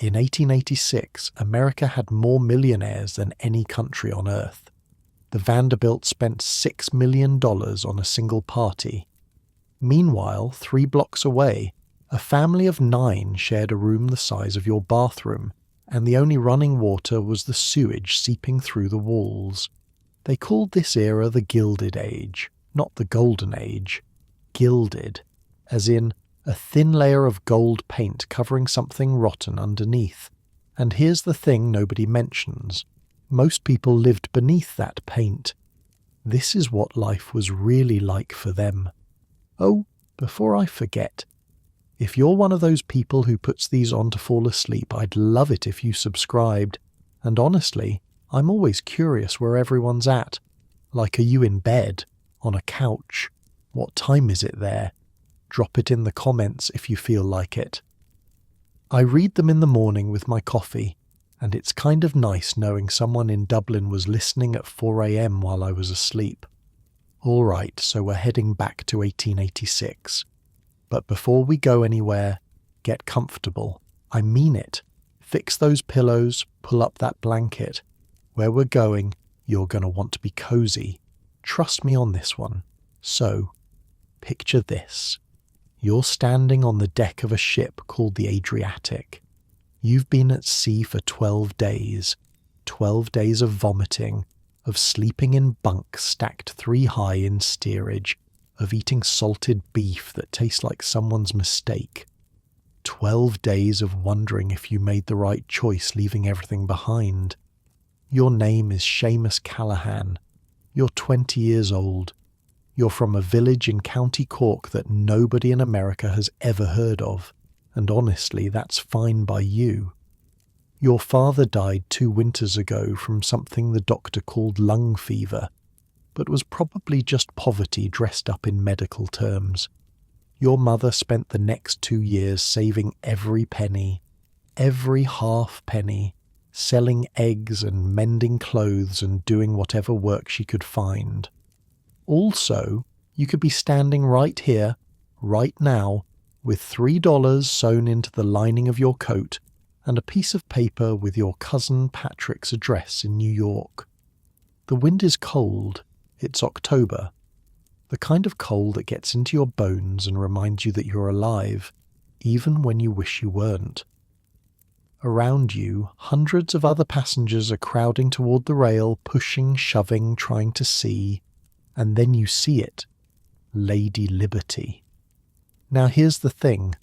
In 1886, America had more millionaires than any country on Earth. The Vanderbilts spent $6 million on a single party. Meanwhile, 3 blocks away, a family of 9 shared a room the size of your bathroom, and the only running water was the sewage seeping through the walls. They called this era the Gilded Age, not the Golden Age. Gilded, as in a thin layer of gold paint covering something rotten underneath. And here's the thing nobody mentions. Most people lived beneath that paint. This is what life was really like for them. Oh, before I forget, if you're one of those people who puts these on to fall asleep, I'd love it if you subscribed. And honestly, I'm always curious where everyone's at. Like, are you in bed? On a couch? What time is it there? Drop it in the comments if you feel like it. I read them in the morning with my coffee, and it's kind of nice knowing someone in Dublin was listening at 4 a.m. while I was asleep. All right, so we're heading back to 1886. But before we go anywhere, get comfortable. I mean it. Fix those pillows, pull up that blanket. Where we're going, you're going to want to be cozy. Trust me on this one. So, picture this. You're standing on the deck of a ship called the Adriatic. You've been at sea for 12 days. 12 days of vomiting, of sleeping in bunks stacked 3 high in steerage, of eating salted beef that tastes like someone's mistake. 12 days of wondering if you made the right choice leaving everything behind. Your name is Seamus Callahan. You're 20 years old. You're from a village in County Cork that nobody in America has ever heard of, and honestly, that's fine by you. Your father died 2 winters ago from something the doctor called lung fever, but was probably just poverty dressed up in medical terms. Your mother spent the next 2 years saving every penny, every half penny, selling eggs and mending clothes and doing whatever work she could find. Also, you could be standing right here, right now, with $3 sewn into the lining of your coat and a piece of paper with your cousin Patrick's address in New York. The wind is cold. It's October. The kind of cold that gets into your bones and reminds you that you're alive, even when you wish you weren't. Around you, hundreds of other passengers are crowding toward the rail, pushing, shoving, trying to see. And then you see it. Lady Liberty. Now here's the thing.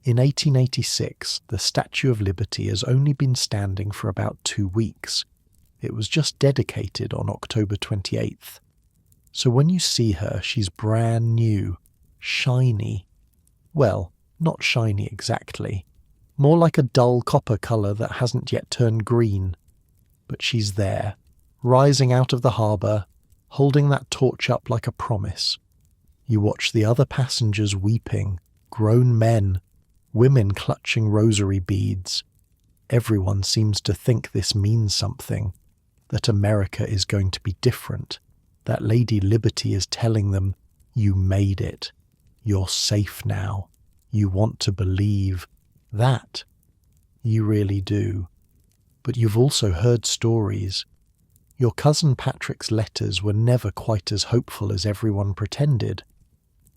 In 1886, the Statue of Liberty has only been standing for about 2 weeks. It was just dedicated on October 28th. So when you see her, she's brand new, shiny. Well, not shiny exactly. More like a dull copper colour that hasn't yet turned green. But she's there, rising out of the harbour, holding that torch up like a promise. You watch the other passengers weeping, grown men, women clutching rosary beads. Everyone seems to think this means something, that America is going to be different, that Lady Liberty is telling them, you made it, you're safe now, you want to believe. That. You really do. But you've also heard stories. Your cousin Patrick's letters were never quite as hopeful as everyone pretended.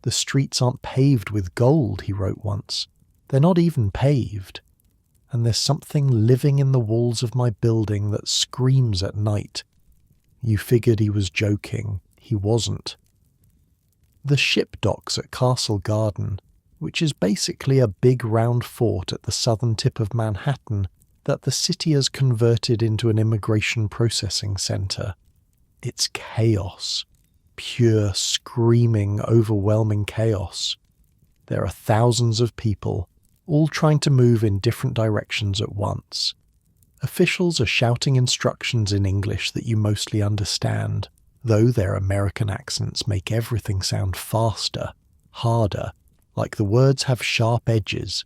The streets aren't paved with gold, he wrote once. They're not even paved. And there's something living in the walls of my building that screams at night. You figured he was joking. He wasn't. The ship docks at Castle Garden, which is basically a big round fort at the southern tip of Manhattan that the city has converted into an immigration processing centre. It's chaos. Pure, screaming, overwhelming chaos. There are thousands of people, all trying to move in different directions at once. Officials are shouting instructions in English that you mostly understand, though their American accents make everything sound faster, harder, like the words have sharp edges.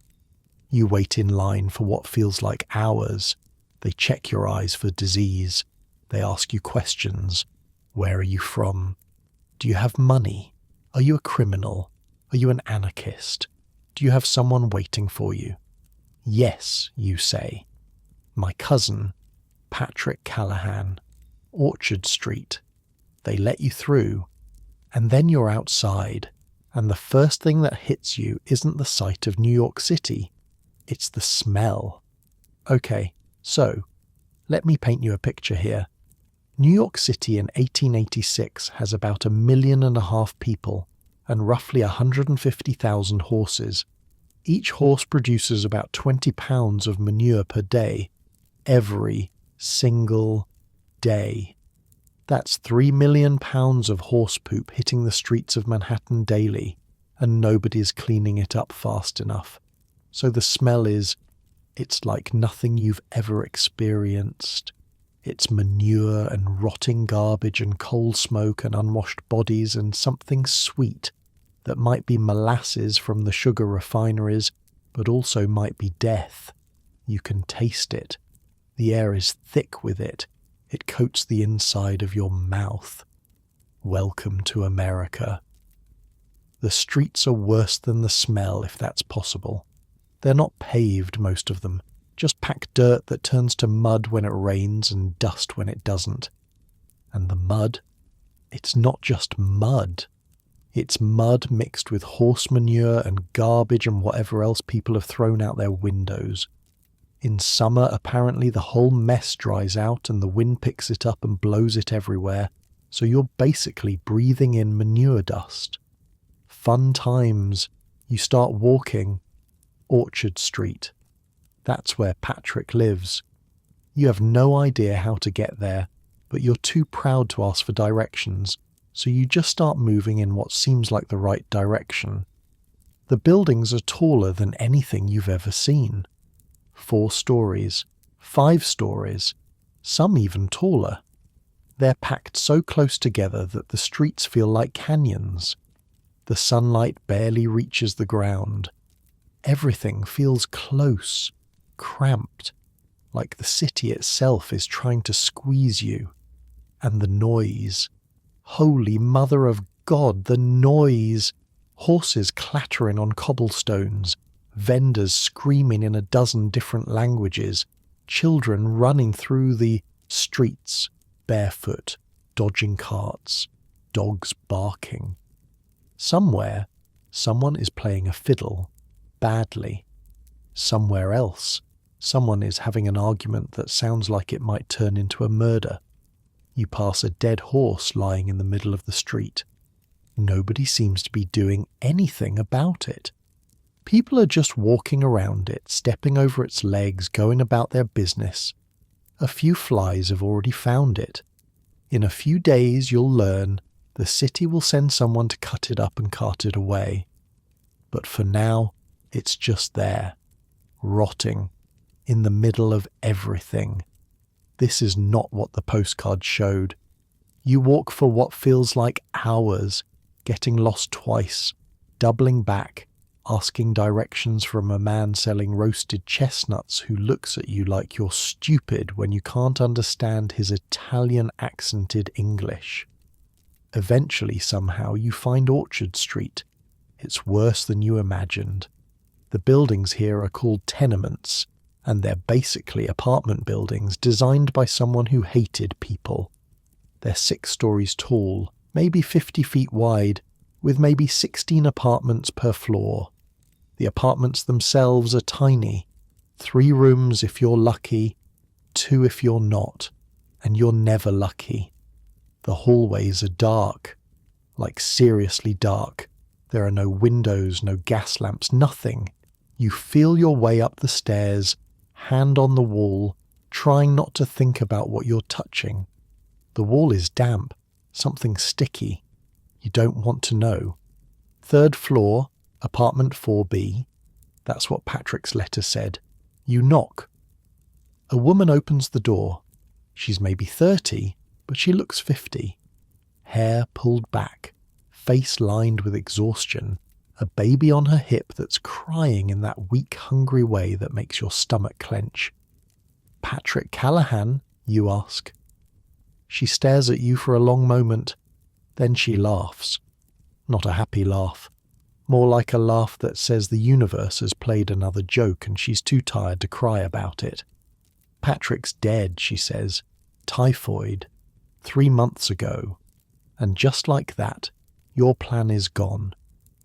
You wait in line for what feels like hours. They check your eyes for disease. They ask you questions. Where are you from? Do you have money? Are you a criminal? Are you an anarchist? Do you have someone waiting for you? Yes, you say. My cousin, Patrick Callahan, Orchard Street. They let you through, and then you're outside, and the first thing that hits you isn't the sight of New York City, it's the smell. Okay, so, let me paint you a picture here. New York City in 1886 has about 1.5 million people and roughly 150,000 horses. Each horse produces about 20 pounds of manure per day, every single day. That's 3 million pounds of horse poop hitting the streets of Manhattan daily, and nobody's cleaning it up fast enough. So the smell it's like nothing you've ever experienced. It's manure and rotting garbage and coal smoke and unwashed bodies and something sweet that might be molasses from the sugar refineries, but also might be death. You can taste it. The air is thick with it. It coats the inside of your mouth. Welcome to America. The streets are worse than the smell, if that's possible. They're not paved, most of them. Just packed dirt that turns to mud when it rains and dust when it doesn't. And the mud, it's not just mud. It's mud mixed with horse manure and garbage and whatever else people have thrown out their windows. In summer, apparently the whole mess dries out and the wind picks it up and blows it everywhere, so you're basically breathing in manure dust. Fun times. You start walking. Orchard Street. That's where Patrick lives. You have no idea how to get there, but you're too proud to ask for directions, so you just start moving in what seems like the right direction. The buildings are taller than anything you've ever seen. 4 stories, 5 stories, some even taller. They're packed so close together that the streets feel like canyons. The sunlight barely reaches the ground. Everything feels close, cramped, like the city itself is trying to squeeze you. And the noise. Holy Mother of God, the noise! Horses clattering on cobblestones, vendors screaming in a dozen different languages, children running through the streets, barefoot, dodging carts, dogs barking. Somewhere, someone is playing a fiddle, badly. Somewhere else, someone is having an argument that sounds like it might turn into a murder. You pass a dead horse lying in the middle of the street. Nobody seems to be doing anything about it. People are just walking around it, stepping over its legs, going about their business. A few flies have already found it. In a few days you'll learn the city will send someone to cut it up and cart it away. But for now, it's just there, rotting, in the middle of everything. This is not what the postcard showed. You walk for what feels like hours, getting lost twice, doubling back, asking directions from a man selling roasted chestnuts who looks at you like you're stupid when you can't understand his Italian-accented English. Eventually, somehow, you find Orchard Street. It's worse than you imagined. The buildings here are called tenements, and they're basically apartment buildings designed by someone who hated people. They're 6 stories tall, maybe 50 feet wide, with maybe 16 apartments per floor. The apartments themselves are tiny. 3 rooms if you're lucky, 2 if you're not, and you're never lucky. The hallways are dark, like seriously dark. There are no windows, no gas lamps, nothing. You feel your way up the stairs, hand on the wall, trying not to think about what you're touching. The wall is damp, something sticky. You don't want to know. 3rd floor, apartment 4B. That's what Patrick's letter said. You knock. A woman opens the door. She's maybe 30, but she looks 50. Hair pulled back, face lined with exhaustion, a baby on her hip that's crying in that weak, hungry way that makes your stomach clench. Patrick Callahan, you ask. She stares at you for a long moment. Then she laughs. Not a happy laugh. More like a laugh that says the universe has played another joke and she's too tired to cry about it. Patrick's dead, she says. Typhoid. 3 months ago. And just like that, your plan is gone.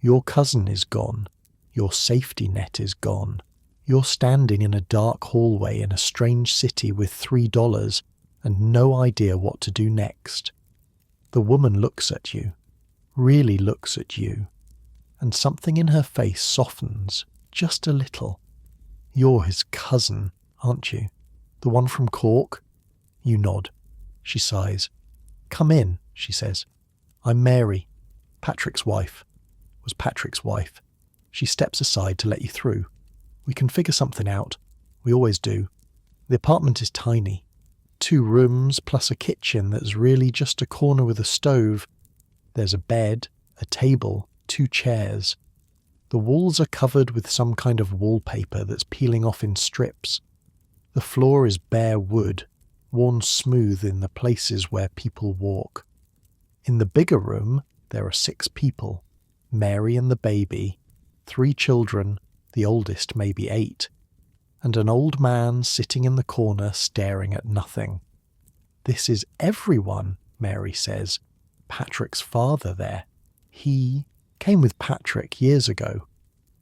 Your cousin is gone. Your safety net is gone. You're standing in a dark hallway in a strange city with $3 and no idea what to do next. The woman looks at you, really looks at you, and something in her face softens just a little. You're his cousin, aren't you? The one from Cork? You nod. She sighs. Come in, she says. I'm Mary, Patrick's wife. Was Patrick's wife. She steps aside to let you through. We can figure something out. We always do. The apartment is tiny. 2 rooms plus a kitchen that's really just a corner with a stove. There's a bed, a table, 2 chairs. The walls are covered with some kind of wallpaper that's peeling off in strips. The floor is bare wood, worn smooth in the places where people walk. In the bigger room, there are 6 people. Mary and the baby, 3 children, the oldest maybe 8, and an old man sitting in the corner staring at nothing. This is everyone, Mary says. Patrick's father there. He came with Patrick years ago.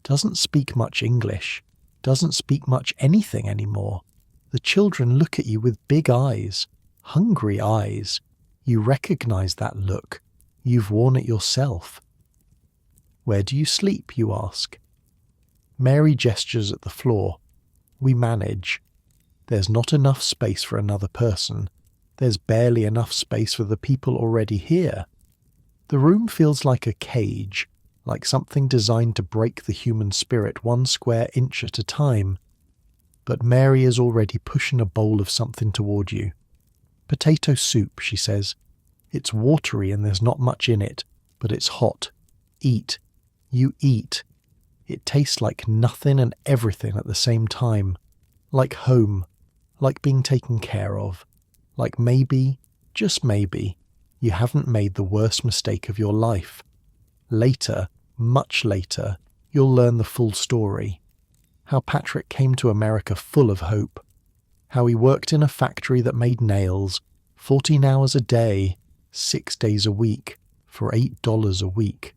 Doesn't speak much English. Doesn't speak much anything anymore. The children look at you with big eyes, hungry eyes. You recognize that look. You've worn it yourself. Where do you sleep, you ask? Mary gestures at the floor. We manage. There's not enough space for another person. There's barely enough space for the people already here. The room feels like a cage, like something designed to break the human spirit 1 square inch at a time. But Mary is already pushing a bowl of something toward you. Potato soup, she says. It's watery and there's not much in it, but it's hot. Eat. You eat. It tastes like nothing and everything at the same time. Like home. Like being taken care of. Like maybe, just maybe, you haven't made the worst mistake of your life. Later, much later, you'll learn the full story. How Patrick came to America full of hope. How he worked in a factory that made nails, 14 hours a day, 6 days a week, for $8 a week.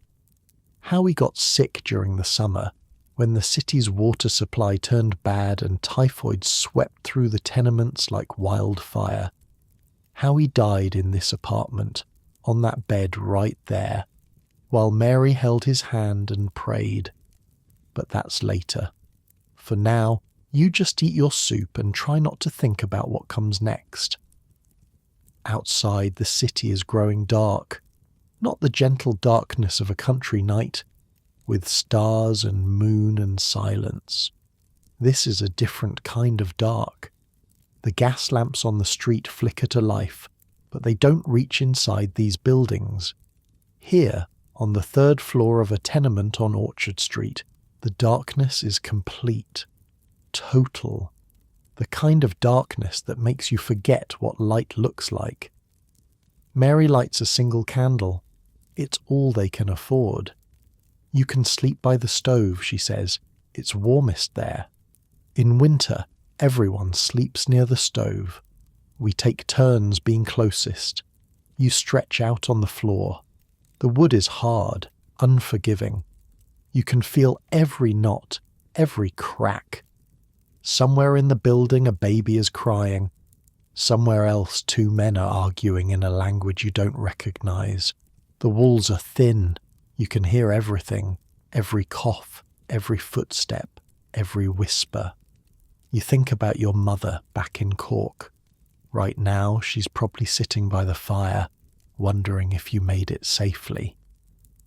How he got sick during the summer, when the city's water supply turned bad and typhoid swept through the tenements like wildfire. How he died in this apartment, on that bed right there, while Mary held his hand and prayed. But that's later. For now, you just eat your soup and try not to think about what comes next. Outside, the city is growing dark. Not the gentle darkness of a country night, with stars and moon and silence. This is a different kind of dark. The gas lamps on the street flicker to life, but they don't reach inside these buildings. Here, on the 3rd floor of a tenement on Orchard Street, the darkness is complete, total, the kind of darkness that makes you forget what light looks like. Mary lights a single candle. It's all they can afford. You can sleep by the stove, she says. It's warmest there. In winter, everyone sleeps near the stove. We take turns being closest. You stretch out on the floor. The wood is hard, unforgiving. You can feel every knot, every crack. Somewhere in the building a baby is crying. Somewhere else 2 men are arguing in a language you don't recognize. The walls are thin. You can hear everything, every cough, every footstep, every whisper. You think about your mother back in Cork. Right now, she's probably sitting by the fire, wondering if you made it safely.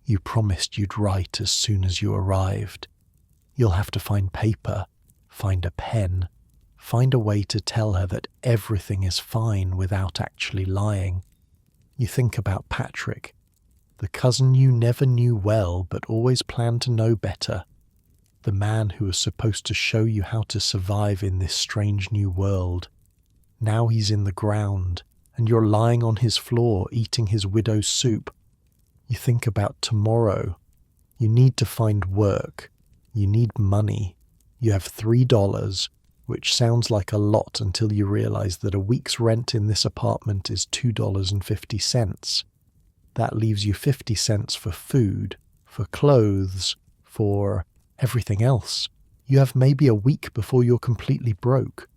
You promised you'd write as soon as you arrived. You'll have to find paper, find a pen, find a way to tell her that everything is fine without actually lying. You think about Patrick, the cousin you never knew well but always planned to know better, the man who was supposed to show you how to survive in this strange new world. Now he's in the ground, and you're lying on his floor eating his widow's soup. You think about tomorrow. You need to find work. You need money. You have $3, which sounds like a lot until you realize that a week's rent in this apartment is $2.50. That leaves you 50 cents for food, for clothes, for everything else. You have maybe a week before you're completely broke.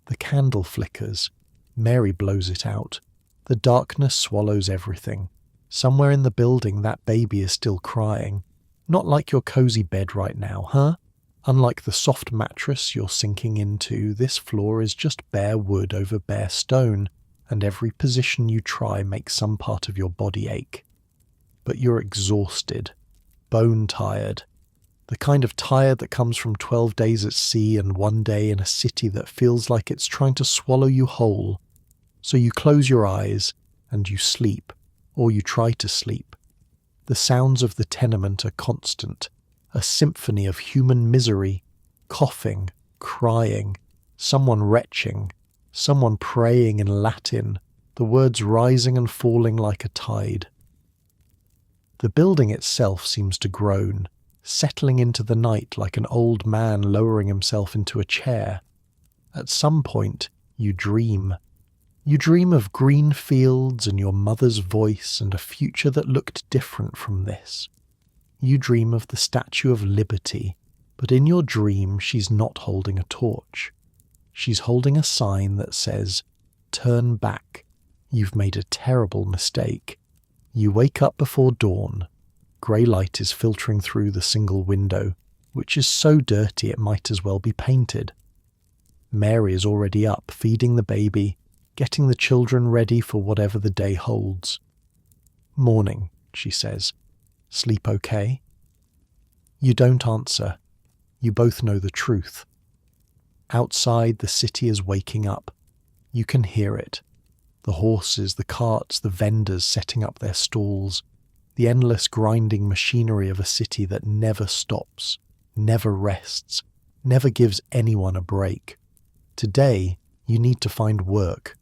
The candle flickers. Mary blows it out. The darkness swallows everything. Somewhere in the building, that baby is still crying. Not like your cozy bed right now, huh? Unlike the soft mattress you're sinking into, this floor is just bare wood over bare stone, and every position you try makes some part of your body ache. But you're exhausted, bone-tired, the kind of tired that comes from 12 days at sea and 1 day in a city that feels like it's trying to swallow you whole. So you close your eyes and you sleep, or you try to sleep. The sounds of the tenement are constant, a symphony of human misery, coughing, crying, someone retching, someone praying in Latin, the words rising and falling like a tide. The building itself seems to groan, settling into the night like an old man lowering himself into a chair. At some point, you dream. You dream of green fields and your mother's voice and a future that looked different from this. You dream of the Statue of Liberty, but in your dream she's not holding a torch. She's holding a sign that says, "Turn back. You've made a terrible mistake." You wake up before dawn. Grey light is filtering through the single window, which is so dirty it might as well be painted. Mary is already up, feeding the baby, getting the children ready for whatever the day holds. "Morning," she says. "Sleep okay?" You don't answer. You both know the truth. Outside, the city is waking up. You can hear it. The horses, the carts, the vendors setting up their stalls. The endless grinding machinery of a city that never stops, never rests, never gives anyone a break. Today, you need to find work.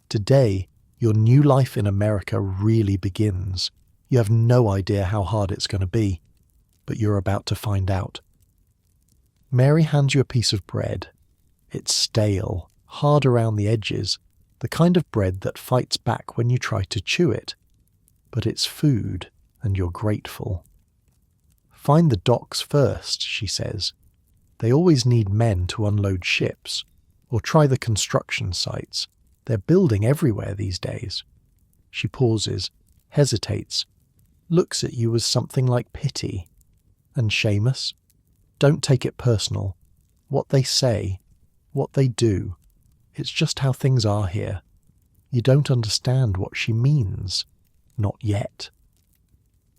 Today, your new life in America really begins. You have no idea how hard it's going to be, but you're about to find out. Mary hands you a piece of bread. It's stale, hard around the edges, the kind of bread that fights back when you try to chew it. But it's food, and you're grateful. "Find the docks first," she says. "They always need men to unload ships. Or try the construction sites. They're building everywhere these days." She pauses, hesitates, looks at you with something like pity. "And Seamus? Don't take it personal. What they say, what they do, it's just how things are here. You don't understand what she means. Not yet."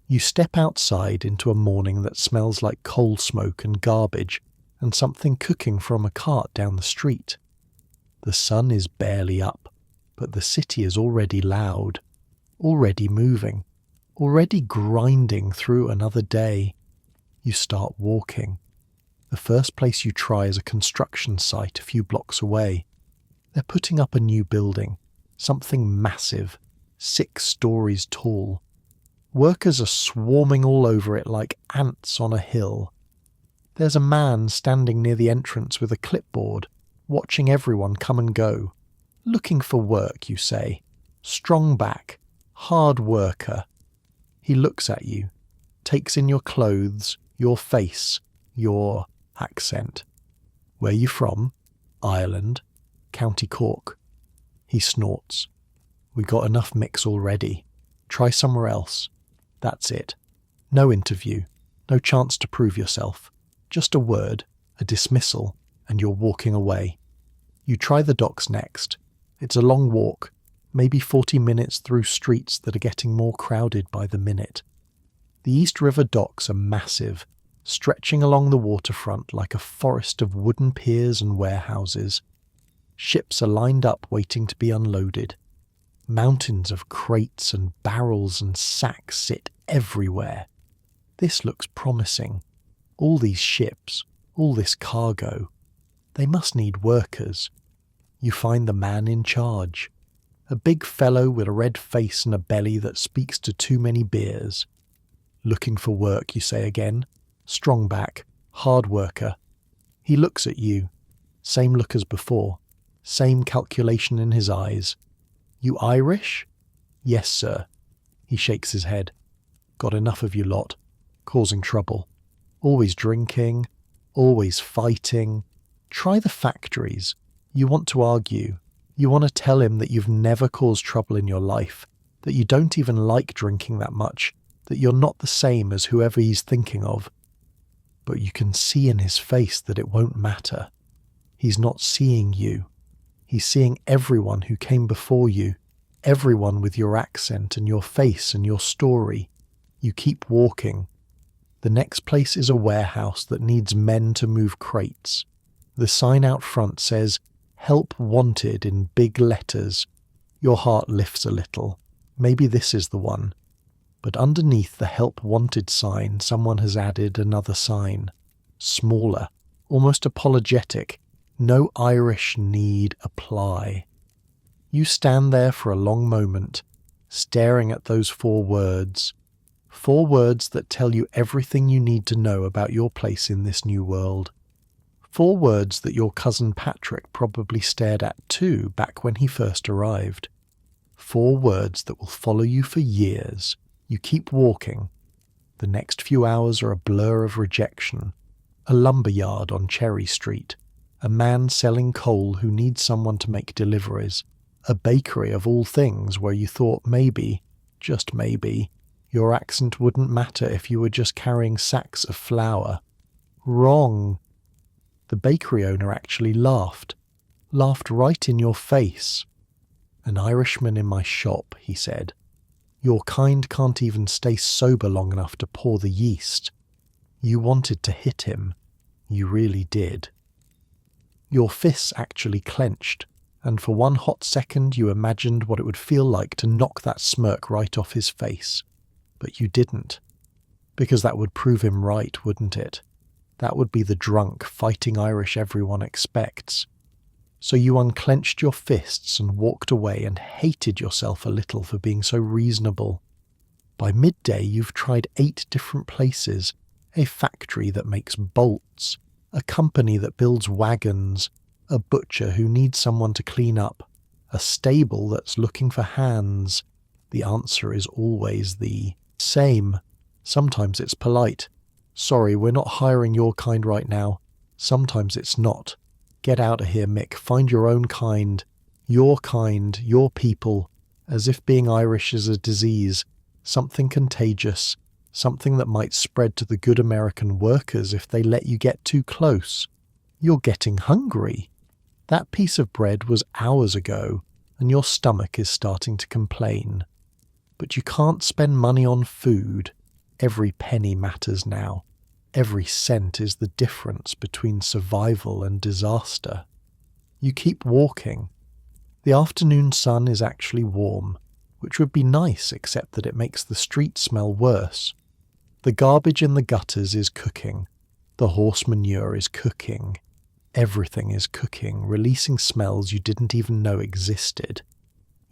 You step outside into a morning that smells like coal smoke and garbage and something cooking from a cart down the street. The sun is barely up, but the city is already loud, already moving, already grinding through another day. You start walking. The first place you try is a construction site a few blocks away. They're putting up a new building, something massive, 6 stories tall. Workers are swarming all over it like ants on a hill. There's a man standing near the entrance with a clipboard, watching everyone come and go. Looking for work, you say. Strong back, hard worker. He looks at you, takes in your clothes, your face, your accent. "Where you from?" "Ireland, County Cork." He snorts. "We got enough mix already. Try somewhere else." That's it. No interview, no chance to prove yourself. Just a word, a dismissal, and you're walking away. You try the docks next. It's a long walk, maybe 40 minutes through streets that are getting more crowded by the minute. The East River docks are massive, stretching along the waterfront like a forest of wooden piers and warehouses. Ships are lined up waiting to be unloaded. Mountains of crates and barrels and sacks sit everywhere. This looks promising. All these ships, all this cargo. They must need workers. You find the man in charge. A big fellow with a red face and a belly that speaks to too many beers. Looking for work, you say again. Strong back, hard worker. He looks at you. Same look as before. Same calculation in his eyes. You Irish? Yes, sir. He shakes his head. Got enough of you lot. Causing trouble. Always drinking. Always fighting. Try the factories. You want to argue. You want to tell him that you've never caused trouble in your life, that you don't even like drinking that much, that you're not the same as whoever he's thinking of. But you can see in his face that it won't matter. He's not seeing you. He's seeing everyone who came before you, everyone with your accent and your face and your story. You keep walking. The next place is a warehouse that needs men to move crates. The sign out front says, "Help wanted" in big letters. Your heart lifts a little. Maybe this is the one. But underneath the help wanted sign, someone has added another sign. Smaller, almost apologetic. No Irish need apply. You stand there for a long moment, staring at those 4 words. 4 words that tell you everything you need to know about your place in this new world. 4 words that your cousin Patrick probably stared at too back when he first arrived. 4 words that will follow you for years. You keep walking. The next few hours are a blur of rejection. A lumber yard on Cherry Street. A man selling coal who needs someone to make deliveries. A bakery of all things where you thought maybe, just maybe, your accent wouldn't matter if you were just carrying sacks of flour. Wrong. The bakery owner actually laughed. Laughed right in your face. "An Irishman in my shop," he said. "Your kind can't even stay sober long enough to pour the yeast." You wanted to hit him. You really did. Your fists actually clenched, and for one hot second you imagined what it would feel like to knock that smirk right off his face. But you didn't. Because that would prove him right, wouldn't it? That would be the drunk, fighting Irish everyone expects. So you unclenched your fists and walked away and hated yourself a little for being so reasonable. By midday you've tried 8 different places, a factory that makes bolts, a company that builds wagons, a butcher who needs someone to clean up, a stable that's looking for hands. The answer is always the same. Sometimes it's polite. "Sorry, we're not hiring your kind right now." Sometimes it's not. "Get out of here, Mick. Find your own kind. Your kind, your people." As if being Irish is a disease, something contagious, something that might spread to the good American workers if they let you get too close. You're getting hungry. That piece of bread was hours ago, and your stomach is starting to complain. But you can't spend money on food. Every penny matters now. Every cent is the difference between survival and disaster. You keep walking. The afternoon sun is actually warm, which would be nice except that it makes the street smell worse. The garbage in the gutters is cooking. The horse manure is cooking. Everything is cooking, releasing smells you didn't even know existed.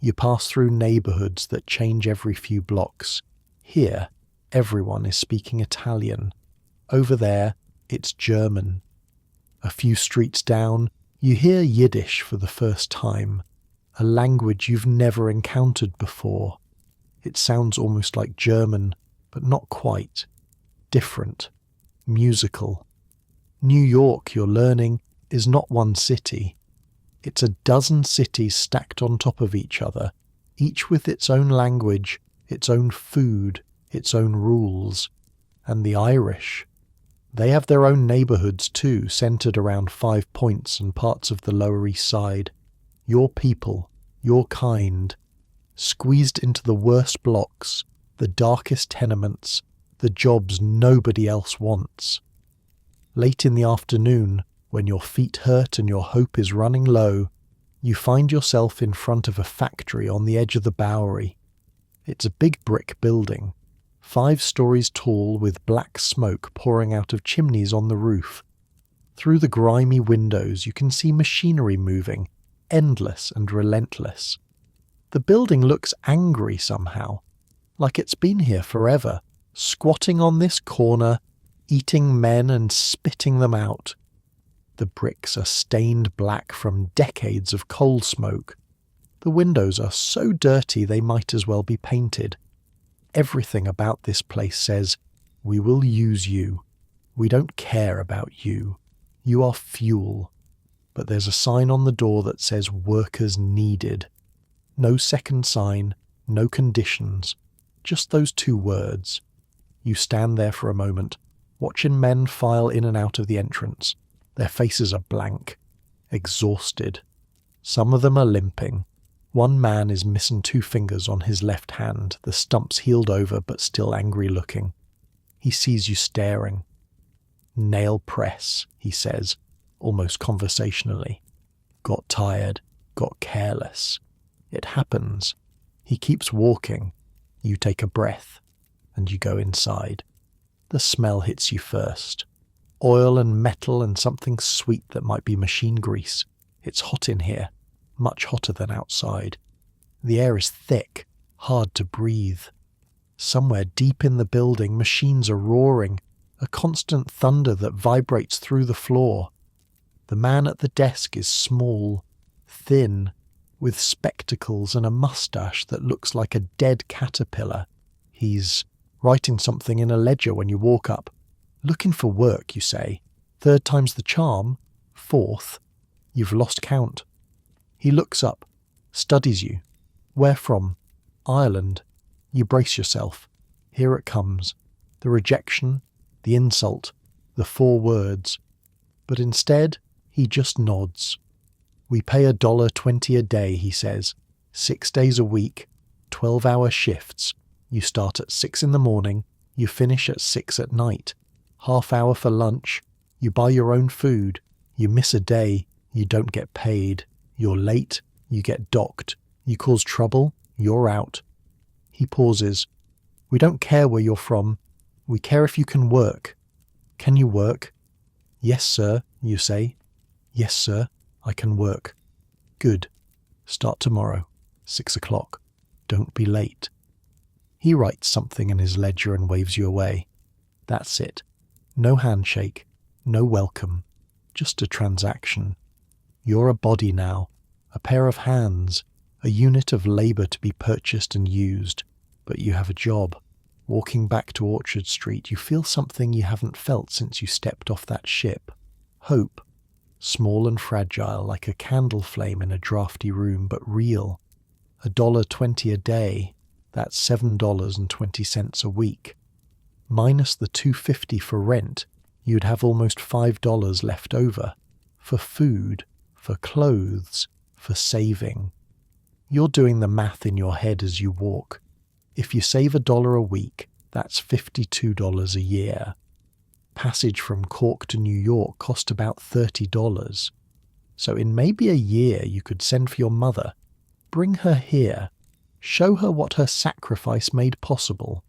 You pass through neighborhoods that change every few blocks. Here, everyone is speaking Italian. Over there, it's German. A few streets down, you hear Yiddish for the first time, a language you've never encountered before. It sounds almost like German, but not quite. Different. Musical. New York, you're learning, is not one city. It's a dozen cities stacked on top of each other, each with its own language, its own food, its own rules. And the Irish. They have their own neighborhoods too, centered around 5 Points and parts of the Lower East Side. Your people, your kind, squeezed into the worst blocks, the darkest tenements, the jobs nobody else wants. Late in the afternoon, when your feet hurt and your hope is running low, you find yourself in front of a factory on the edge of the Bowery. It's a big brick building, 5 stories tall with black smoke pouring out of chimneys on the roof. Through the grimy windows you can see machinery moving, endless and relentless. The building looks angry somehow, like it's been here forever, squatting on this corner, eating men and spitting them out. The bricks are stained black from decades of coal smoke. The windows are so dirty they might as well be painted. Everything about this place says, "We will use you. We don't care about you. You are fuel." But there's a sign on the door that says "Workers Needed." No second sign, no conditions, just those two words. You stand there for a moment, watching men file in and out of the entrance. Their faces are blank, exhausted. Some of them are limping. One man is missing 2 fingers on his left hand, the stumps healed over but still angry looking. He sees you staring. "Nail press," he says, almost conversationally. "Got tired, got careless. It happens." He keeps walking. You take a breath, and you go inside. The smell hits you first. Oil and metal and something sweet that might be machine grease. It's hot in here, much hotter than outside. The air is thick, hard to breathe. Somewhere deep in the building, machines are roaring, a constant thunder that vibrates through the floor. The man at the desk is small, thin, with spectacles and a mustache that looks like a dead caterpillar. He's writing something in a ledger when you walk up. "Looking for work," you say. "Third time's the charm. Fourth." You've lost count. He looks up, studies you. "Where from?" "Ireland." You brace yourself. Here it comes. The rejection, the insult, the 4 words. But instead, he just nods. "We pay $1.20 a day," he says. 6 days a week, 12-hour shifts. You start at 6 in the morning, you finish at 6 at night. Half hour for lunch. You buy your own food. You miss a day, you don't get paid. You're late, you get docked. You cause trouble, you're out. He pauses. "We don't care where you're from. We care if you can work." "Can you work?" "Yes, sir," you say. "Yes, sir, I can work." "Good. Start tomorrow, 6 o'clock. Don't be late." He writes something in his ledger and waves you away. That's it. No handshake, no welcome, just a transaction. You're a body now, a pair of hands, a unit of labour to be purchased and used. But you have a job. Walking back to Orchard Street, you feel something you haven't felt since you stepped off that ship. Hope. Small and fragile, like a candle flame in a drafty room, but real. $1.20 a day. That's $7.20 a week. Minus the $2.50 for rent, you'd have almost $5 left over. For food, for clothes, for saving. You're doing the math in your head as you walk. If you save $1 a week, that's $52 a year. Passage from Cork to New York cost about $30. So in maybe a year you could send for your mother, bring her here, show her what her sacrifice made possible.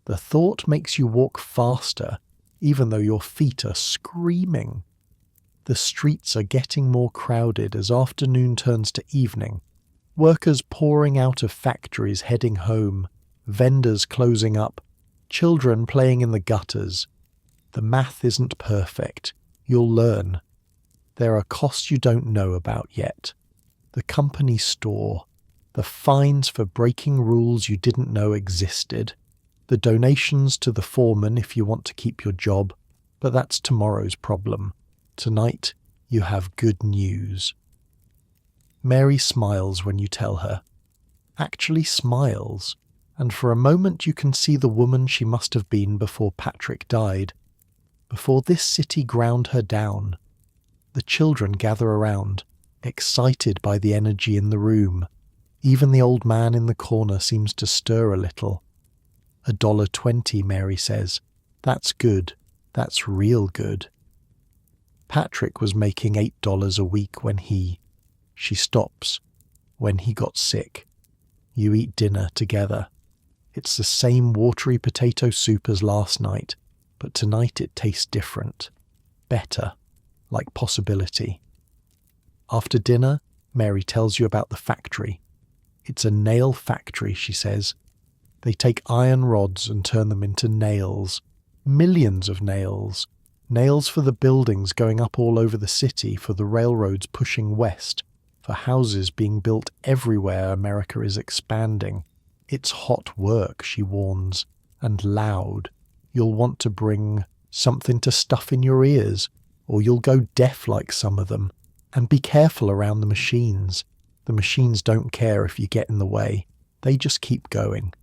The thought makes you walk faster, even though your feet are screaming. The streets are getting more crowded as afternoon turns to evening. Workers pouring out of factories heading home, vendors closing up, children playing in the gutters. The math isn't perfect. You'll learn. There are costs you don't know about yet. The company store, the fines for breaking rules you didn't know existed, the donations to the foreman if you want to keep your job, but that's tomorrow's problem. Tonight, you have good news. Mary smiles when you tell her. Actually smiles, and for a moment you can see the woman she must have been before Patrick died, before this city ground her down. The children gather around, excited by the energy in the room. Even the old man in the corner seems to stir a little. $1.20, Mary says. That's good. That's real good. Patrick was making $8 a week when she stops, when he got sick. You eat dinner together. It's the same watery potato soup as last night, but tonight it tastes different. Better, like possibility. After dinner, Mary tells you about the factory. It's a nail factory, she says. They take iron rods and turn them into nails. Millions of nails. Nails for the buildings going up all over the city, for the railroads pushing west, for houses being built everywhere America is expanding. It's hot work, she warns, and loud. You'll want to bring something to stuff in your ears, or you'll go deaf like some of them. And be careful around the machines. The machines don't care if you get in the way. They just keep going.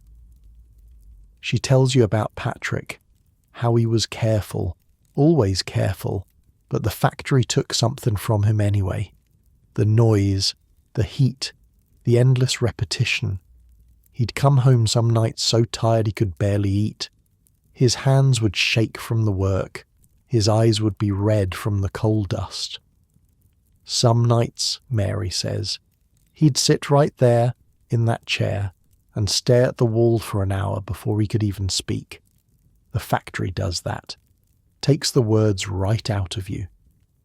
She tells you about Patrick, how he was careful, always careful, but the factory took something from him anyway. The noise, the heat, the endless repetition. He'd come home some nights so tired he could barely eat. His hands would shake from the work. His eyes would be red from the coal dust. Some nights, Mary says, he'd sit right there in that chair and stare at the wall for an hour before he could even speak. The factory does that. Takes the words right out of you.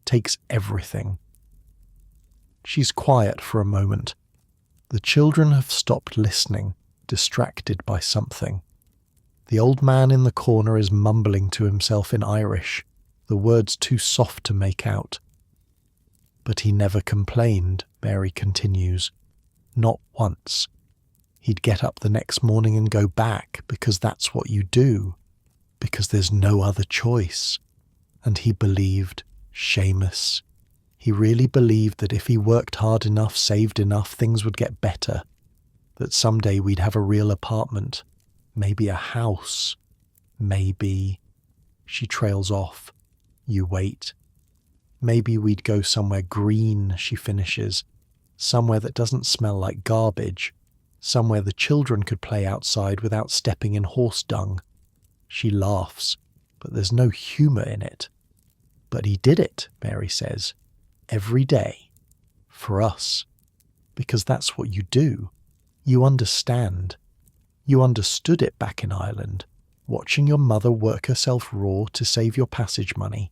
Takes everything. She's quiet for a moment. The children have stopped listening, distracted by something. The old man in the corner is mumbling to himself in Irish, the words too soft to make out. But he never complained, Mary continues. Not once. He'd get up the next morning and go back, because that's what you do, because there's no other choice. And he believed, Seamus. He really believed that if he worked hard enough, saved enough, things would get better. That someday we'd have a real apartment, maybe a house, maybe... She trails off. You wait. Maybe we'd go somewhere green, she finishes. Somewhere that doesn't smell like garbage. Somewhere the children could play outside without stepping in horse dung. She laughs, but there's no humour in it. But he did it, Mary says. Every day. For us. Because that's what you do. You understand. You understood it back in Ireland, watching your mother work herself raw to save your passage money.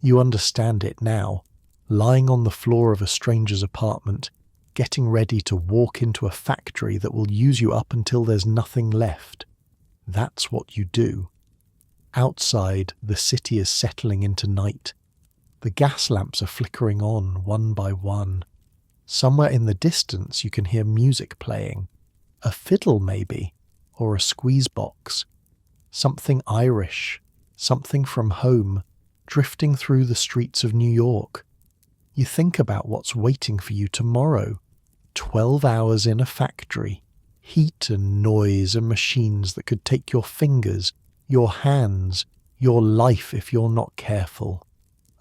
You understand it now, lying on the floor of a stranger's apartment, getting ready to walk into a factory that will use you up until there's nothing left. That's what you do. Outside, the city is settling into night. The gas lamps are flickering on, one by one. Somewhere in the distance you can hear music playing. A fiddle, maybe, or a squeeze box. Something Irish, something from home, drifting through the streets of New York. You think about what's waiting for you tomorrow. 12 hours in a factory. Heat and noise and machines that could take your fingers, your hands, your life if you're not careful.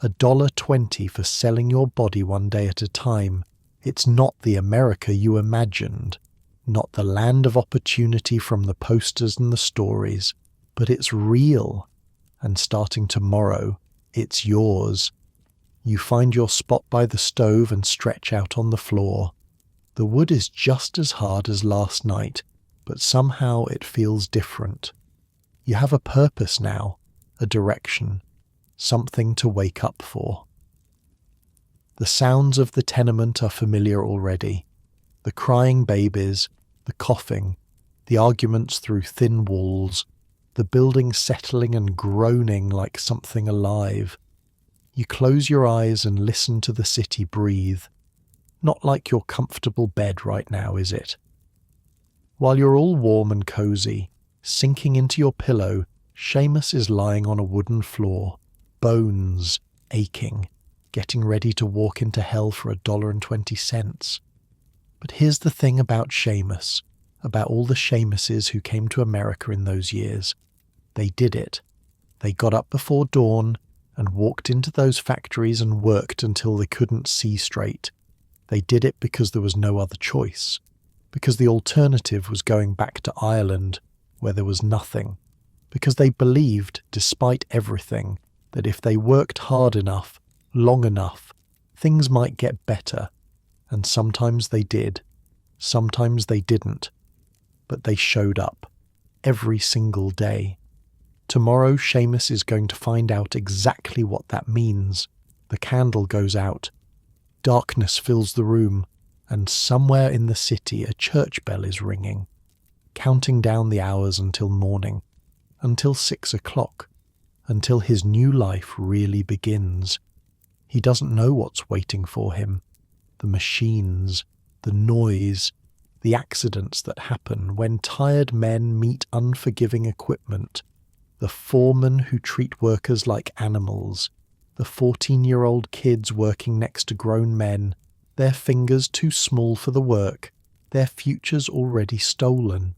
$1.20 for selling your body one day at a time. It's not the America you imagined. Not the land of opportunity from the posters and the stories. But it's real. And starting tomorrow, it's yours. You find your spot by the stove and stretch out on the floor. The wood is just as hard as last night, but somehow it feels different. You have a purpose now, a direction, something to wake up for. The sounds of the tenement are familiar already. The crying babies, the coughing, the arguments through thin walls, the building settling and groaning like something alive. You close your eyes and listen to the city breathe. Not like your comfortable bed right now, is it? While you're all warm and cozy, sinking into your pillow, Seamus is lying on a wooden floor, bones aching, getting ready to walk into hell for $1.20. But here's the thing about Seamus, about all the Seamuses who came to America in those years. They did it. They got up before dawn and walked into those factories and worked until they couldn't see straight. They did it because there was no other choice, because the alternative was going back to Ireland, where there was nothing, because they believed, despite everything, that if they worked hard enough, long enough, things might get better. And sometimes they did. Sometimes they didn't. But they showed up. Every single day. Tomorrow Seamus is going to find out exactly what that means. The candle goes out. Darkness fills the room. And somewhere in the city a church bell is ringing. counting down the hours until morning, until 6 o'clock, until his new life really begins. He doesn't know what's waiting for him. The machines, the noise, the accidents that happen when tired men meet unforgiving equipment, the foremen who treat workers like animals, the 14-year-old kids working next to grown men, their fingers too small for the work, their futures already stolen.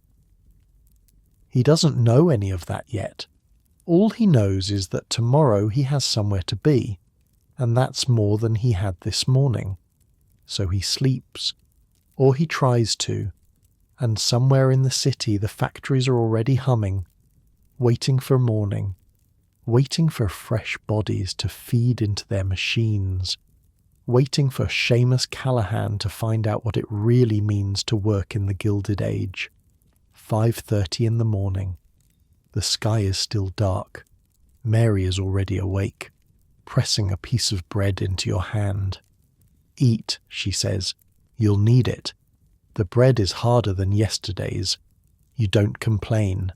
He doesn't know any of that yet. All he knows is that tomorrow he has somewhere to be, and that's more than he had this morning. So he sleeps, or he tries to, and somewhere in the city the factories are already humming, waiting for morning, waiting for fresh bodies to feed into their machines, waiting for Seamus Callahan to find out what it really means to work in the Gilded Age. 5:30 in the morning. The sky is still dark. Mary is already awake, pressing a piece of bread into your hand. "Eat," she says. "You'll need it. The bread is harder than yesterday's. You don't complain."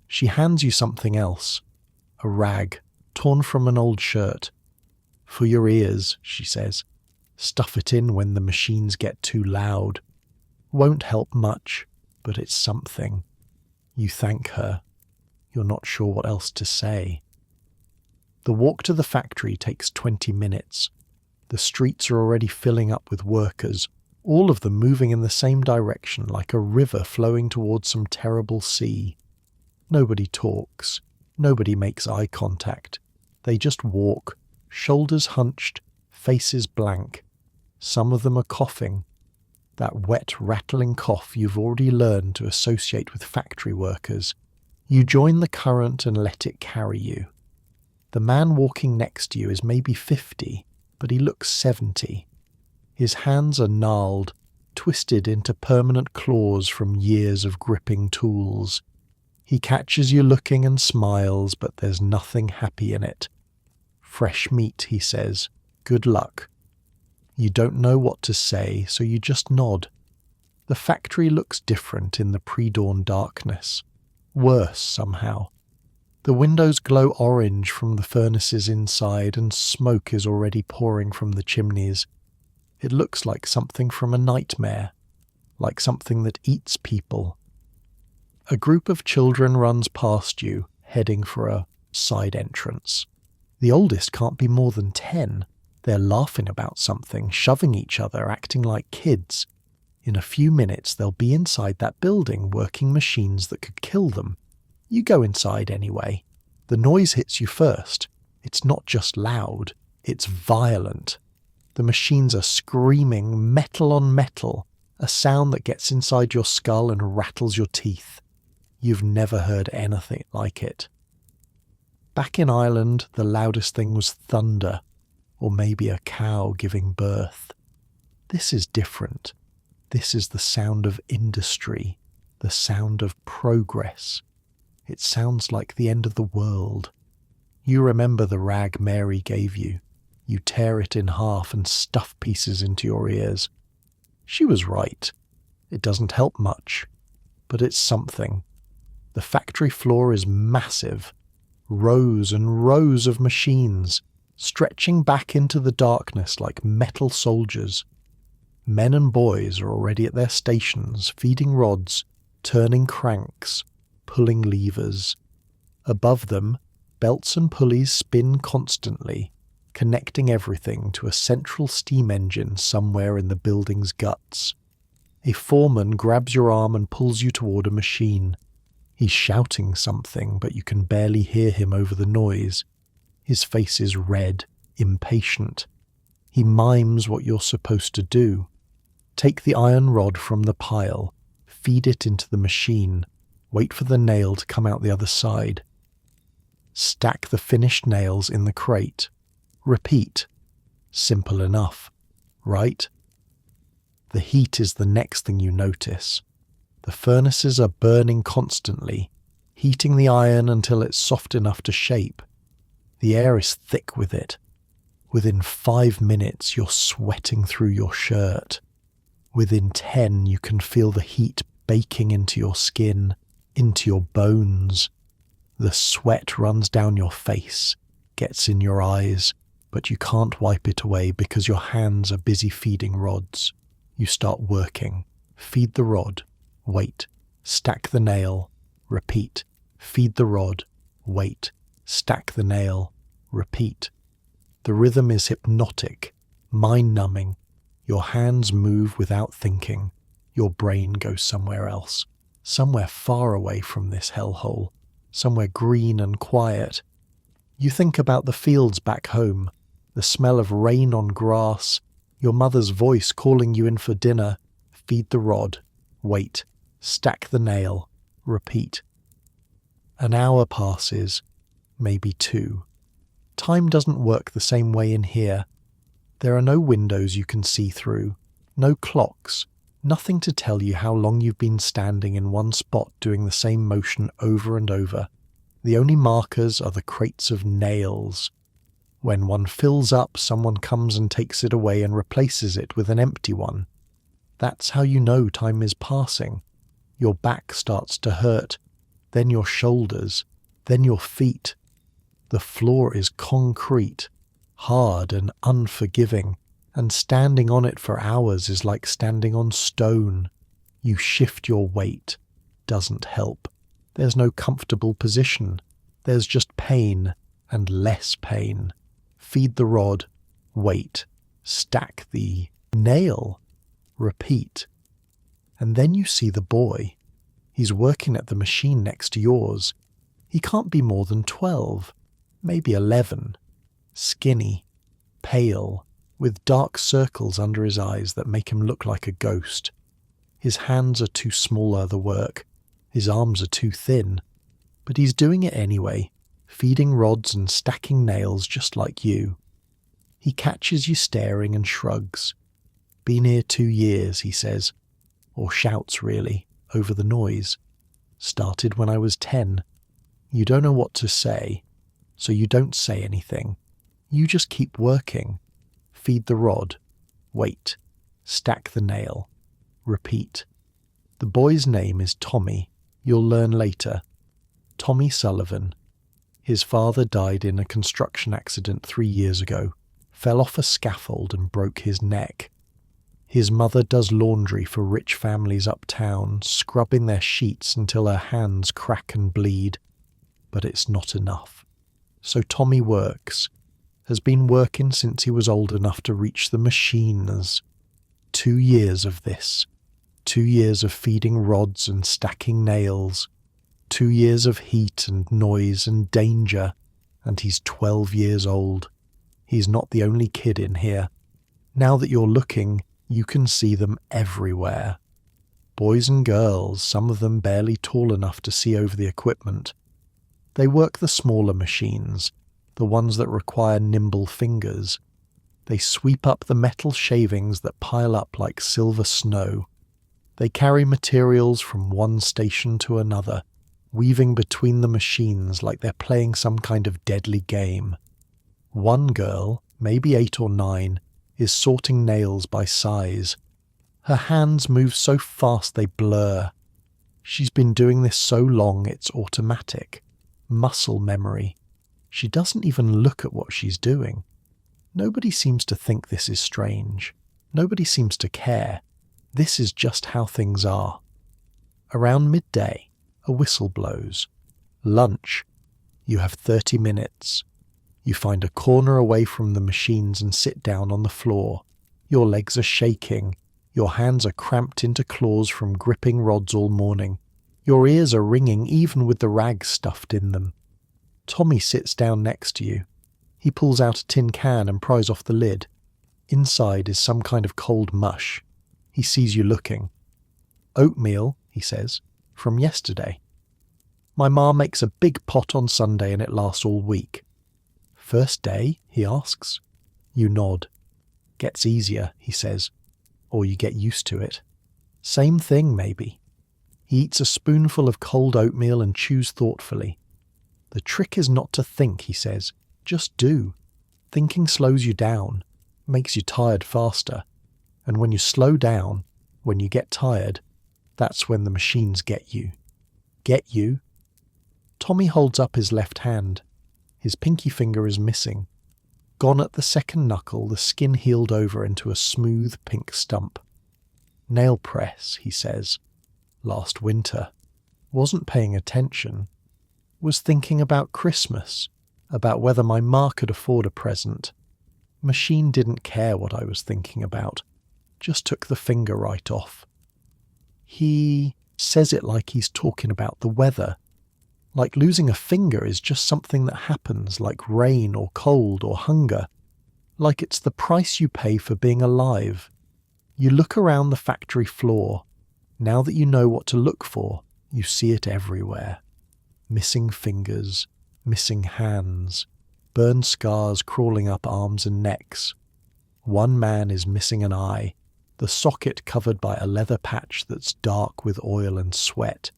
She hands you something else. A rag, torn from an old shirt. "For your ears," she says. "Stuff it in when the machines get too loud. Won't help much, but it's something." You thank her. You're not sure what else to say. The walk to the factory takes 20 minutes. The streets are already filling up with workers, all of them moving in the same direction like a river flowing towards some terrible sea. Nobody talks. Nobody makes eye contact. They just walk, shoulders hunched, faces blank. Some of them are coughing. That wet, rattling cough you've already learned to associate with factory workers. You join the current and let it carry you. The man walking next to you is maybe 50, but he looks 70. His hands are gnarled, twisted into permanent claws from years of gripping tools. He catches you looking and smiles, but there's nothing happy in it. "Fresh meat," he says. "Good luck." You don't know what to say, so you just nod. The factory looks different in the pre-dawn darkness. Worse, somehow. The windows glow orange from the furnaces inside, and smoke is already pouring from the chimneys. It looks like something from a nightmare, like something that eats people. A group of children runs past you, heading for a side entrance. The oldest can't be more than 10. They're laughing about something, shoving each other, acting like kids. In a few minutes they'll be inside that building working machines that could kill them. You go inside anyway. The noise hits you first. It's not just loud, it's violent. The machines are screaming metal on metal, a sound that gets inside your skull and rattles your teeth. You've never heard anything like it. Back in Ireland, the loudest thing was thunder, or maybe a cow giving birth. This is different. This is the sound of industry, the sound of progress. It sounds like the end of the world. You remember the rag Mary gave you. You tear it in half and stuff pieces into your ears. She was right. It doesn't help much, but it's something. The factory floor is massive. Rows and rows of machines, stretching back into the darkness like metal soldiers. Men and boys are already at their stations, feeding rods, turning cranks, pulling levers. Above them, belts and pulleys spin constantly, connecting everything to a central steam engine somewhere in the building's guts. A foreman grabs your arm and pulls you toward a machine. He's shouting something, but you can barely hear him over the noise. His face is red, impatient. He mimes what you're supposed to do. Take the iron rod from the pile, feed it into the machine, wait for the nail to come out the other side. Stack the finished nails in the crate. Repeat. Simple enough, right? The heat is the next thing you notice. The furnaces are burning constantly, heating the iron until it's soft enough to shape. The air is thick with it. Within 5 minutes, you're sweating through your shirt. Within 10, you can feel the heat baking into your skin, into your bones. The sweat runs down your face, gets in your eyes, but you can't wipe it away because your hands are busy feeding rods. You start working. Feed the rod. Wait. Stack the nail. Repeat. Feed the rod. Wait. Stack the nail. Repeat. The rhythm is hypnotic, mind-numbing. Your hands move without thinking. Your brain goes somewhere else, somewhere far away from this hellhole, somewhere green and quiet. You think about the fields back home, the smell of rain on grass, your mother's voice calling you in for dinner. Feed the rod. Wait. Stack the nail. Repeat. An hour passes, maybe 2. Time doesn't work the same way in here. There are no windows you can see through, no clocks, nothing to tell you how long you've been standing in one spot doing the same motion over and over. The only markers are the crates of nails. When one fills up, someone comes and takes it away and replaces it with an empty one. That's how you know time is passing. Your back starts to hurt, then your shoulders, then your feet. The floor is concrete, hard and unforgiving, and standing on it for hours is like standing on stone. You shift your weight. Doesn't help. There's no comfortable position. There's just pain and less pain. Feed the rod. Wait. Stack the nail. Repeat. And then you see the boy. He's working at the machine next to yours. He can't be more than 12, maybe 11. Skinny, pale, with dark circles under his eyes that make him look like a ghost. His hands are too small for the work. His arms are too thin. But he's doing it anyway, feeding rods and stacking nails just like you. He catches you staring and shrugs. Been here 2 years, he says, or shouts really, over the noise. Started when I was 10. You don't know what to say, so you don't say anything. You just keep working. Feed the rod. Wait. Stack the nail. Repeat. The boy's name is Tommy. You'll learn later. Tommy Sullivan. His father died in a construction accident 3 years ago, fell off a scaffold and broke his neck. His mother does laundry for rich families uptown, scrubbing their sheets until her hands crack and bleed. But it's not enough. So Tommy works. Has been working since he was old enough to reach the machines. 2 years of this. 2 years of feeding rods and stacking nails. 2 years of heat and noise and danger. And he's 12 years old. He's not the only kid in here. Now that you're looking, you can see them everywhere. Boys and girls, some of them barely tall enough to see over the equipment. They work the smaller machines, the ones that require nimble fingers. They sweep up the metal shavings that pile up like silver snow. They carry materials from one station to another, weaving between the machines like they're playing some kind of deadly game. One girl, maybe 8 or 9, is sorting nails by size. Her hands move so fast they blur. She's been doing this so long it's automatic. Muscle memory. She doesn't even look at what she's doing. Nobody seems to think this is strange. Nobody seems to care. This is just how things are. Around midday, a whistle blows. Lunch. You have 30 minutes. You find a corner away from the machines and sit down on the floor. Your legs are shaking. Your hands are cramped into claws from gripping rods all morning. Your ears are ringing even with the rags stuffed in them. Tommy sits down next to you. He pulls out a tin can and pries off the lid. Inside is some kind of cold mush. He sees you looking. Oatmeal, he says, from yesterday. My ma makes a big pot on Sunday and it lasts all week. First day, he asks. You nod. Gets easier, he says, or you get used to it. Same thing, maybe. He eats a spoonful of cold oatmeal and chews thoughtfully. The trick is not to think, he says. Just do. Thinking slows you down, makes you tired faster. And when you slow down, when you get tired, That's when the machines get you. Get you? Tommy holds up his left hand. His pinky finger is missing. Gone at the second knuckle, the skin healed over into a smooth pink stump. Nail press, he says. Last winter. Wasn't paying attention. Was thinking about Christmas, about whether my ma could afford a present. Machine didn't care what I was thinking about. Just took the finger right off. He says it like he's talking about the weather. Like losing a finger is just something that happens, like rain or cold or hunger. Like it's the price you pay for being alive. You look around the factory floor. Now that you know what to look for, you see it everywhere. Missing fingers, missing hands, burned scars crawling up arms and necks. One man is missing an eye, the socket covered by a leather patch that's dark with oil and sweat.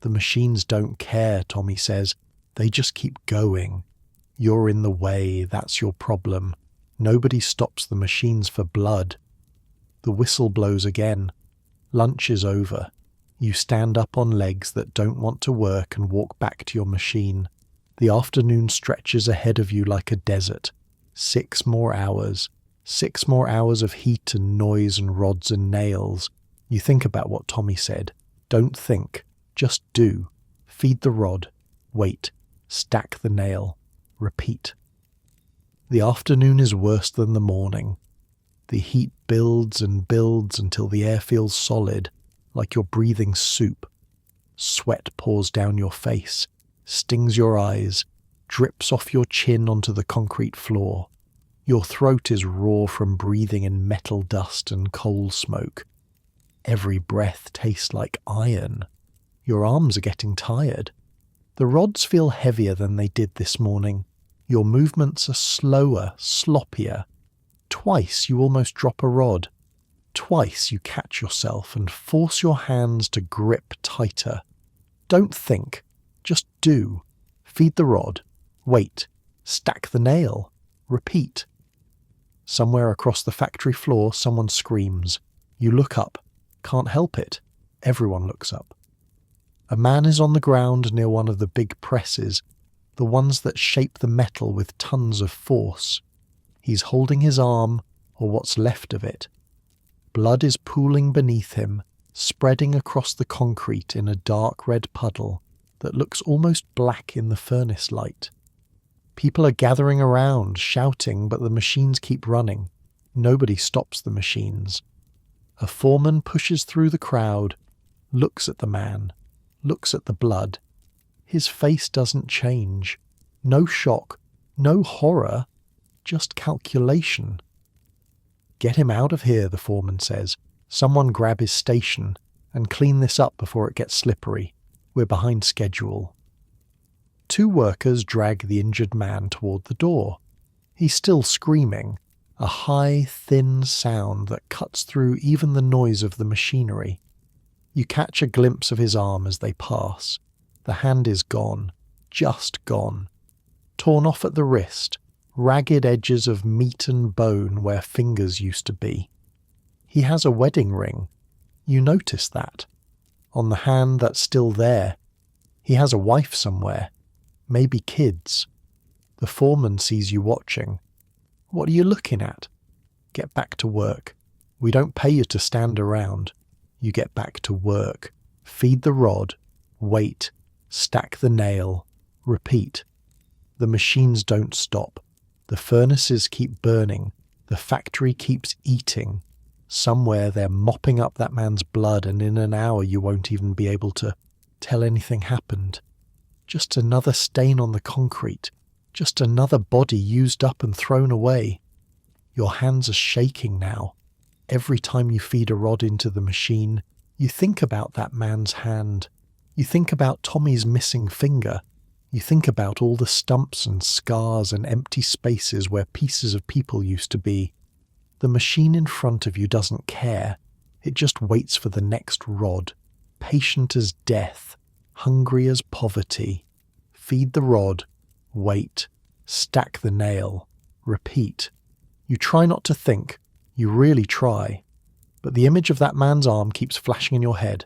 The machines don't care, Tommy says. They just keep going. You're in the way, that's your problem. Nobody stops the machines for blood. The whistle blows again. Lunch is over. You stand up on legs that don't want to work and walk back to your machine. The afternoon stretches ahead of you like a desert. 6 more hours. 6 more hours of heat and noise and rods and nails. You think about what Tommy said. Don't think. Just do. Feed the rod. Wait. Stack the nail. Repeat. The afternoon is worse than the morning. The heat builds and builds until the air feels solid, like you're breathing soup. Sweat pours down your face, stings your eyes, drips off your chin onto the concrete floor. Your throat is raw from breathing in metal dust and coal smoke. Every breath tastes like iron. Your arms are getting tired. The rods feel heavier than they did this morning. Your movements are slower, sloppier. Twice you almost drop a rod. Twice you catch yourself and force your hands to grip tighter. Don't think. Just do. Feed the rod. Wait. Stack the nail. Repeat. Somewhere across the factory floor, someone screams. You look up. Can't help it. Everyone looks up. A man is on the ground near one of the big presses, the ones that shape the metal with tons of force. He's holding his arm, or what's left of it. Blood is pooling beneath him, spreading across the concrete in a dark red puddle that looks almost black in the furnace light. People are gathering around, shouting, but the machines keep running. Nobody stops the machines. A foreman pushes through the crowd, looks at the man, looks at the blood. His face doesn't change. No shock, no horror, just calculation. Get him out of here, the foreman says. Someone grab his station and clean this up before it gets slippery. We're behind schedule. 2 workers drag the injured man toward the door. He's still screaming, a high, thin sound that cuts through even the noise of the machinery. You catch a glimpse of his arm as they pass. The hand is gone, just gone. Torn off at the wrist, ragged edges of meat and bone where fingers used to be. He has a wedding ring. You notice that. On the hand that's still there. He has a wife somewhere. Maybe kids. The foreman sees you watching. What are you looking at? Get back to work. We don't pay you to stand around. You get back to work. Feed the rod. Wait. Stack the nail. Repeat. The machines don't stop. The furnaces keep burning. The factory keeps eating. Somewhere they're mopping up that man's blood, and in an hour you won't even be able to tell anything happened. Just another stain on the concrete. Just another body used up and thrown away. Your hands are shaking now. Every time you feed a rod into the machine, you think about that man's hand. You think about Tommy's missing finger. You think about all the stumps and scars and empty spaces where pieces of people used to be. The machine in front of you doesn't care. It just waits for the next rod, patient as death, hungry as poverty. Feed the rod. Wait. Stack the nail. Repeat. You try not to think. You really try. But the image of that man's arm keeps flashing in your head.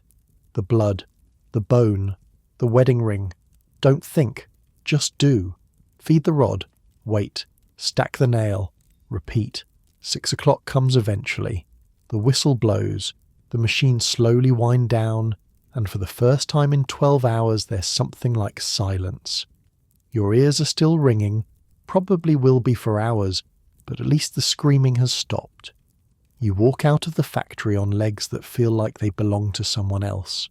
The blood, the bone, the wedding ring. Don't think, just do. Feed the rod, wait, stack the nail, repeat. 6 o'clock comes eventually. The whistle blows, the machines slowly wind down, and for the first time in 12 hours there's something like silence. Your ears are still ringing, probably will be for hours, but at least the screaming has stopped. You walk out of the factory on legs that feel like they belong to someone else.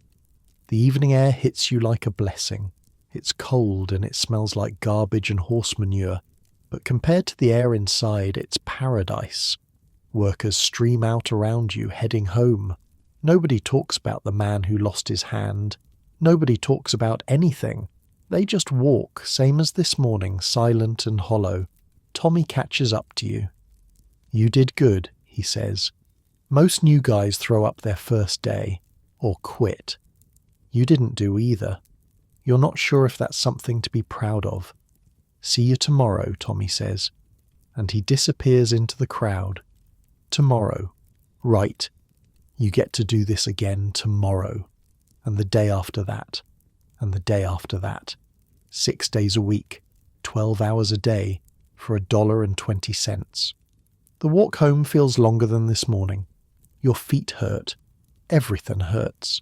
The evening air hits you like a blessing. It's cold and it smells like garbage and horse manure, but compared to the air inside, it's paradise. Workers stream out around you, heading home. Nobody talks about the man who lost his hand. Nobody talks about anything. They just walk, same as this morning, silent and hollow. Tommy catches up to you. You did good, he says. Most new guys throw up their first day, or quit. You didn't do either. You're not sure if that's something to be proud of. See you tomorrow, Tommy says, and he disappears into the crowd. Tomorrow. Right. You get to do this again tomorrow, and the day after that, and the day after that. 6 days a week, 12 hours a day, for $1.20. The walk home feels longer than this morning. Your feet hurt. Everything hurts.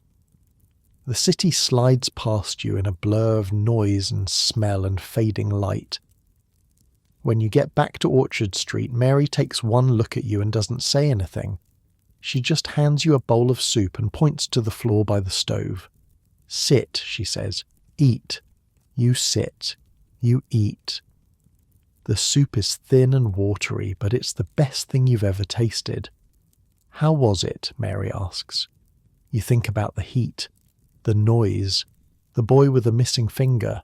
The city slides past you in a blur of noise and smell and fading light. When you get back to Orchard Street, Mary takes one look at you and doesn't say anything. She just hands you a bowl of soup and points to the floor by the stove. Sit, she says. Eat. You sit. You eat. The soup is thin and watery, but it's the best thing you've ever tasted. How was it? Mary asks. You think about the heat, the noise, the boy with the missing finger,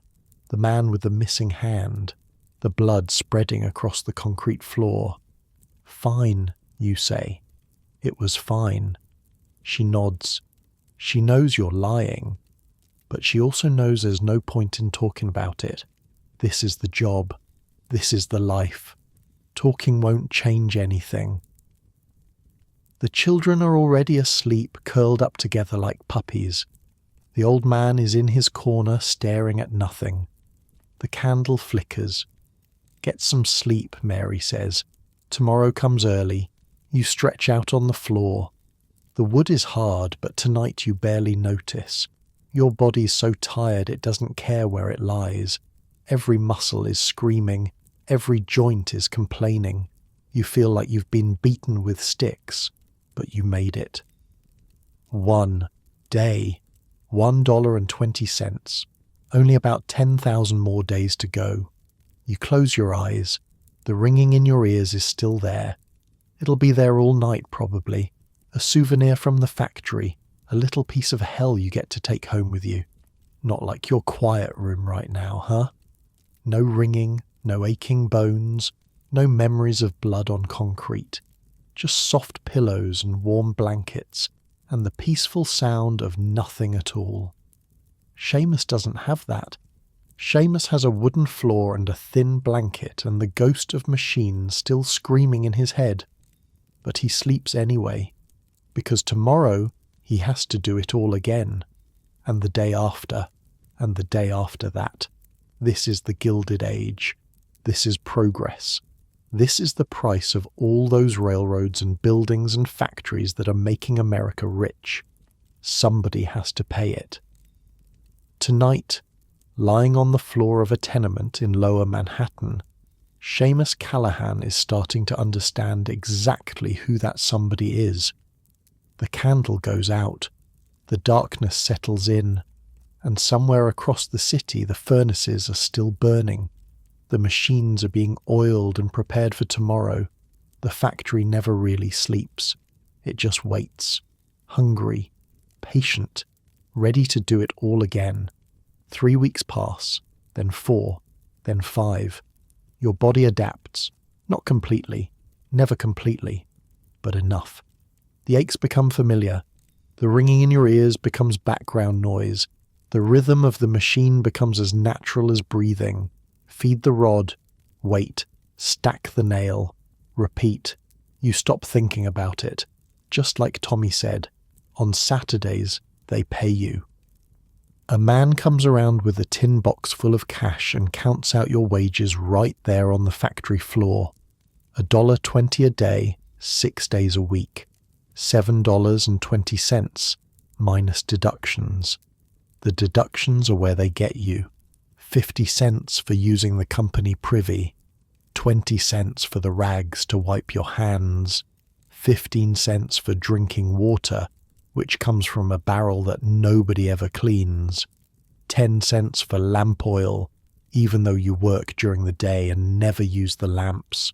the man with the missing hand, the blood spreading across the concrete floor. Fine, you say. It was fine. She nods. She knows you're lying, but she also knows there's no point in talking about it. This is the job. This is the life. Talking won't change anything. The children are already asleep, curled up together like puppies. The old man is in his corner, staring at nothing. The candle flickers. Get some sleep, Mary says. Tomorrow comes early. You stretch out on the floor. The wood is hard, but tonight you barely notice. Your body's so tired it doesn't care where it lies. Every muscle is screaming. Every joint is complaining. You feel like you've been beaten with sticks, but you made it. 1 day. $1.20. Only about 10,000 more days to go. You close your eyes. The ringing in your ears is still there. It'll be there all night probably. A souvenir from the factory. A little piece of hell you get to take home with you. Not like your quiet room right now, huh? No ringing, no aching bones, no memories of blood on concrete. Just soft pillows and warm blankets, and the peaceful sound of nothing at all. Seamus doesn't have that. Seamus has a wooden floor and a thin blanket and the ghost of machine still screaming in his head. But he sleeps anyway, because tomorrow he has to do it all again, and the day after, and the day after that. This is the Gilded Age. This is progress. This is the price of all those railroads and buildings and factories that are making America rich. Somebody has to pay it. Tonight, lying on the floor of a tenement in Lower Manhattan, Seamus Callahan is starting to understand exactly who that somebody is. The candle goes out, the darkness settles in, and somewhere across the city the furnaces are still burning. The machines are being oiled and prepared for tomorrow. The factory never really sleeps. It just waits, hungry, patient, ready to do it all again. 3 weeks pass, then 4, then 5. Your body adapts, not completely, never completely, but enough. The aches become familiar. The ringing in your ears becomes background noise. The rhythm of the machine becomes as natural as breathing. Feed the rod, wait, stack the nail, repeat. You stop thinking about it. Just like Tommy said, on Saturdays they pay you. A man comes around with a tin box full of cash and counts out your wages right there on the factory floor. $1.20 a day, 6 days a week. $7.20, minus deductions. The deductions are where they get you. 50 cents for using the company privy, 20 cents for the rags to wipe your hands, 15 cents for drinking water, which comes from a barrel that nobody ever cleans, 10 cents for lamp oil, even though you work during the day and never use the lamps,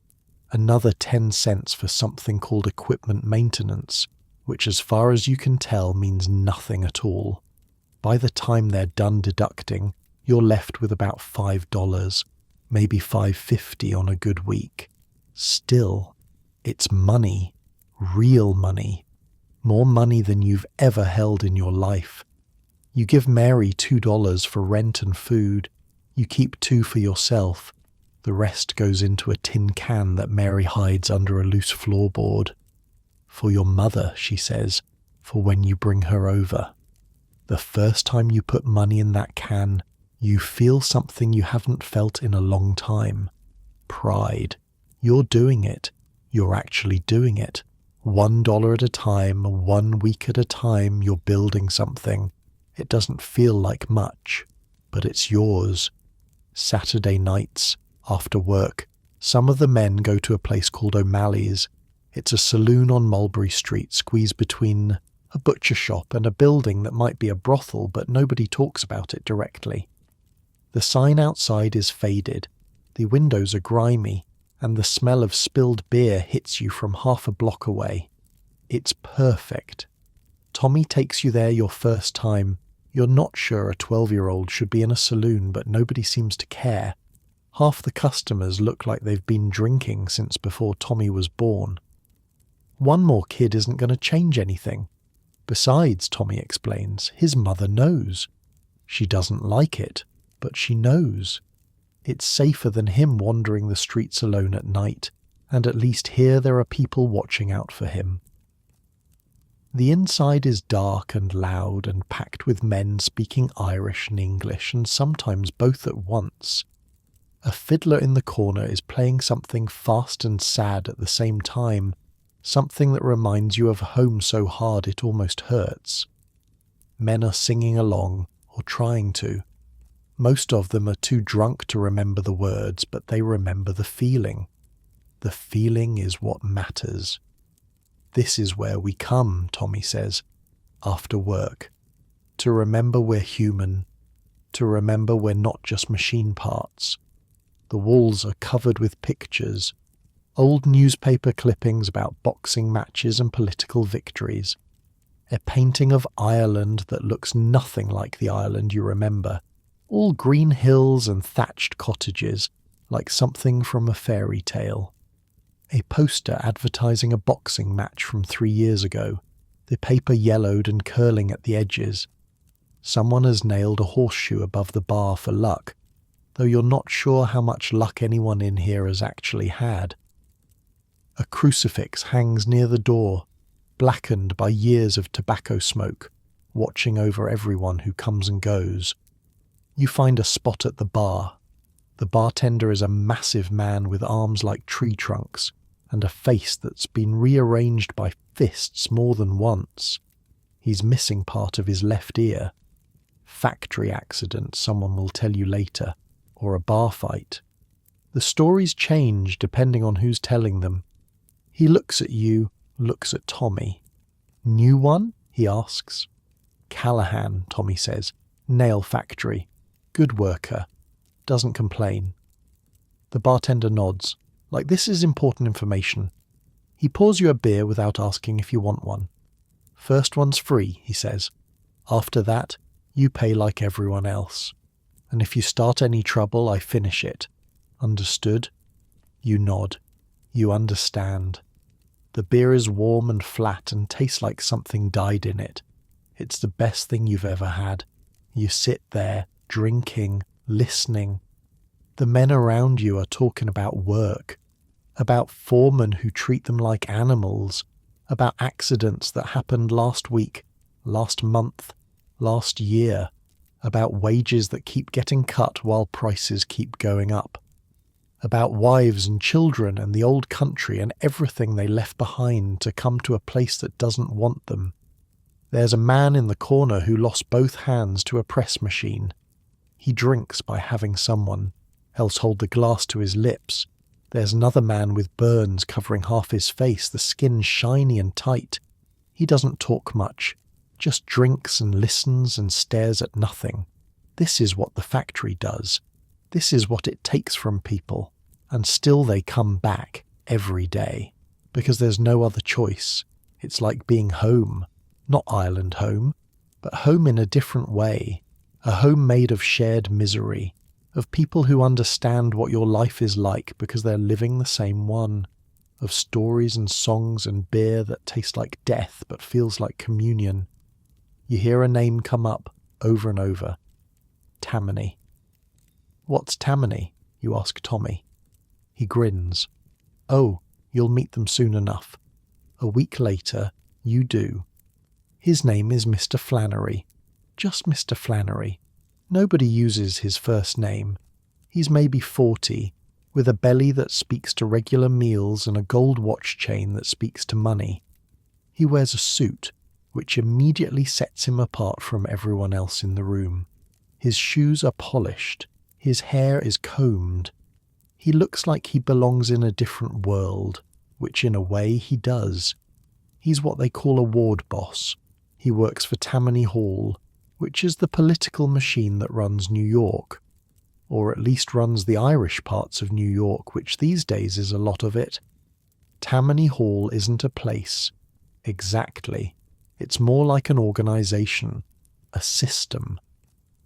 another 10 cents for something called equipment maintenance, which as far as you can tell means nothing at all. By the time they're done deducting, you're left with about $5, maybe $5.50 on a good week. Still, it's money, real money, more money than you've ever held in your life. You give Mary $2 for rent and food, you keep $2 for yourself, the rest goes into a tin can that Mary hides under a loose floorboard. For your mother, she says, for when you bring her over. The first time you put money in that can, you feel something you haven't felt in a long time. Pride. You're doing it. You're actually doing it. $1 at a time, 1 week at a time, you're building something. It doesn't feel like much, but it's yours. Saturday nights, after work, some of the men go to a place called O'Malley's. It's a saloon on Mulberry Street, squeezed between a butcher shop and a building that might be a brothel, but nobody talks about it directly. The sign outside is faded, the windows are grimy, and the smell of spilled beer hits you from half a block away. It's perfect. Tommy takes you there your first time. You're not sure a 12-year-old should be in a saloon, but nobody seems to care. Half the customers look like they've been drinking since before Tommy was born. One more kid isn't going to change anything. Besides, Tommy explains, his mother knows. She doesn't like it, but she knows. It's safer than him wandering the streets alone at night, and at least here there are people watching out for him. The inside is dark and loud and packed with men speaking Irish and English, and sometimes both at once. A fiddler in the corner is playing something fast and sad at the same time, something that reminds you of home so hard it almost hurts. Men are singing along, or trying to. Most of them are too drunk to remember the words, but they remember the feeling. The feeling is what matters. This is where we come, Tommy says, after work. To remember we're human. To remember we're not just machine parts. The walls are covered with pictures. Old newspaper clippings about boxing matches and political victories. A painting of Ireland that looks nothing like the Ireland you remember. All green hills and thatched cottages, like something from a fairy tale. A poster advertising a boxing match from 3 years ago, the paper yellowed and curling at the edges. Someone has nailed a horseshoe above the bar for luck, though you're not sure how much luck anyone in here has actually had. A crucifix hangs near the door, blackened by years of tobacco smoke, watching over everyone who comes and goes. You find a spot at the bar. The bartender is a massive man with arms like tree trunks and a face that's been rearranged by fists more than once. He's missing part of his left ear. Factory accident, someone will tell you later, or a bar fight. The stories change depending on who's telling them. He looks at you, looks at Tommy. New one? He asks. Callahan, Tommy says. Nail factory. Good worker. Doesn't complain. The bartender nods, like this is important information. He pours you a beer without asking if you want one. First one's free, he says. After that, you pay like everyone else. And if you start any trouble, I finish it. Understood? You nod. You understand. The beer is warm and flat and tastes like something died in it. It's the best thing you've ever had. You sit there, drinking, listening. The men around you are talking about work, about foremen who treat them like animals, about accidents that happened last week, last month, last year, about wages that keep getting cut while prices keep going up, about wives and children and the old country and everything they left behind to come to a place that doesn't want them. There's a man in the corner who lost both hands to a press machine. He drinks by having someone else hold the glass to his lips. There's another man with burns covering half his face, the skin shiny and tight. He doesn't talk much, just drinks and listens and stares at nothing. This is what the factory does. This is what it takes from people. And still they come back every day, because there's no other choice. It's like being home. Not Ireland home, but home in a different way. A home made of shared misery, of people who understand what your life is like because they're living the same one, of stories and songs and beer that taste like death but feels like communion. You hear a name come up over and over. Tammany. What's Tammany? You ask Tommy. He grins. Oh, you'll meet them soon enough. A week later, you do. His name is Mr. Flannery. Just Mr. Flannery. Nobody uses his first name. He's maybe 40, with a belly that speaks to regular meals and a gold watch chain that speaks to money. He wears a suit, which immediately sets him apart from everyone else in the room. His shoes are polished. His hair is combed. He looks like he belongs in a different world, which in a way he does. He's what they call a ward boss. He works for Tammany Hall, which is the political machine that runs New York, or at least runs the Irish parts of New York, which these days is a lot of it. Tammany Hall isn't a place. Exactly. It's more like an organization, a system.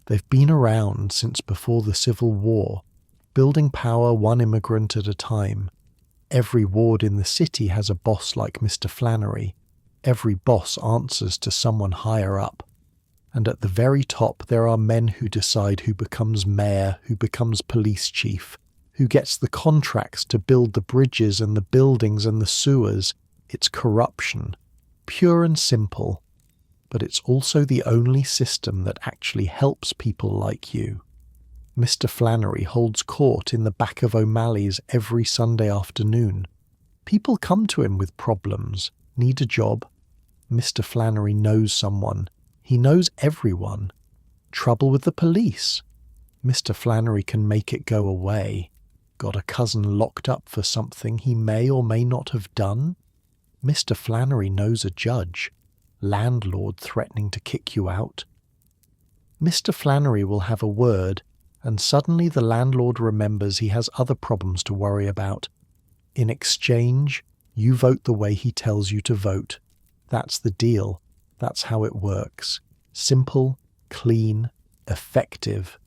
They've been around since before the Civil War, building power one immigrant at a time. Every ward in the city has a boss like Mr. Flannery. Every boss answers to someone higher up. And at the very top there are men who decide who becomes mayor, who becomes police chief, who gets the contracts to build the bridges and the buildings and the sewers. It's corruption. Pure and simple. But it's also the only system that actually helps people like you. Mr. Flannery holds court in the back of O'Malley's every Sunday afternoon. People come to him with problems, need a job. Mr. Flannery knows someone. He knows everyone. Trouble with the police. Mr. Flannery can make it go away. Got a cousin locked up for something he may or may not have done? Mr. Flannery knows a judge. Landlord threatening to kick you out. Mr. Flannery will have a word, and suddenly the landlord remembers he has other problems to worry about. In exchange, you vote the way he tells you to vote. That's the deal. That's how it works. Simple, clean, effective.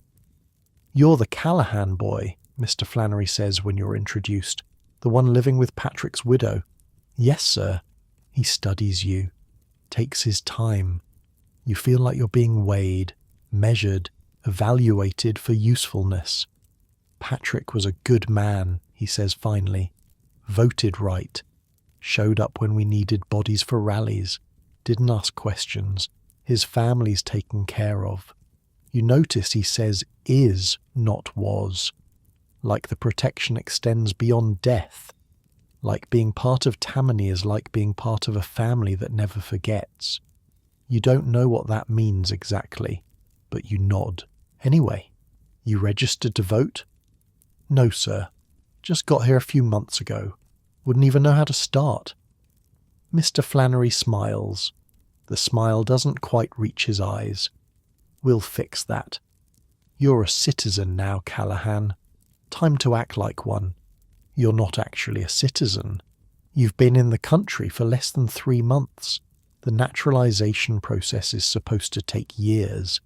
You're the Callahan boy, Mr. Flannery says when you're introduced. The one living with Patrick's widow. Yes, sir. He studies you. Takes his time. You feel like you're being weighed, measured, evaluated for usefulness. Patrick was a good man, he says finally. Voted right. Showed up when we needed bodies for rallies. Didn't ask questions. His family's taken care of. You notice he says is, not was. Like the protection extends beyond death. Like being part of Tammany is like being part of a family that never forgets. You don't know what that means exactly, but you nod. Anyway, you registered to vote? No, sir. Just got here a few months ago. Wouldn't even know how to start. Mr. Flannery smiles. The smile doesn't quite reach his eyes. We'll fix that. You're a citizen now, Callahan. Time to act like one. You're not actually a citizen. You've been in the country for less than 3 months. The naturalization process is supposed to take years.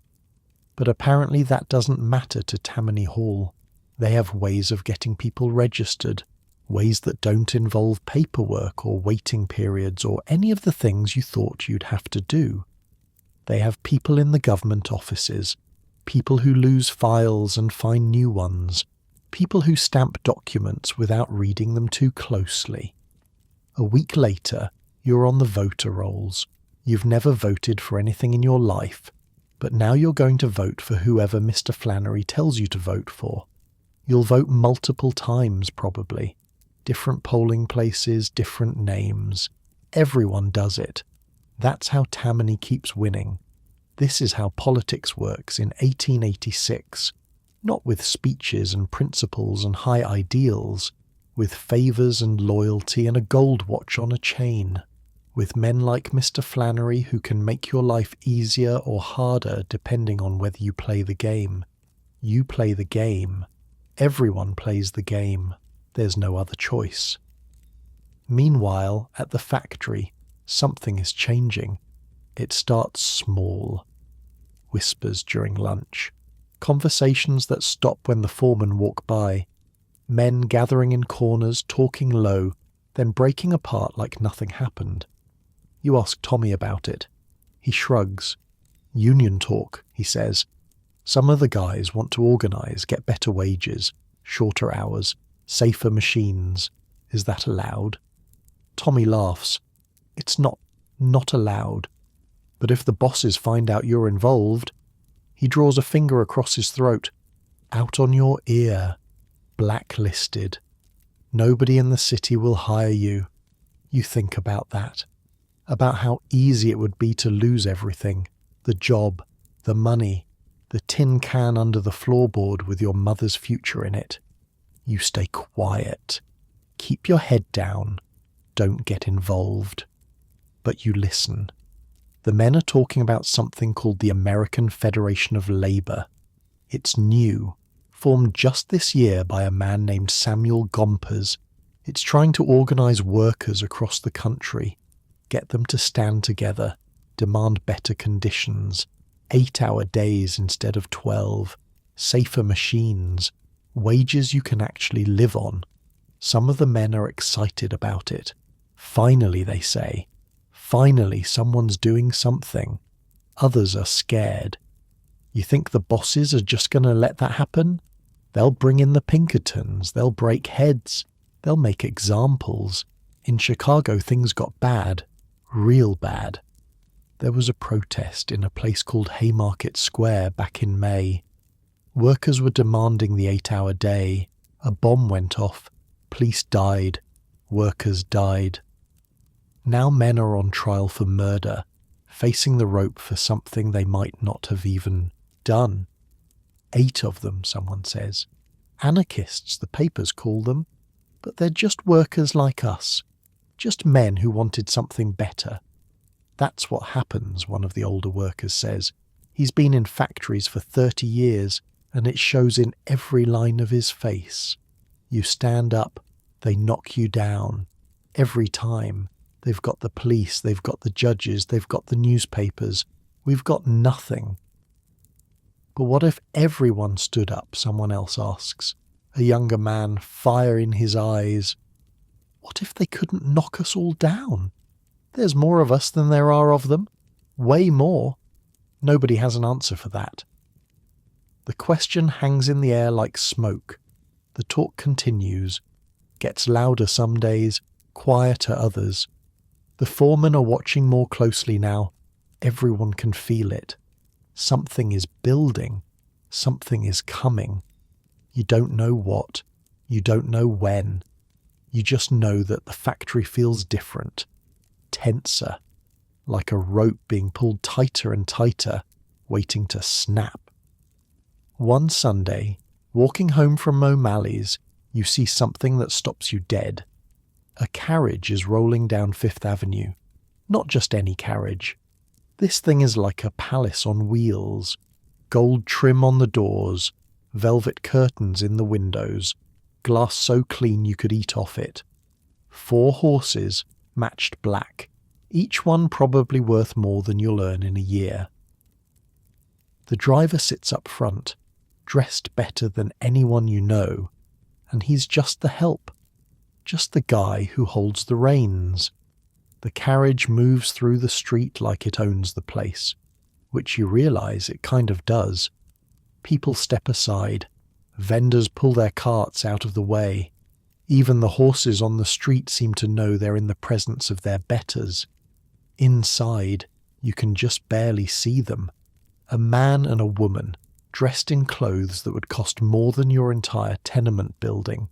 But apparently that doesn't matter to Tammany Hall. They have ways of getting people registered, ways that don't involve paperwork or waiting periods or any of the things you thought you'd have to do. They have people in the government offices, people who lose files and find new ones, people who stamp documents without reading them too closely. A week later, You're on the voter rolls. You've never voted for anything in your life, but now you're going to vote for whoever Mr. Flannery tells you to vote for. You'll vote multiple times, probably. Different polling places, different names. Everyone does it. That's how Tammany keeps winning. This is how politics works in 1886, not with speeches and principles and high ideals, with favours and loyalty and a gold watch on a chain, with men like Mr. Flannery who can make your life easier or harder depending on whether you play the game. You play the game. Everyone plays the game. There's no other choice. Meanwhile, at the factory, something is changing. It starts small. Whispers during lunch. Conversations that stop when the foremen walk by. Men gathering in corners, talking low, then breaking apart like nothing happened. You ask Tommy about it. He shrugs. Union talk, he says. Some of the guys want to organise, get better wages, shorter hours, safer machines. Is that allowed? Tommy laughs. It's not allowed. But if the bosses find out you're involved, he draws a finger across his throat. Out on your ear. Blacklisted. Nobody in the city will hire you. You think about that. About how easy it would be to lose everything. The job, the money, the tin can under the floorboard with your mother's future in it. You stay quiet. Keep your head down. Don't get involved. But you listen. The men are talking about something called the American Federation of Labor. It's new, formed just this year by a man named Samuel Gompers. It's trying to organize workers across the country, get them to stand together, demand better conditions, 8-hour days instead of 12, safer machines, wages you can actually live on. Some of the men are excited about it. Finally, they say. Finally, someone's doing something. Others are scared. You think the bosses are just going to let that happen? They'll bring in the Pinkertons. They'll break heads. They'll make examples. In Chicago, things got bad. Real bad. There was a protest in a place called Haymarket Square back in May. Workers were demanding the 8-hour day. A bomb went off. Police died. Workers died. Now men are on trial for murder, facing the rope for something they might not have even done. 8 of them, someone says. Anarchists, the papers call them. But they're just workers like us. Just men who wanted something better. That's what happens, one of the older workers says. He's been in factories for 30 years, and it shows in every line of his face. You stand up, they knock you down. Every time. They've got the police, they've got the judges, they've got the newspapers. We've got nothing. But what if everyone stood up, someone else asks. A younger man, fire in his eyes. What if they couldn't knock us all down? There's more of us than there are of them. Way more. Nobody has an answer for that. The question hangs in the air like smoke. The talk continues. Gets louder some days, quieter others. The foremen are watching more closely now. Everyone can feel it. Something is building. Something is coming. You don't know what. You don't know when. You just know that the factory feels different. Tenser. Like a rope being pulled tighter and tighter, waiting to snap. One Sunday, walking home from O'Malley's, you see something that stops you dead. A carriage is rolling down Fifth Avenue. Not just any carriage. This thing is like a palace on wheels. Gold trim on the doors, velvet curtains in the windows, glass so clean you could eat off it. 4 horses, matched black, each one probably worth more than you'll earn in a year. The driver sits up front, dressed better than anyone you know, and he's just the help. Just the guy who holds the reins. The carriage moves through the street like it owns the place, which you realise it kind of does. People step aside. Vendors pull their carts out of the way. Even the horses on the street seem to know they're in the presence of their betters. Inside, you can just barely see them. A man and a woman, dressed in clothes that would cost more than your entire tenement building.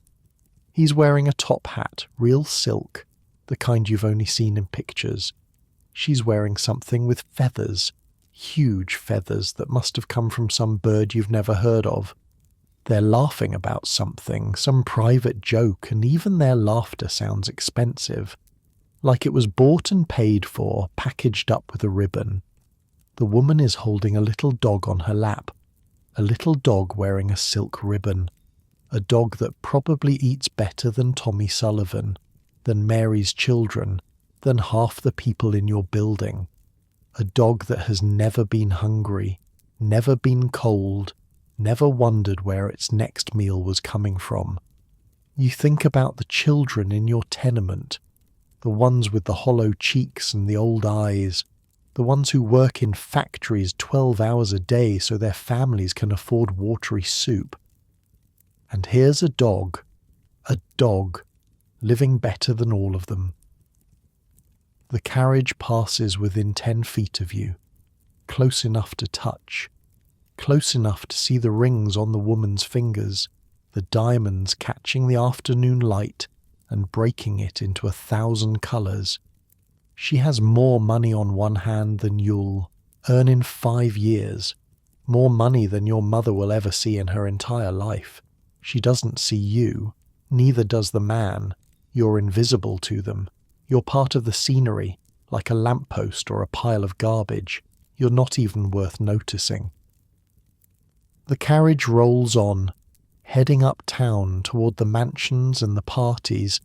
He's wearing a top hat, real silk, the kind you've only seen in pictures. She's wearing something with feathers, huge feathers that must have come from some bird you've never heard of. They're laughing about something, some private joke, and even their laughter sounds expensive. Like it was bought and paid for, packaged up with a ribbon. The woman is holding a little dog on her lap, a little dog wearing a silk ribbon, a dog that probably eats better than Tommy Sullivan, than Mary's children, than half the people in your building. A dog that has never been hungry, never been cold, never wondered where its next meal was coming from. You think about the children in your tenement, the ones with the hollow cheeks and the old eyes, the ones who work in factories 12 hours a day so their families can afford watery soup. And here's a dog, living better than all of them. The carriage passes within 10 feet of you, close enough to touch, close enough to see the rings on the woman's fingers, the diamonds catching the afternoon light and breaking it into 1,000 colours. She has more money on one hand than you'll earn in 5 years, more money than your mother will ever see in her entire life. She doesn't see you, neither does the man. You're invisible to them. You're part of the scenery, like a lamppost or a pile of garbage. You're not even worth noticing. The carriage rolls on, heading uptown toward the mansions and the parties,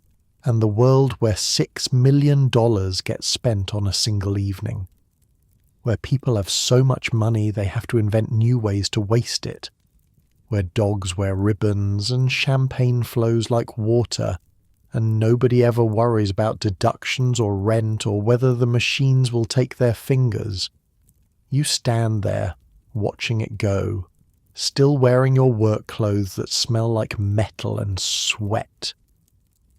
and the world where $6 million gets spent on a single evening. Where people have so much money they have to invent new ways to waste it. Where dogs wear ribbons and champagne flows like water, and nobody ever worries about deductions or rent or whether the machines will take their fingers. You stand there, watching it go, still wearing your work clothes that smell like metal and sweat.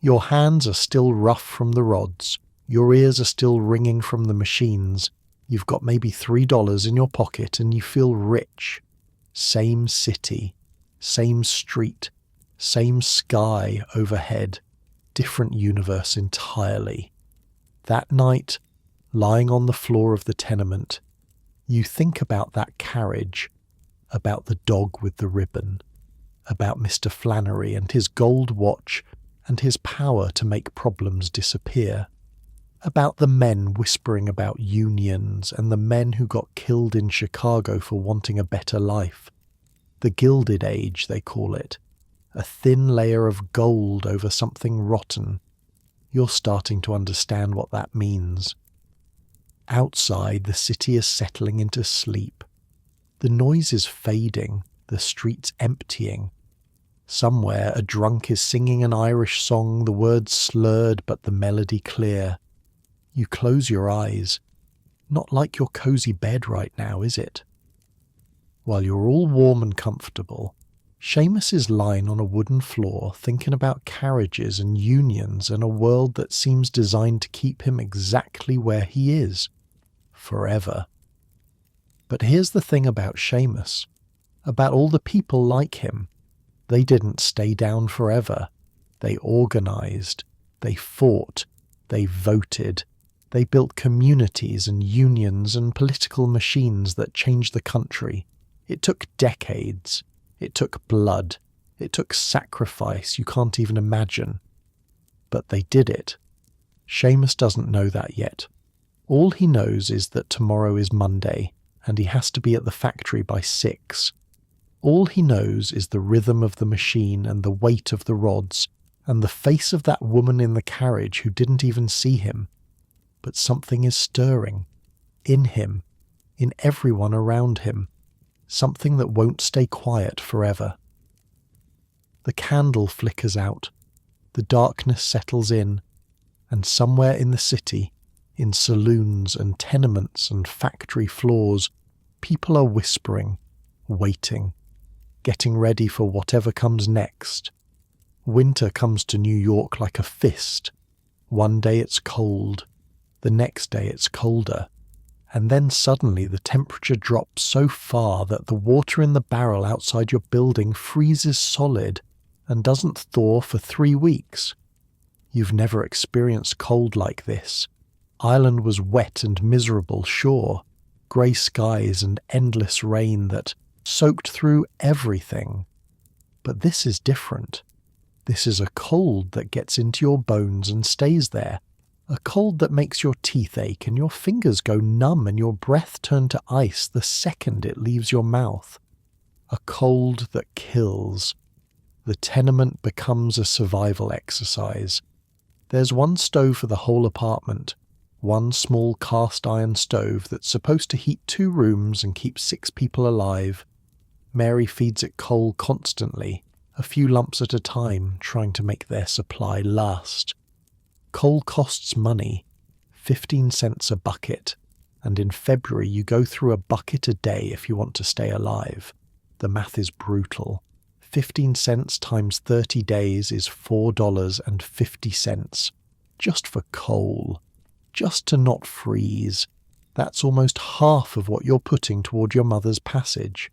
Your hands are still rough from the rods, your ears are still ringing from the machines, you've got maybe $3 in your pocket and you feel rich. Same city, same street, same sky overhead, different universe entirely. That night, lying on the floor of the tenement, you think about that carriage, about the dog with the ribbon, about Mr. Flannery and his gold watch and his power to make problems disappear, about the men whispering about unions and the men who got killed in Chicago for wanting a better life. The Gilded Age, they call it. A thin layer of gold over something rotten. You're starting to understand what that means. Outside, the city is settling into sleep. The noise is fading, the streets emptying. Somewhere a drunk is singing an Irish song, the words slurred but the melody clear. You close your eyes. Not like your cozy bed right now, is it? While you're all warm and comfortable, Seamus is lying on a wooden floor thinking about carriages and unions and a world that seems designed to keep him exactly where he is. Forever. But here's the thing about Seamus, about all the people like him. They didn't stay down forever. They organised, they fought, they voted, they built communities and unions and political machines that changed the country. It took decades. It took blood. It took sacrifice you can't even imagine. But they did it. Seamus doesn't know that yet. All he knows is that tomorrow is Monday, and he has to be at the factory by 6. All he knows is the rhythm of the machine and the weight of the rods, and the face of that woman in the carriage who didn't even see him. But something is stirring. In him. In everyone around him. Something that won't stay quiet forever. The candle flickers out. The darkness settles in, and somewhere in the city, in saloons and tenements and factory floors, people are whispering, waiting, getting ready for whatever comes next. Winter comes to New York like a fist. One day it's cold, the next day it's colder, and then suddenly the temperature drops so far that the water in the barrel outside your building freezes solid and doesn't thaw for 3 weeks. You've never experienced cold like this. Ireland was wet and miserable, sure, grey skies and endless rain that soaked through everything. But this is different. This is a cold that gets into your bones and stays there. A cold that makes your teeth ache and your fingers go numb and your breath turn to ice the second it leaves your mouth. A cold that kills. The tenement becomes a survival exercise. There's one stove for the whole apartment, one small cast iron stove that's supposed to heat 2 rooms and keep 6 people alive. Mary feeds it coal constantly, a few lumps at a time, trying to make their supply last. Coal costs money, 15 cents a bucket, and in February you go through a bucket a day if you want to stay alive. The math is brutal. 15 cents times 30 days is $4.50, just for coal, just to not freeze. That's almost half of what you're putting toward your mother's passage.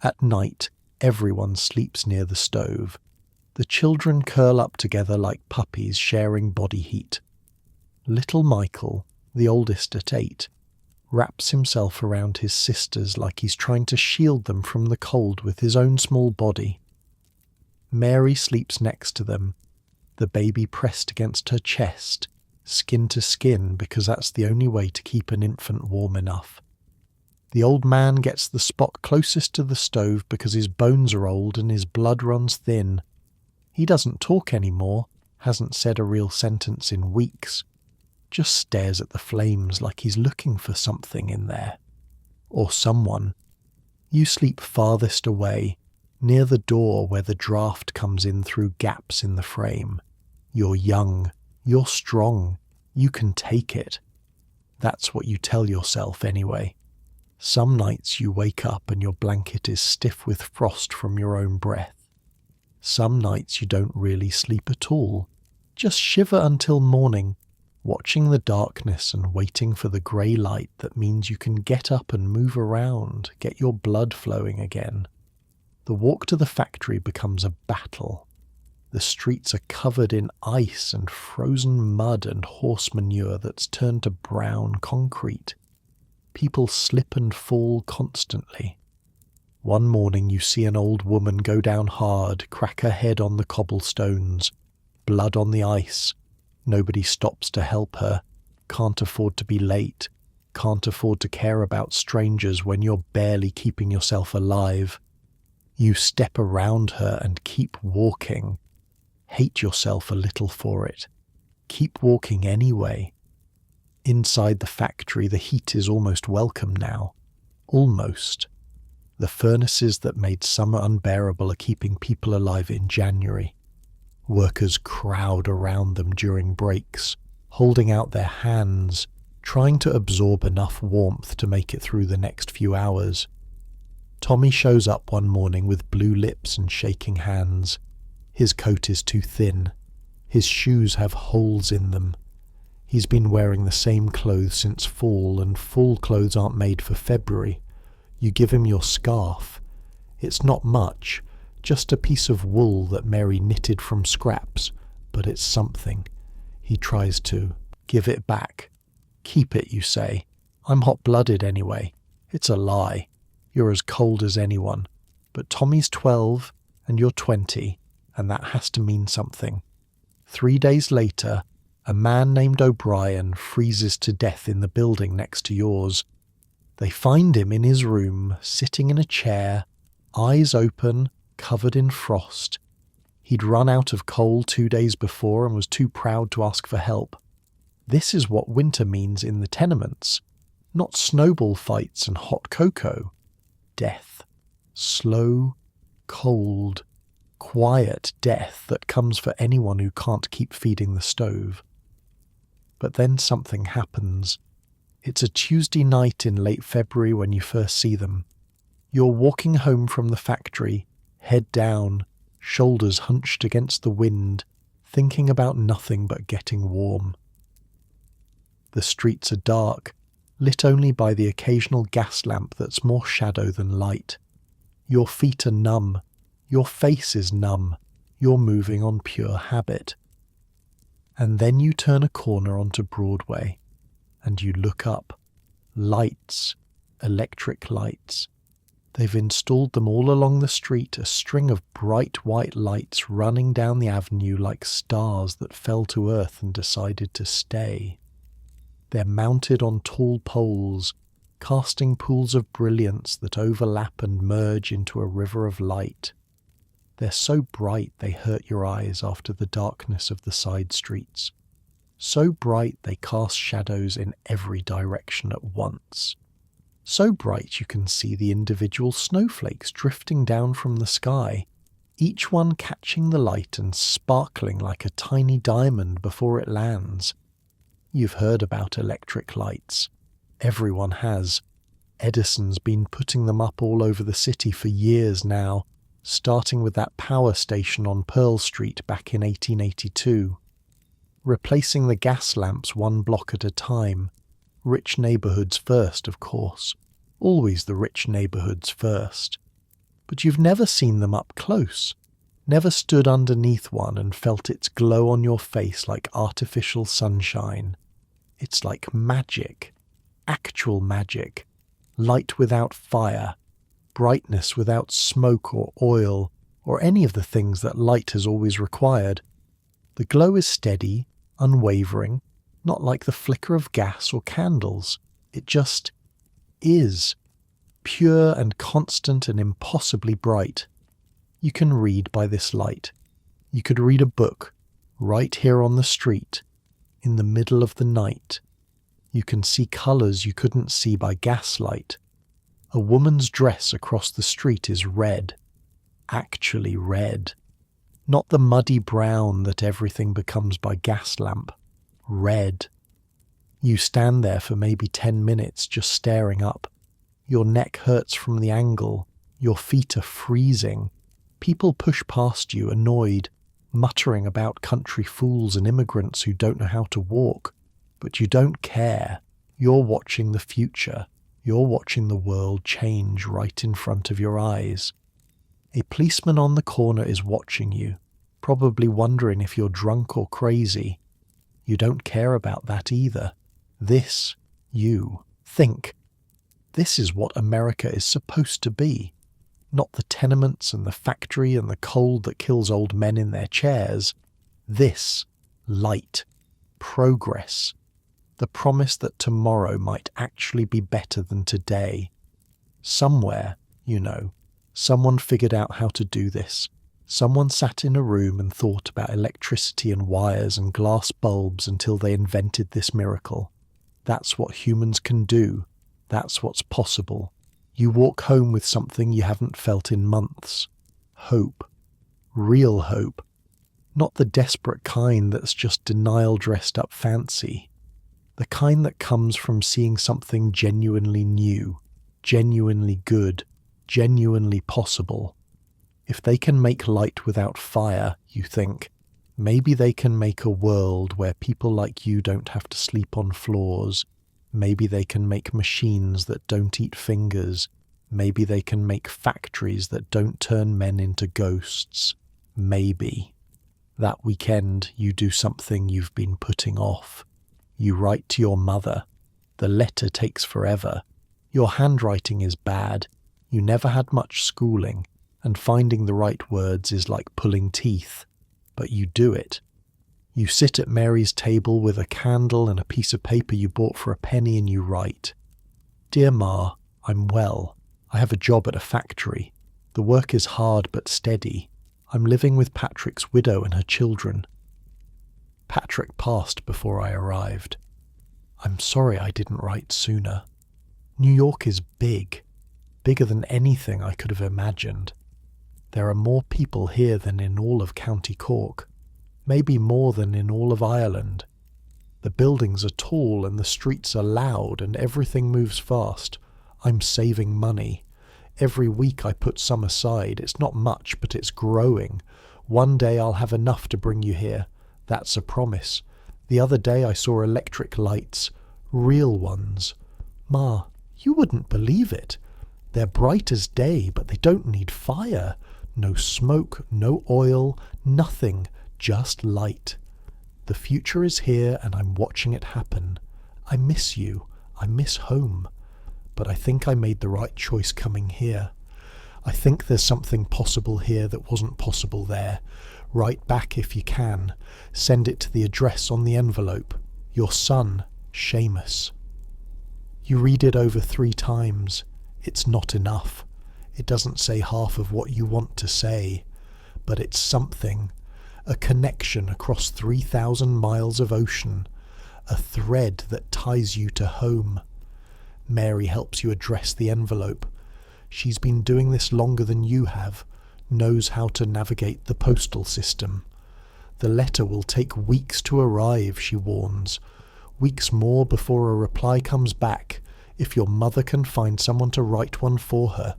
At night, everyone sleeps near the stove. The children curl up together like puppies sharing body heat. Little Michael, the oldest at 8, wraps himself around his sisters like he's trying to shield them from the cold with his own small body. Mary sleeps next to them, the baby pressed against her chest, skin to skin, because that's the only way to keep an infant warm enough. The old man gets the spot closest to the stove because his bones are old and his blood runs thin. He doesn't talk anymore, hasn't said a real sentence in weeks. Just stares at the flames like he's looking for something in there. Or someone. You sleep farthest away, near the door where the draft comes in through gaps in the frame. You're young, you're strong, you can take it. That's what you tell yourself anyway. Some nights you wake up and your blanket is stiff with frost from your own breath. Some nights you don't really sleep at all, just shiver until morning, watching the darkness and waiting for the grey light that means you can get up and move around, get your blood flowing again. The walk to the factory becomes a battle. The streets are covered in ice and frozen mud and horse manure that's turned to brown concrete. People slip and fall constantly. One morning you see an old woman go down hard, crack her head on the cobblestones, blood on the ice. Nobody stops to help her, can't afford to be late, can't afford to care about strangers when you're barely keeping yourself alive. You step around her and keep walking. Hate yourself a little for it. Keep walking anyway. Inside the factory the heat is almost welcome now. Almost. The furnaces that made summer unbearable are keeping people alive in January. Workers crowd around them during breaks, holding out their hands, trying to absorb enough warmth to make it through the next few hours. Tommy shows up one morning with blue lips and shaking hands. His coat is too thin. His shoes have holes in them. He's been wearing the same clothes since fall, and fall clothes aren't made for February. You give him your scarf. It's not much, just a piece of wool that Mary knitted from scraps, but it's something. He tries to give it back. Keep it, you say. I'm hot-blooded anyway. It's a lie. You're as cold as anyone. But Tommy's 12 and you're 20, and that has to mean something. 3 days later, a man named O'Brien freezes to death in the building next to yours. They find him in his room, sitting in a chair, eyes open, covered in frost. He'd run out of coal 2 days before and was too proud to ask for help. This is what winter means in the tenements. Not snowball fights and hot cocoa. Death. Slow, cold, quiet death that comes for anyone who can't keep feeding the stove. But then something happens. It's a Tuesday night in late February when you first see them. You're walking home from the factory, head down, shoulders hunched against the wind, thinking about nothing but getting warm. The streets are dark, lit only by the occasional gas lamp that's more shadow than light. Your feet are numb, your face is numb, you're moving on pure habit. And then you turn a corner onto Broadway, and you look up. Lights, electric lights. They've installed them all along the street, a string of bright white lights running down the avenue like stars that fell to earth and decided to stay. They're mounted on tall poles, casting pools of brilliance that overlap and merge into a river of light. They're so bright they hurt your eyes after the darkness of the side streets. So bright they cast shadows in every direction at once. So bright you can see the individual snowflakes drifting down from the sky, each one catching the light and sparkling like a tiny diamond before it lands. You've heard about electric lights. Everyone has. Edison's been putting them up all over the city for years now, starting with that power station on Pearl Street back in 1882. Replacing the gas lamps one block at a time. Rich neighbourhoods first, of course. Always the rich neighbourhoods first. But you've never seen them up close. Never stood underneath one and felt its glow on your face like artificial sunshine. It's like magic. Actual magic. Light without fire. Brightness without smoke or oil, or any of the things that light has always required. The glow is steady, unwavering, not like the flicker of gas or candles. It just is. Pure and constant and impossibly bright. You can read by this light. You could read a book, right here on the street, in the middle of the night. You can see colours you couldn't see by gaslight. A woman's dress across the street is red. Actually red. Not the muddy brown that everything becomes by gas lamp. Red. You stand there for maybe 10 minutes just staring up. Your neck hurts from the angle. Your feet are freezing. People push past you, annoyed, muttering about country fools and immigrants who don't know how to walk. But you don't care. You're watching the future. You're watching the world change right in front of your eyes. A policeman on the corner is watching you, probably wondering if you're drunk or crazy. You don't care about that either. This, you, think. This is what America is supposed to be. Not the tenements and the factory and the cold that kills old men in their chairs. This, light, progress. The promise that tomorrow might actually be better than today. Somewhere, someone figured out how to do this. Someone sat in a room and thought about electricity and wires and glass bulbs until they invented this miracle. That's what humans can do. That's what's possible. You walk home with something you haven't felt in months. Hope. Real hope. Not the desperate kind that's just denial dressed up fancy. The kind that comes from seeing something genuinely new, genuinely good, genuinely possible. If they can make light without fire, you think, maybe they can make a world where people like you don't have to sleep on floors. Maybe they can make machines that don't eat fingers. Maybe they can make factories that don't turn men into ghosts. Maybe. That weekend you do something you've been putting off. You write to your mother. The letter takes forever. Your handwriting is bad. You never had much schooling, and finding the right words is like pulling teeth. But you do it. You sit at Mary's table with a candle and a piece of paper you bought for a penny and you write, "Dear Ma, I'm well. I have a job at a factory. The work is hard but steady. I'm living with Patrick's widow and her children." Patrick passed before I arrived. I'm sorry I didn't write sooner. New York is big. Bigger than anything I could have imagined. There are more people here than in all of County Cork. Maybe more than in all of Ireland. The buildings are tall and the streets are loud and everything moves fast. I'm saving money. Every week I put some aside. It's not much, but it's growing. One day I'll have enough to bring you here. That's a promise. The other day I saw electric lights. Real ones. Ma, you wouldn't believe it. They're bright as day, but they don't need fire. No smoke, no oil, nothing, just light. The future is here and I'm watching it happen. I miss you. I miss home. But I think I made the right choice coming here. I think there's something possible here that wasn't possible there. Write back if you can. Send it to the address on the envelope. Your son, Seamus. You read it over 3 times. It's not enough. It doesn't say half of what you want to say. But it's something. A connection across 3,000 miles of ocean. A thread that ties you to home. Mary helps you address the envelope. She's been doing this longer than you have, knows how to navigate the postal system. The letter will take weeks to arrive, she warns. Weeks more before a reply comes back, if your mother can find someone to write one for her.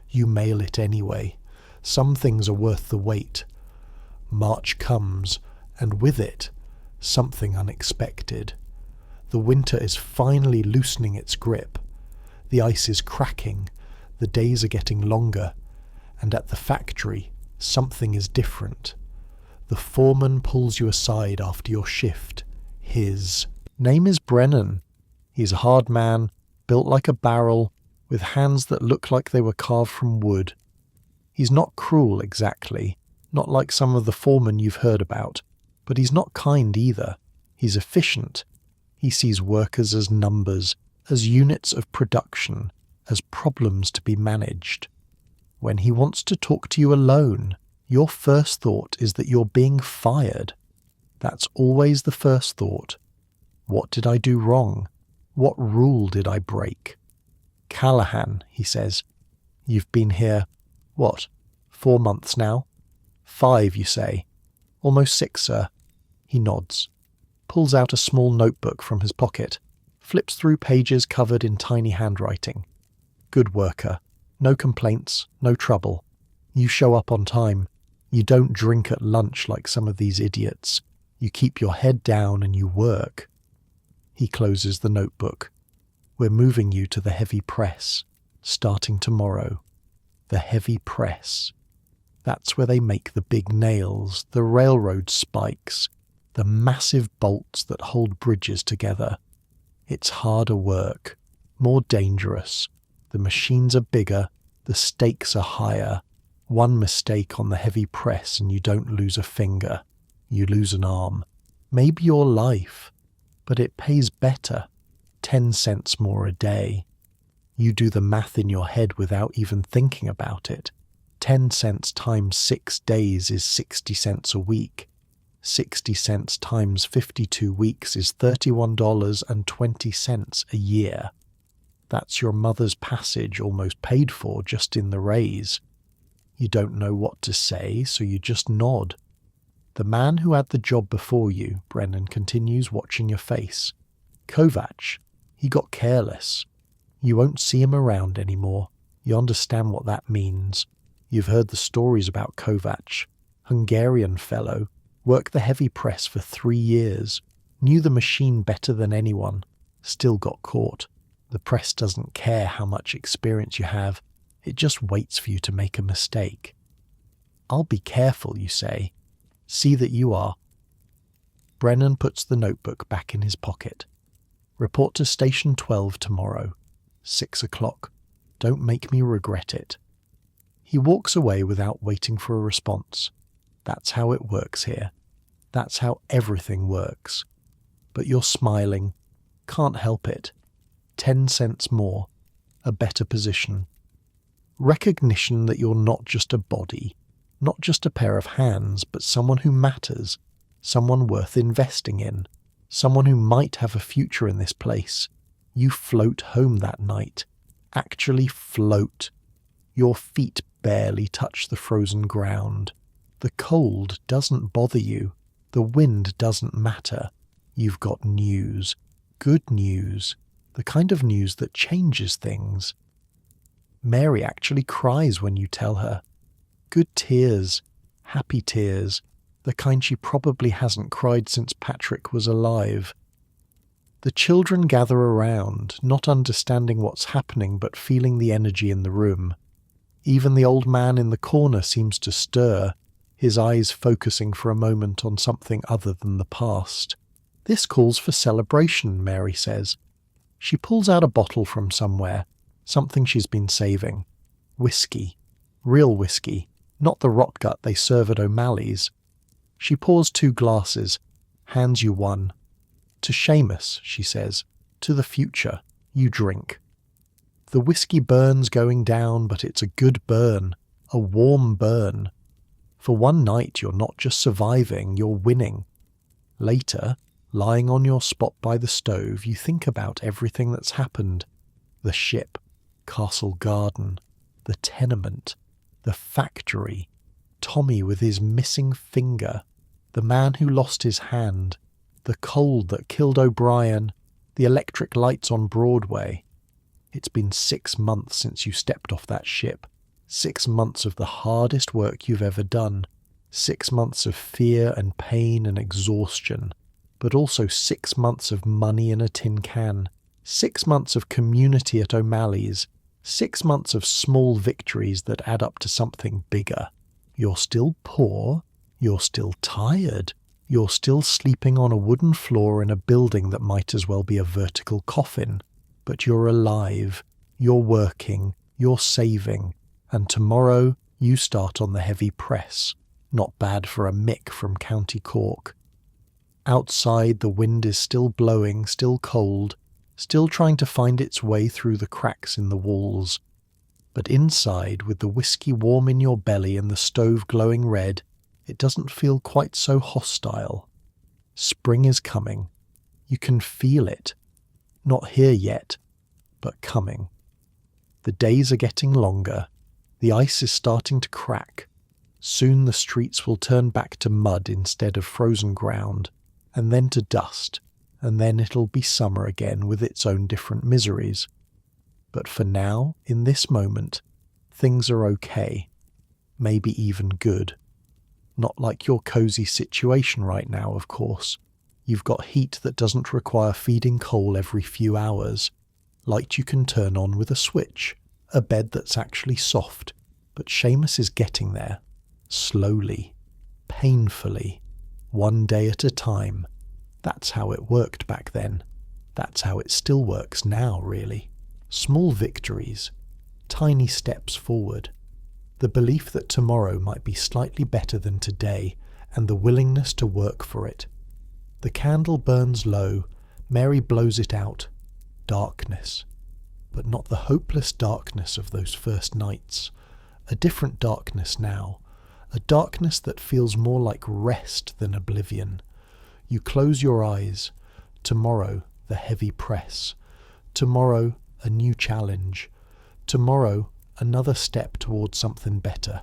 You mail it anyway. Some things are worth the wait. March comes, and with it, something unexpected. The winter is finally loosening its grip. The ice is cracking, the days are getting longer, and at the factory, something is different. The foreman pulls you aside after your shift. His name is Brennan. He's a hard man, built like a barrel, with hands that look like they were carved from wood. He's not cruel exactly, not like some of the foremen you've heard about, but he's not kind either. He's efficient. He sees workers as numbers, as units of production, as problems to be managed. When he wants to talk to you alone, your first thought is that you're being fired. That's always the first thought. What did I do wrong? What rule did I break? Callahan, he says, you've been here, 4 months now? 5, you say. Almost 6, sir. He nods, pulls out a small notebook from his pocket, flips through pages covered in tiny handwriting. Good worker. No complaints, no trouble. You show up on time. You don't drink at lunch like some of these idiots. You keep your head down and you work. He closes the notebook. We're moving you to the heavy press, starting tomorrow. The heavy press. That's where they make the big nails, the railroad spikes, the massive bolts that hold bridges together. It's harder work, more dangerous. The machines are bigger, the stakes are higher. One mistake on the heavy press and you don't lose a finger. You lose an arm. Maybe your life. But it pays better. 10 cents more a day. You do the math in your head without even thinking about it. 10 cents times 6 days is 60 cents a week. 60 cents times 52 weeks is $31.20 a year. That's your mother's passage almost paid for just in the raise. You don't know what to say, so you just nod. The man who had the job before you, Brennan continues, watching your face. Kovac, he got careless. You won't see him around anymore. You understand what that means. You've heard the stories about Kovac. Hungarian fellow, worked the heavy press for 3 years, knew the machine better than anyone, still got caught. The press doesn't care how much experience you have. It just waits for you to make a mistake. I'll be careful, you say. See that you are. Brennan puts the notebook back in his pocket. Report to Station 12 tomorrow. 6 o'clock. Don't make me regret it. He walks away without waiting for a response. That's how it works here. That's how everything works. But you're smiling. Can't help it. 10 cents more. A better position. Recognition that you're not just a body, not just a pair of hands, but someone who matters, someone worth investing in, someone who might have a future in this place. You float home that night. Actually float. Your feet barely touch the frozen ground. The cold doesn't bother you. The wind doesn't matter. You've got news. Good news. The kind of news that changes things. Mary actually cries when you tell her. Good tears, happy tears, the kind she probably hasn't cried since Patrick was alive. The children gather around, not understanding what's happening but feeling the energy in the room. Even the old man in the corner seems to stir, his eyes focusing for a moment on something other than the past. This calls for celebration, Mary says. She pulls out a bottle from somewhere, something she's been saving. Whiskey. Real whiskey, not the rotgut they serve at O'Malley's. She pours 2 glasses, hands you one. To Seamus, she says, to the future, you drink. The whiskey burns going down, but it's a good burn, a warm burn. For one night you're not just surviving, you're winning. Later, lying on your spot by the stove, you think about everything that's happened. The ship, Castle Garden, the tenement, the factory, Tommy with his missing finger, the man who lost his hand, the cold that killed O'Brien, the electric lights on Broadway. It's been 6 months since you stepped off that ship. 6 months of the hardest work you've ever done. 6 months of fear and pain and exhaustion. But also 6 months of money in a tin can. 6 months of community at O'Malley's. 6 months of small victories that add up to something bigger. You're still poor. You're still tired. You're still sleeping on a wooden floor in a building that might as well be a vertical coffin. But you're alive, you're working, you're saving, and tomorrow you start on the heavy press. Not bad for a Mick from County Cork. Outside the wind is still blowing, still cold, still trying to find its way through the cracks in the walls. But inside, with the whiskey warm in your belly and the stove glowing red, it doesn't feel quite so hostile. Spring is coming. You can feel it. Not here yet, but coming. The days are getting longer. The ice is starting to crack. Soon the streets will turn back to mud instead of frozen ground, and then to dust, and then it'll be summer again with its own different miseries. But for now, in this moment, things are okay. Maybe even good. Not like your cozy situation right now, of course. You've got heat that doesn't require feeding coal every few hours. Light you can turn on with a switch. A bed that's actually soft. But Seamus is getting there. Slowly. Painfully. One day at a time. That's how it worked back then. That's how it still works now, really. Small victories. Tiny steps forward. The belief that tomorrow might be slightly better than today, and the willingness to work for it. The candle burns low. Mary blows it out. Darkness. But not the hopeless darkness of those first nights. A different darkness now. A darkness that feels more like rest than oblivion. You close your eyes. Tomorrow, the heavy press. Tomorrow, a new challenge. Tomorrow, another step towards something better.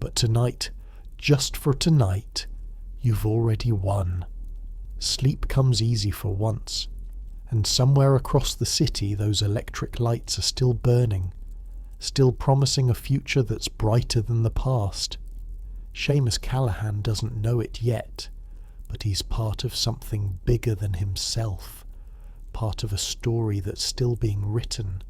But tonight, just for tonight, you've already won. Sleep comes easy for once. And somewhere across the city those electric lights are still burning, still promising a future that's brighter than the past. Seamus Callahan doesn't know it yet, but he's part of something bigger than himself, part of a story that's still being written,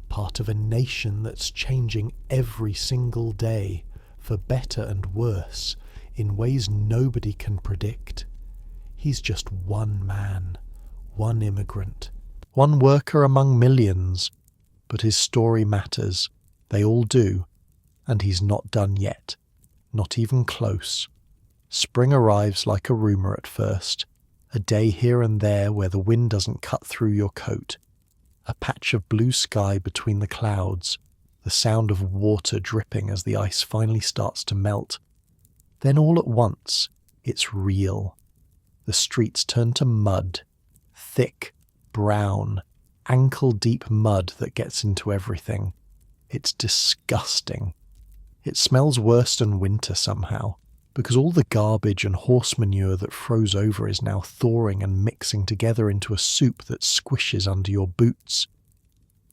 part of a nation that's changing every single day, for better and worse, in ways nobody can predict. He's just one man, one immigrant, one worker among millions, but his story matters. They all do, and he's not done yet, not even close. Spring arrives like a rumour at first, a day here and there where the wind doesn't cut through your coat, a patch of blue sky between the clouds, the sound of water dripping as the ice finally starts to melt. Then all at once, it's real. The streets turn to mud, thick, brown, ankle-deep mud that gets into everything. It's disgusting. It smells worse than winter somehow, because all the garbage and horse manure that froze over is now thawing and mixing together into a soup that squishes under your boots.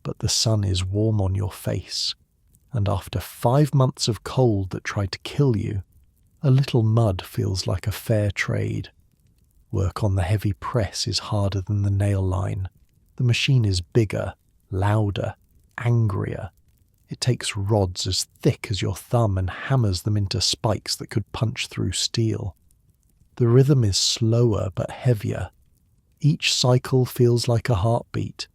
but the sun is warm on your face, and after 5 months of cold that tried to kill you, a little mud feels like a fair trade. Work on the heavy press is harder than the nail line. The machine is bigger, louder, angrier. It takes rods as thick as your thumb and hammers them into spikes that could punch through steel. The rhythm is slower but heavier. Each cycle feels like a heartbeat,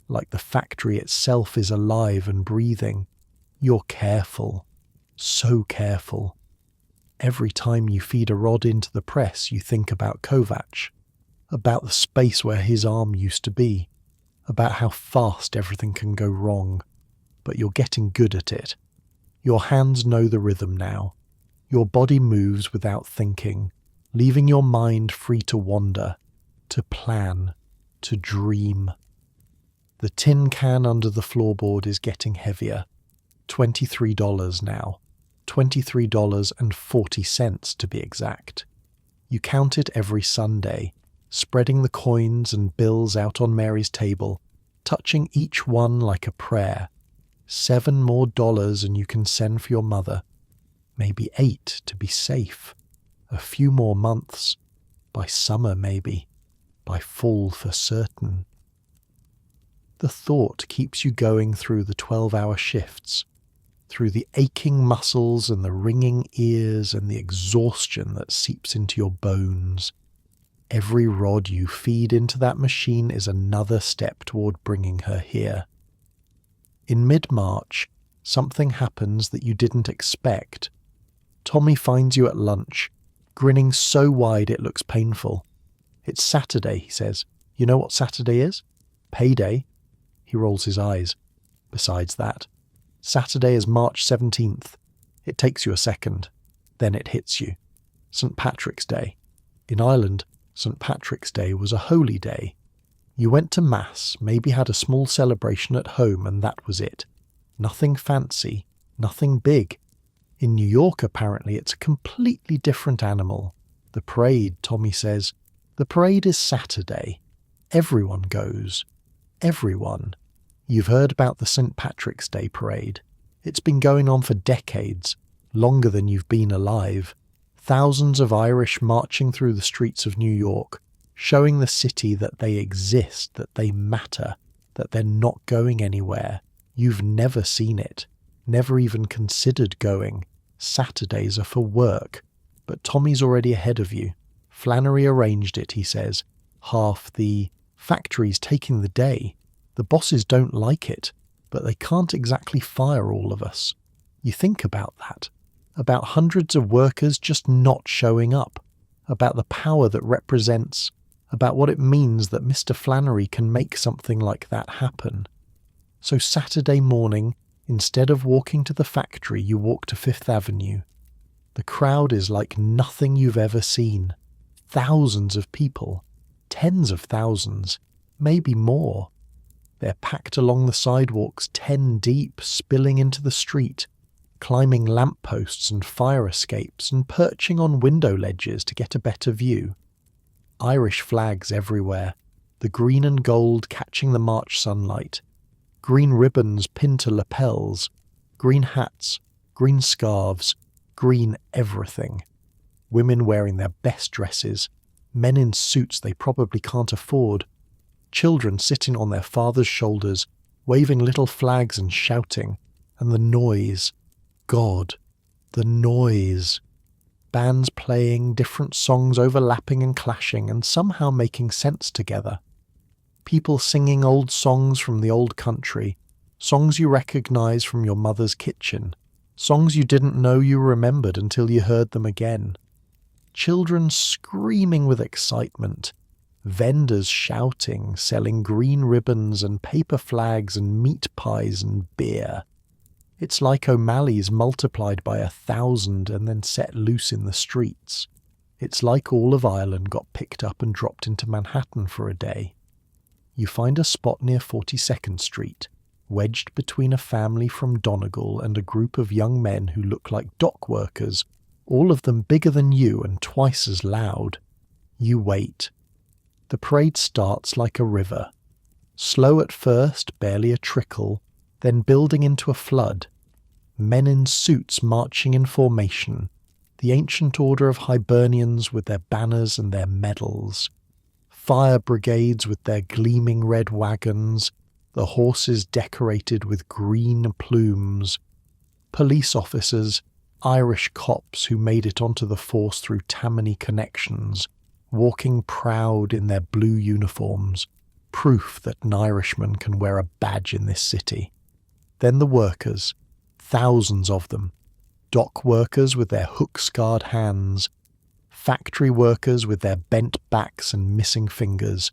like the factory itself is alive and breathing. You're careful, so careful. Every time you feed a rod into the press, you think about Kovac, about the space where his arm used to be, about how fast everything can go wrong. But you're getting good at it. Your hands know the rhythm now. Your body moves without thinking, leaving your mind free to wander, to plan, to dream. The tin can under the floorboard is getting heavier. $23 now. $23.40 to be exact. You count it every Sunday, spreading the coins and bills out on Mary's table, touching each one like a prayer. $7 more and you can send for your mother. Maybe 8 to be safe. A few more months. By summer maybe. By fall for certain. The thought keeps you going through the 12-hour shifts, through the aching muscles and the ringing ears and the exhaustion that seeps into your bones. Every rod you feed into that machine is another step toward bringing her here. In mid-March, something happens that you didn't expect. Tommy finds you at lunch, grinning so wide it looks painful. It's Saturday, he says. You know what Saturday is? Payday. He rolls his eyes. Besides that, Saturday is March 17th. It takes you a second. Then it hits you. St. Patrick's Day. In Ireland, St. Patrick's Day was a holy day. You went to Mass, maybe had a small celebration at home, and that was it. Nothing fancy, nothing big. In New York, apparently, it's a completely different animal. The parade, Tommy says. The parade is Saturday. Everyone goes. Everyone. You've heard about the St. Patrick's Day parade. It's been going on for decades, longer than you've been alive. Thousands of Irish marching through the streets of New York, showing the city that they exist, that they matter, that they're not going anywhere. You've never seen it, never even considered going. Saturdays are for work, but Tommy's already ahead of you. Flannery arranged it, he says. Half the factory's taking the day. The bosses don't like it, but they can't exactly fire all of us. You think about that. About hundreds of workers just not showing up. About the power that represents. About what it means that Mr. Flannery can make something like that happen. So Saturday morning, instead of walking to the factory, you walk to Fifth Avenue. The crowd is like nothing you've ever seen. Thousands of people. Tens of thousands. Maybe more. They're packed along the sidewalks 10 deep, spilling into the street, climbing lampposts and fire escapes and perching on window ledges to get a better view. Irish flags everywhere, the green and gold catching the March sunlight, green ribbons pinned to lapels, green hats, green scarves, green everything. Women wearing their best dresses, men in suits they probably can't afford, children sitting on their fathers' shoulders, waving little flags and shouting, and the noise. God, the noise. Bands playing, different songs overlapping and clashing and somehow making sense together. People singing old songs from the old country, songs you recognize from your mother's kitchen, songs you didn't know you remembered until you heard them again. Children screaming with excitement, vendors shouting, selling green ribbons and paper flags and meat pies and beer. It's like O'Malley's multiplied by 1,000 and then set loose in the streets. It's like all of Ireland got picked up and dropped into Manhattan for a day. You find a spot near 42nd Street, wedged between a family from Donegal and a group of young men who look like dock workers, all of them bigger than you and twice as loud. You wait. The parade starts like a river. Slow at first, barely a trickle, then building into a flood. Men in suits marching in formation, the ancient order of Hibernians with their banners and their medals. Fire brigades with their gleaming red wagons, the horses decorated with green plumes. Police officers, Irish cops who made it onto the force through Tammany connections, walking proud in their blue uniforms, proof that an Irishman can wear a badge in this city. Then the workers, thousands of them, dock workers with their hook-scarred hands, factory workers with their bent backs and missing fingers,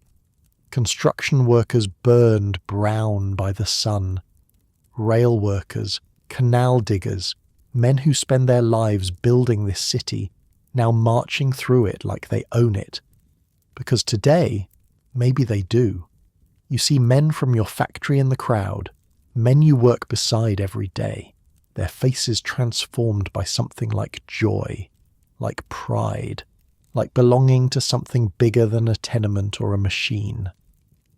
construction workers burned brown by the sun, rail workers, canal diggers, men who spend their lives building this city, now marching through it like they own it. Because today, maybe they do. You see men from your factory in the crowd, men you work beside every day, their faces transformed by something like joy, like pride, like belonging to something bigger than a tenement or a machine.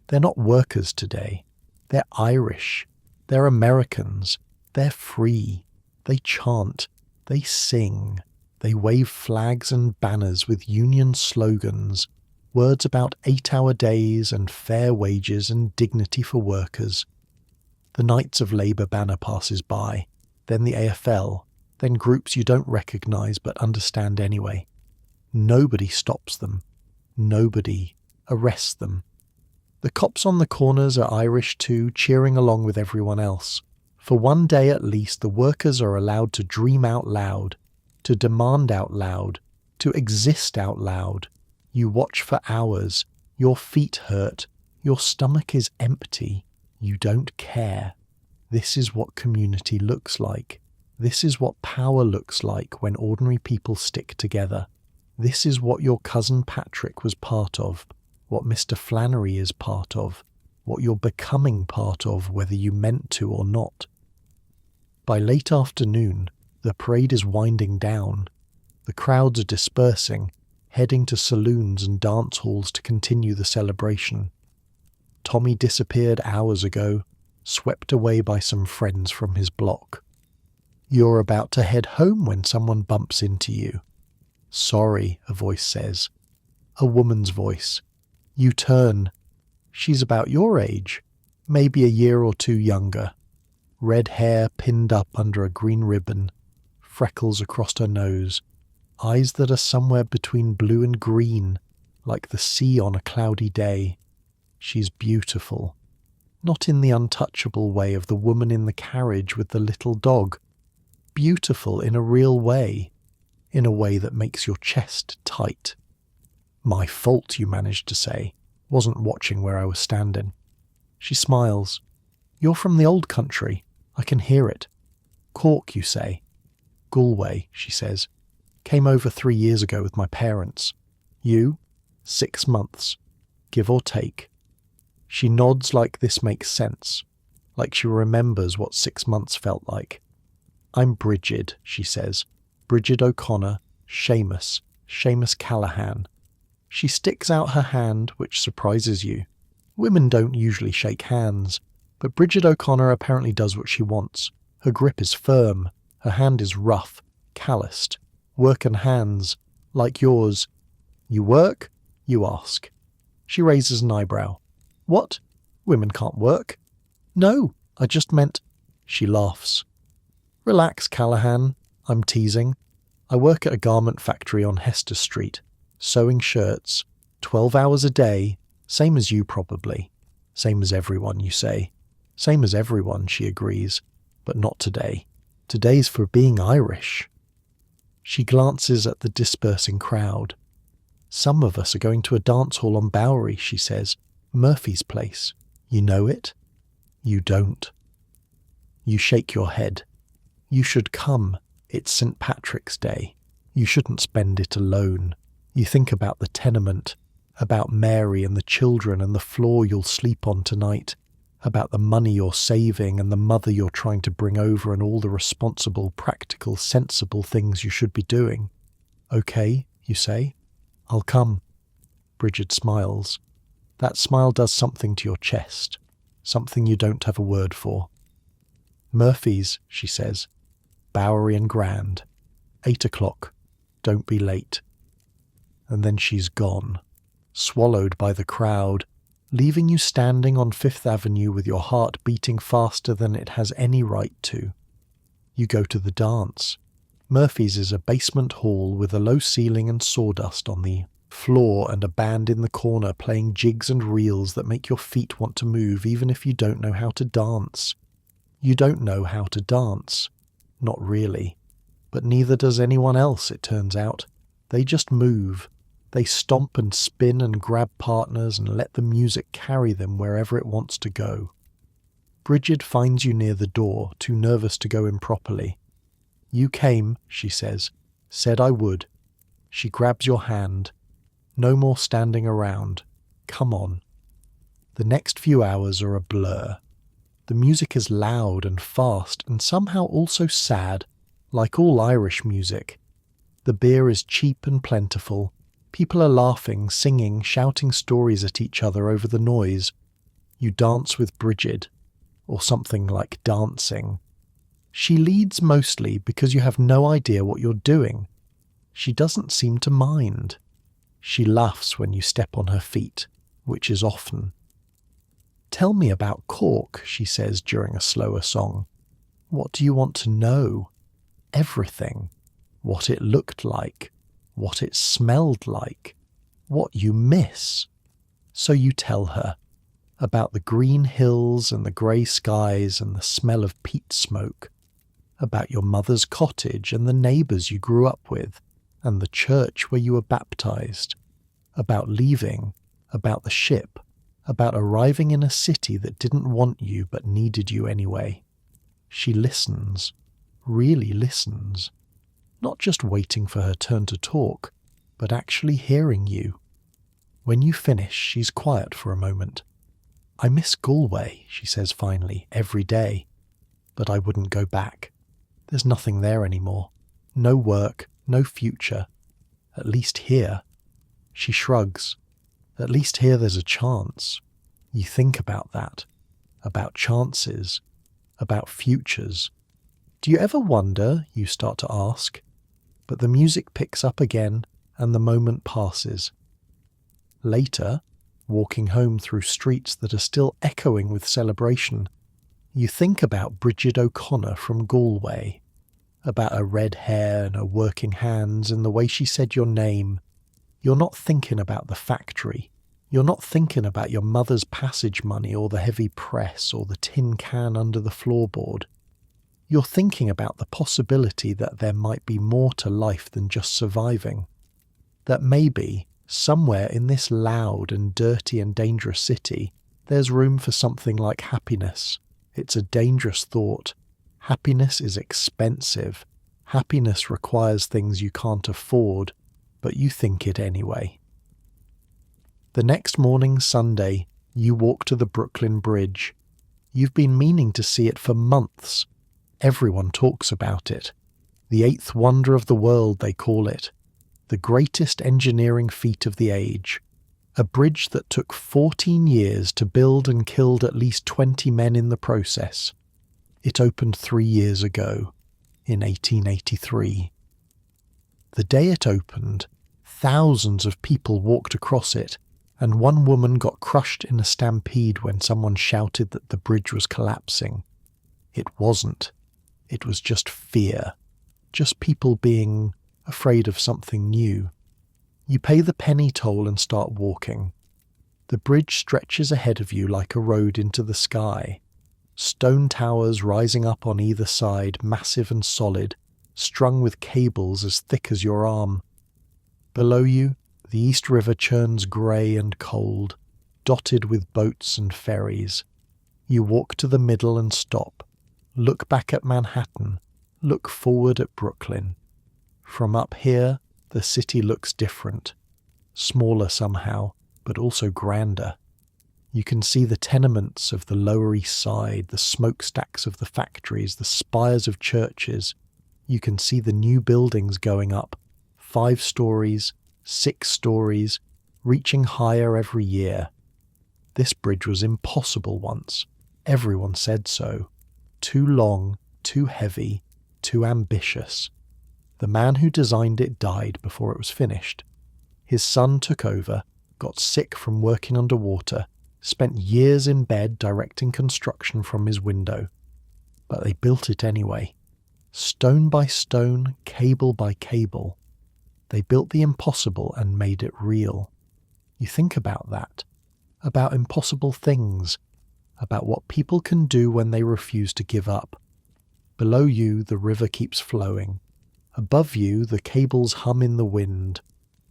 They're not workers today. They're Irish. They're Americans. They're free. They chant. They sing. They wave flags and banners with union slogans, words about 8-hour days and fair wages and dignity for workers. The Knights of Labour banner passes by, then the AFL, then groups you don't recognise but understand anyway. Nobody stops them. Nobody arrests them. The cops on the corners are Irish too, cheering along with everyone else. For one day at least, the workers are allowed to dream out loud, to demand out loud, to exist out loud. You watch for hours. Your feet hurt. Your stomach is empty. You don't care. This is what community looks like. This is what power looks like when ordinary people stick together. This is what your cousin Patrick was part of, what Mr. Flannery is part of, what you're becoming part of whether you meant to or not. By late afternoon, the parade is winding down. The crowds are dispersing, heading to saloons and dance halls to continue the celebration. Tommy disappeared hours ago, swept away by some friends from his block. You're about to head home when someone bumps into you. Sorry, a voice says. A woman's voice. You turn. She's about your age, maybe a year or two younger. Red hair pinned up under a green ribbon, freckles across her nose, eyes that are somewhere between blue and green, like the sea on a cloudy day. She's beautiful. Not in the untouchable way of the woman in the carriage with the little dog. Beautiful in a real way, in a way that makes your chest tight. My fault, you managed to say. Wasn't watching where I was standing. She smiles. You're from the old country. I can hear it. Cork, you say. Galway, she says. Came over 3 years ago with my parents. You? 6 months. Give or take. She nods like this makes sense, like she remembers what 6 months felt like. I'm Bridget, she says. Bridget O'Connor, Seamus Callahan. She sticks out her hand, which surprises you. Women don't usually shake hands, but Bridget O'Connor apparently does what she wants. Her grip is firm, her hand is rough, calloused. Working hands, like yours. You work? You ask. She raises an eyebrow. What? Women can't work? No, I just meant... She laughs. Relax, Callahan. I'm teasing. I work at a garment factory on Hester Street, sewing shirts, 12 hours a day, same as you probably. Same as everyone, you say. Same as everyone, she agrees, but not today. Today's for being Irish. She glances at the dispersing crowd. Some of us are going to a dance hall on Bowery, she says. Murphy's Place. You know it? You don't. You shake your head. You should come. It's St. Patrick's Day. You shouldn't spend it alone. You think about the tenement, about Mary and the children and the floor you'll sleep on tonight, about the money you're saving and the mother you're trying to bring over and all the responsible, practical, sensible things you should be doing. Okay, you say. I'll come. Bridget smiles. That smile does something to your chest, something you don't have a word for. Murphy's, she says, Bowery and Grand, 8 o'clock, don't be late. And then she's gone, swallowed by the crowd, leaving you standing on Fifth Avenue with your heart beating faster than it has any right to. You go to the dance. Murphy's is a basement hall with a low ceiling and sawdust on the floor and a band in the corner playing jigs and reels that make your feet want to move even if you don't know how to dance. You don't know how to dance. Not really. But neither does anyone else, it turns out. They just move. They stomp and spin and grab partners and let the music carry them wherever it wants to go. Bridget finds you near the door, too nervous to go in properly. You came, she says, said I would. She grabs your hand. No more standing around. Come on. The next few hours are a blur. The music is loud and fast and somehow also sad, like all Irish music. The beer is cheap and plentiful. People are laughing, singing, shouting stories at each other over the noise. You dance with Bridget, or something like dancing. She leads mostly because you have no idea what you're doing. She doesn't seem to mind. She laughs when you step on her feet, which is often. Tell me about Cork, she says during a slower song. What do you want to know? Everything. What it looked like. What it smelled like. What you miss. So you tell her about the green hills and the grey skies and the smell of peat smoke, about your mother's cottage and the neighbours you grew up with, and the church where you were baptised, about leaving, about the ship, about arriving in a city that didn't want you but needed you anyway. She listens, really listens, not just waiting for her turn to talk, but actually hearing you. When you finish, she's quiet for a moment. I miss Galway, she says finally, every day, but I wouldn't go back. There's nothing there anymore. No work, no future. At least here. She shrugs. At least here there's a chance. You think about that. About chances. About futures. Do you ever wonder, you start to ask? But the music picks up again and the moment passes. Later, walking home through streets that are still echoing with celebration, you think about Bridget O'Connor from Galway, about her red hair and her working hands and the way she said your name. You're not thinking about the factory. You're not thinking about your mother's passage money or the heavy press or the tin can under the floorboard. You're thinking about the possibility that there might be more to life than just surviving. That maybe, somewhere in this loud and dirty and dangerous city, there's room for something like happiness. It's a dangerous thought. Happiness is expensive. Happiness requires things you can't afford, but you think it anyway. The next morning, Sunday, you walk to the Brooklyn Bridge. You've been meaning to see it for months. Everyone talks about it. The eighth wonder of the world, they call it. The greatest engineering feat of the age. A bridge that took 14 years to build and killed at least 20 men in the process. It opened 3 years ago, in 1883. The day it opened, thousands of people walked across it, and one woman got crushed in a stampede when someone shouted that the bridge was collapsing. It wasn't. It was just fear. Just people being afraid of something new. You pay the penny toll and start walking. The bridge stretches ahead of you like a road into the sky. Stone towers rising up on either side, massive and solid, strung with cables as thick as your arm. Below you, the East River churns grey and cold, dotted with boats and ferries. You walk to the middle and stop. Look back at Manhattan. Look forward at Brooklyn. From up here, the city looks different. Smaller somehow, but also grander. You can see the tenements of the Lower East Side, the smokestacks of the factories, the spires of churches. You can see the new buildings going up, 5 stories, 6 stories, reaching higher every year. This bridge was impossible once. Everyone said so. Too long, too heavy, too ambitious. The man who designed it died before it was finished. His son took over, got sick from working underwater, spent years in bed directing construction from his window. But they built it anyway. Stone by stone, cable by cable. They built the impossible and made it real. You think about that. About impossible things. About what people can do when they refuse to give up. Below you, the river keeps flowing. Above you, the cables hum in the wind.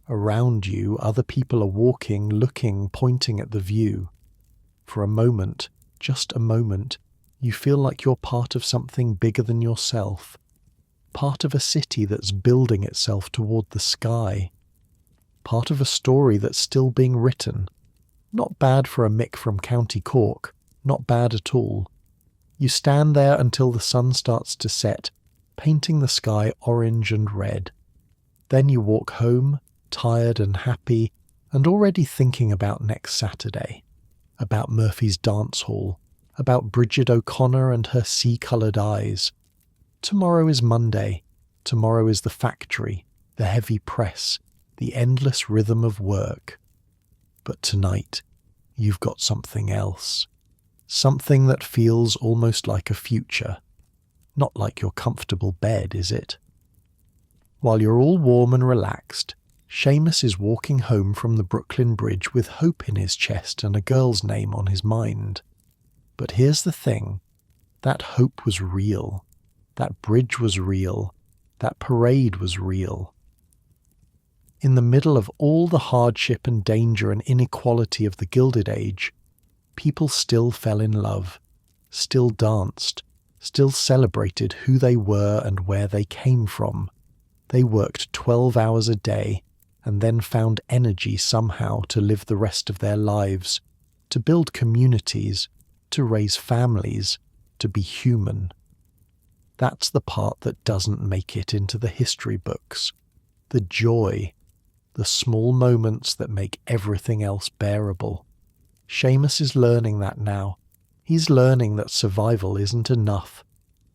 Around you, other people are walking, looking, pointing at the view. For a moment, just a moment, you feel like you're part of something bigger than yourself. Part of a city that's building itself toward the sky. Part of a story that's still being written. Not bad for a Mick from County Cork. Not bad at all. You stand there until the sun starts to set, painting the sky orange and red. Then you walk home, tired and happy, and already thinking about next Saturday. About Murphy's dance hall. About Bridget O'Connor and her sea-coloured eyes. Tomorrow is Monday. Tomorrow is the factory, the heavy press, the endless rhythm of work. But tonight, you've got something else. Something that feels almost like a future. Not like your comfortable bed, is it? While you're all warm and relaxed, Seamus is walking home from the Brooklyn Bridge with hope in his chest and a girl's name on his mind. But here's the thing. That hope was real. That bridge was real. That parade was real. In the middle of all the hardship and danger and inequality of the Gilded Age, people still fell in love, still danced, still celebrated who they were and where they came from. They worked 12 hours a day and then found energy somehow to live the rest of their lives, to build communities, to raise families, to be human. That's the part that doesn't make it into the history books. The joy, the small moments that make everything else bearable. Seamus is learning that now. He's learning that survival isn't enough.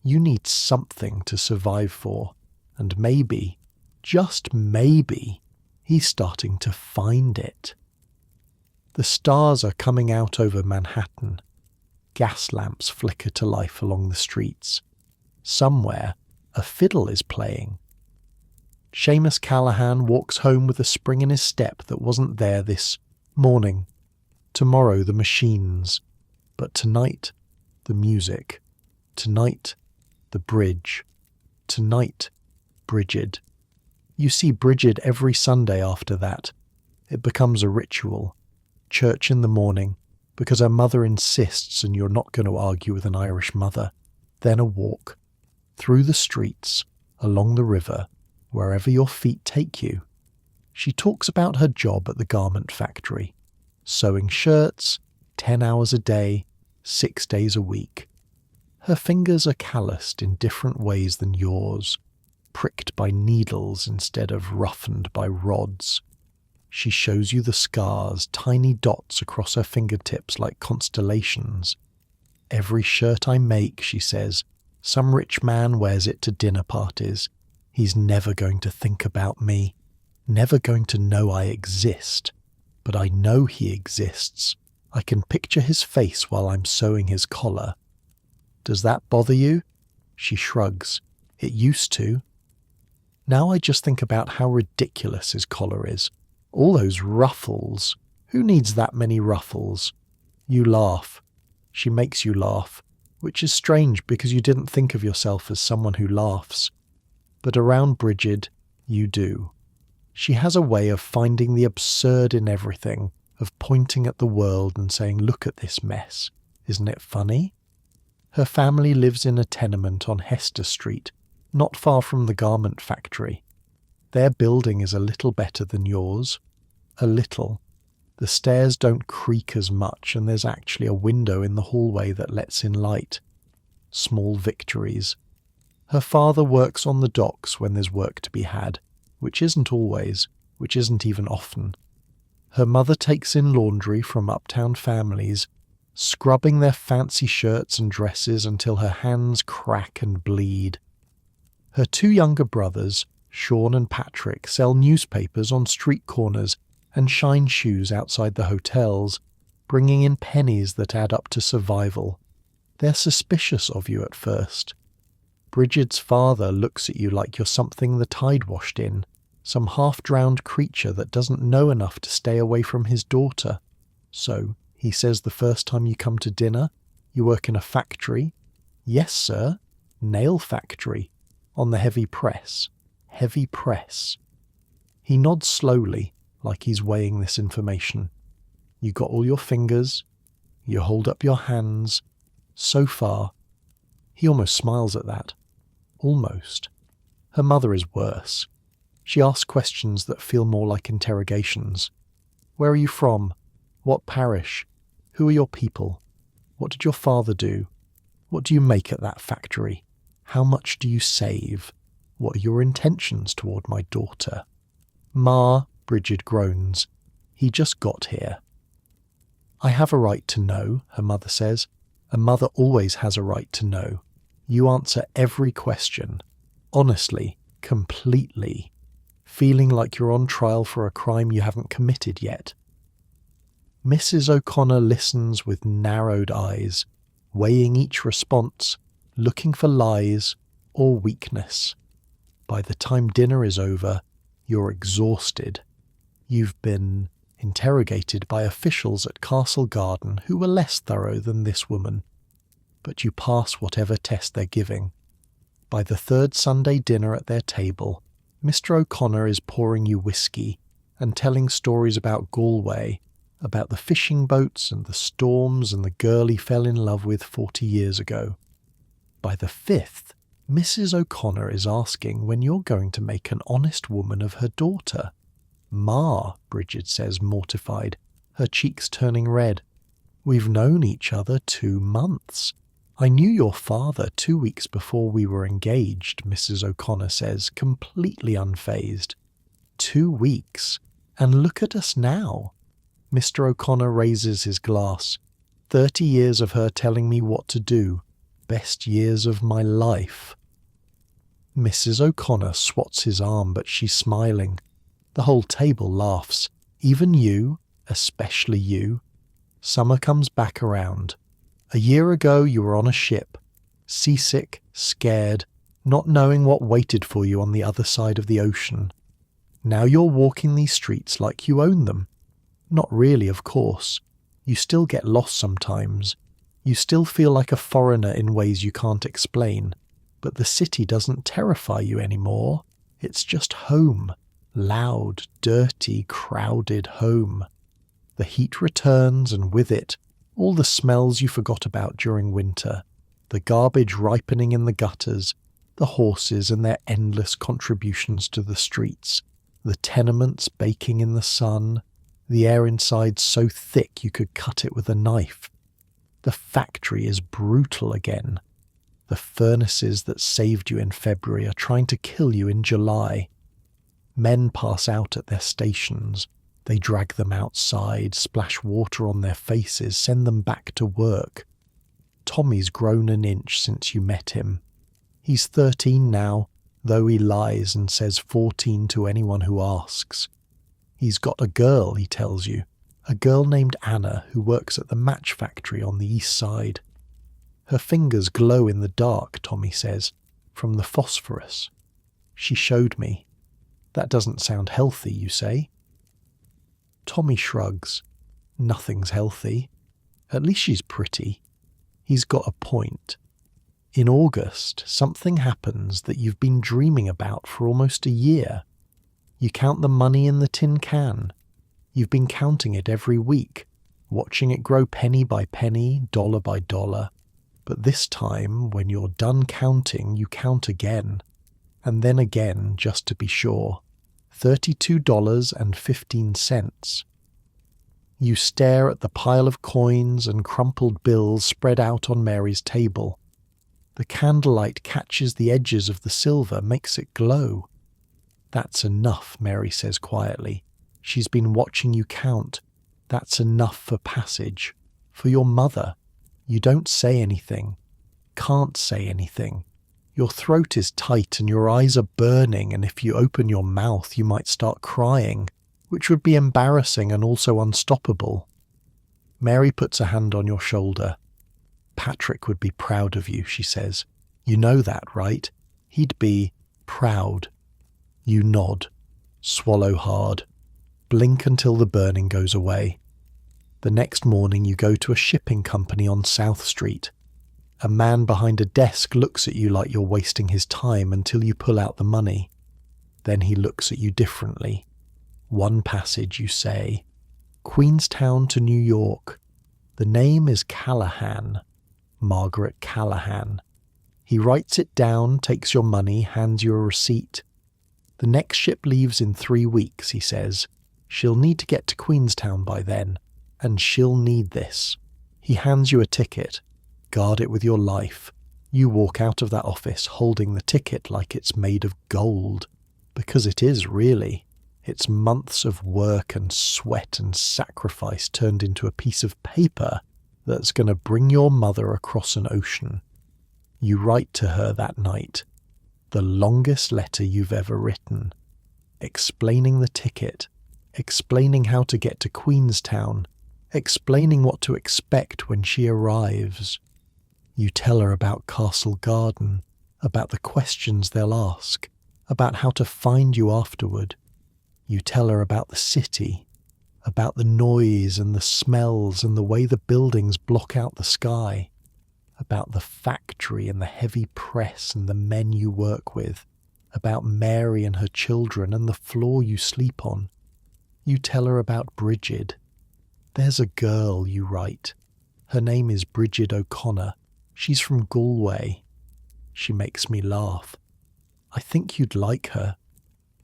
You need something to survive for. And maybe, just maybe, he's starting to find it. The stars are coming out over Manhattan. Gas lamps flicker to life along the streets. Somewhere, a fiddle is playing. Seamus Callahan walks home with a spring in his step that wasn't there this morning. Tomorrow, the machines. But tonight, the music. Tonight, the bridge. Tonight, Bridget. You see Bridget every Sunday after that. It becomes a ritual. Church in the morning, because her mother insists and you're not going to argue with an Irish mother. Then a walk. Through the streets, along the river, wherever your feet take you. She talks about her job at the garment factory. Sewing shirts, 10 hours a day, 6 days a week. Her fingers are calloused in different ways than yours, pricked by needles instead of roughened by rods. She shows you the scars, tiny dots across her fingertips like constellations. Every shirt I make, she says, some rich man wears it to dinner parties. He's never going to think about me, never going to know I exist. But I know he exists. I can picture his face while I'm sewing his collar. Does that bother you? She shrugs. It used to. Now I just think about how ridiculous his collar is. All those ruffles. Who needs that many ruffles? You laugh. She makes you laugh, which is strange because you didn't think of yourself as someone who laughs. But around Bridget, you do. She has a way of finding the absurd in everything, of pointing at the world and saying, look at this mess. Isn't it funny? Her family lives in a tenement on Hester Street, not far from the garment factory. Their building is a little better than yours. A little. The stairs don't creak as much and there's actually a window in the hallway that lets in light. Small victories. Her father works on the docks when there's work to be had. Which isn't always, which isn't even often. Her mother takes in laundry from uptown families, scrubbing their fancy shirts and dresses until her hands crack and bleed. Her two younger brothers, Sean and Patrick, sell newspapers on street corners and shine shoes outside the hotels, bringing in pennies that add up to survival. They're suspicious of you at first. Bridget's father looks at you like you're something the tide washed in, some half-drowned creature that doesn't know enough to stay away from his daughter. So, he says the first time you come to dinner, you work in a factory. Yes, sir, nail factory, on the heavy press. Heavy press. He nods slowly, like he's weighing this information. You got all your fingers. You hold up your hands. So far. He almost smiles at that. Almost. Her mother is worse. She asks questions that feel more like interrogations. Where are you from? What parish? Who are your people? What did your father do? What do you make at that factory? How much do you save? What are your intentions toward my daughter? Ma, Bridget groans. He just got here. I have a right to know, her mother says. A mother always has a right to know. You answer every question. Honestly, completely. Feeling like you're on trial for a crime you haven't committed yet. Mrs. O'Connor listens with narrowed eyes, weighing each response, looking for lies or weakness. By the time dinner is over, you're exhausted. You've been interrogated by officials at Castle Garden who were less thorough than this woman, but you pass whatever test they're giving. By the third Sunday dinner at their table, Mr. O'Connor is pouring you whiskey and telling stories about Galway, about the fishing boats and the storms and the girl he fell in love with 40 years ago. By the fifth, Mrs. O'Connor is asking when you're going to make an honest woman of her daughter. Ma, Bridget says, mortified, her cheeks turning red. We've known each other 2 months. I knew your father 2 weeks before we were engaged, Mrs. O'Connor says, completely unfazed. 2 weeks. And look at us now. Mr. O'Connor raises his glass. 30 years of her telling me what to do. Best years of my life. Mrs. O'Connor swats his arm, but she's smiling. The whole table laughs. Even you, especially you. Summer comes back around. A year ago you were on a ship, seasick, scared, not knowing what waited for you on the other side of the ocean. Now you're walking these streets like you own them. Not really, of course. You still get lost sometimes. You still feel like a foreigner in ways you can't explain. But the city doesn't terrify you anymore. It's just home. Loud, dirty, crowded home. The heat returns, and with it, all the smells you forgot about during winter. The garbage ripening in the gutters, the horses and their endless contributions to the streets, the tenements baking in the sun, the air inside so thick you could cut it with a knife. The factory is brutal again. The furnaces that saved you in February are trying to kill you in July. Men pass out at their stations. They drag them outside, splash water on their faces, send them back to work. Tommy's grown an inch since you met him. He's 13 now, though he lies and says 14 to anyone who asks. He's got a girl, he tells you, a girl named Anna who works at the match factory on the east side. Her fingers glow in the dark, Tommy says, from the phosphorus. She showed me. That doesn't sound healthy, you say? Tommy shrugs. Nothing's healthy. At least she's pretty. He's got a point. In August, something happens that you've been dreaming about for almost a year. You count the money in the tin can. You've been counting it every week, watching it grow penny by penny, dollar by dollar. But this time, when you're done counting, you count again. And then again, just to be sure. $32.15. You stare at the pile of coins and crumpled bills spread out on Mary's table. The candlelight catches the edges of the silver, makes it glow. That's enough, Mary says quietly. She's been watching you count. That's enough for passage. For your mother. You don't say anything. Can't say anything. Your throat is tight and your eyes are burning, and if you open your mouth you might start crying, which would be embarrassing and also unstoppable. Mary puts a hand on your shoulder. Patrick would be proud of you, she says. You know that, right? He'd be proud. You nod. Swallow hard. Blink until the burning goes away. The next morning you go to a shipping company on South Street. A man behind a desk looks at you like you're wasting his time until you pull out the money. Then he looks at you differently. One passage, you say. Queenstown to New York. The name is Callahan. Margaret Callahan. He writes it down, takes your money, hands you a receipt. The next ship leaves in 3 weeks, he says. She'll need to get to Queenstown by then, and she'll need this. He hands you a ticket. Guard it with your life. You walk out of that office holding the ticket like it's made of gold. Because it is, really. It's months of work and sweat and sacrifice turned into a piece of paper that's going to bring your mother across an ocean. You write to her that night. The longest letter you've ever written. Explaining the ticket. Explaining how to get to Queenstown. Explaining what to expect when she arrives. You tell her about Castle Garden, about the questions they'll ask, about how to find you afterward. You tell her about the city, about the noise and the smells and the way the buildings block out the sky, about the factory and the heavy press and the men you work with, about Mary and her children and the floor you sleep on. You tell her about Bridget. There's a girl, you write. Her name is Bridget O'Connor. She's from Galway. She makes me laugh. I think you'd like her.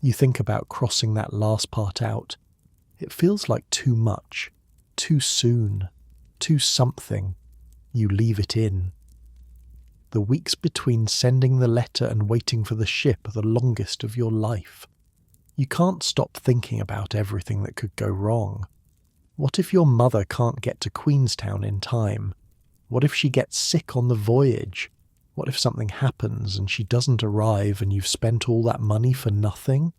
You think about crossing that last part out. It feels like too much, too soon, too something. You leave it in. The weeks between sending the letter and waiting for the ship are the longest of your life. You can't stop thinking about everything that could go wrong. What if your mother can't get to Queenstown in time? What if she gets sick on the voyage? What if something happens and she doesn't arrive and you've spent all that money for nothing?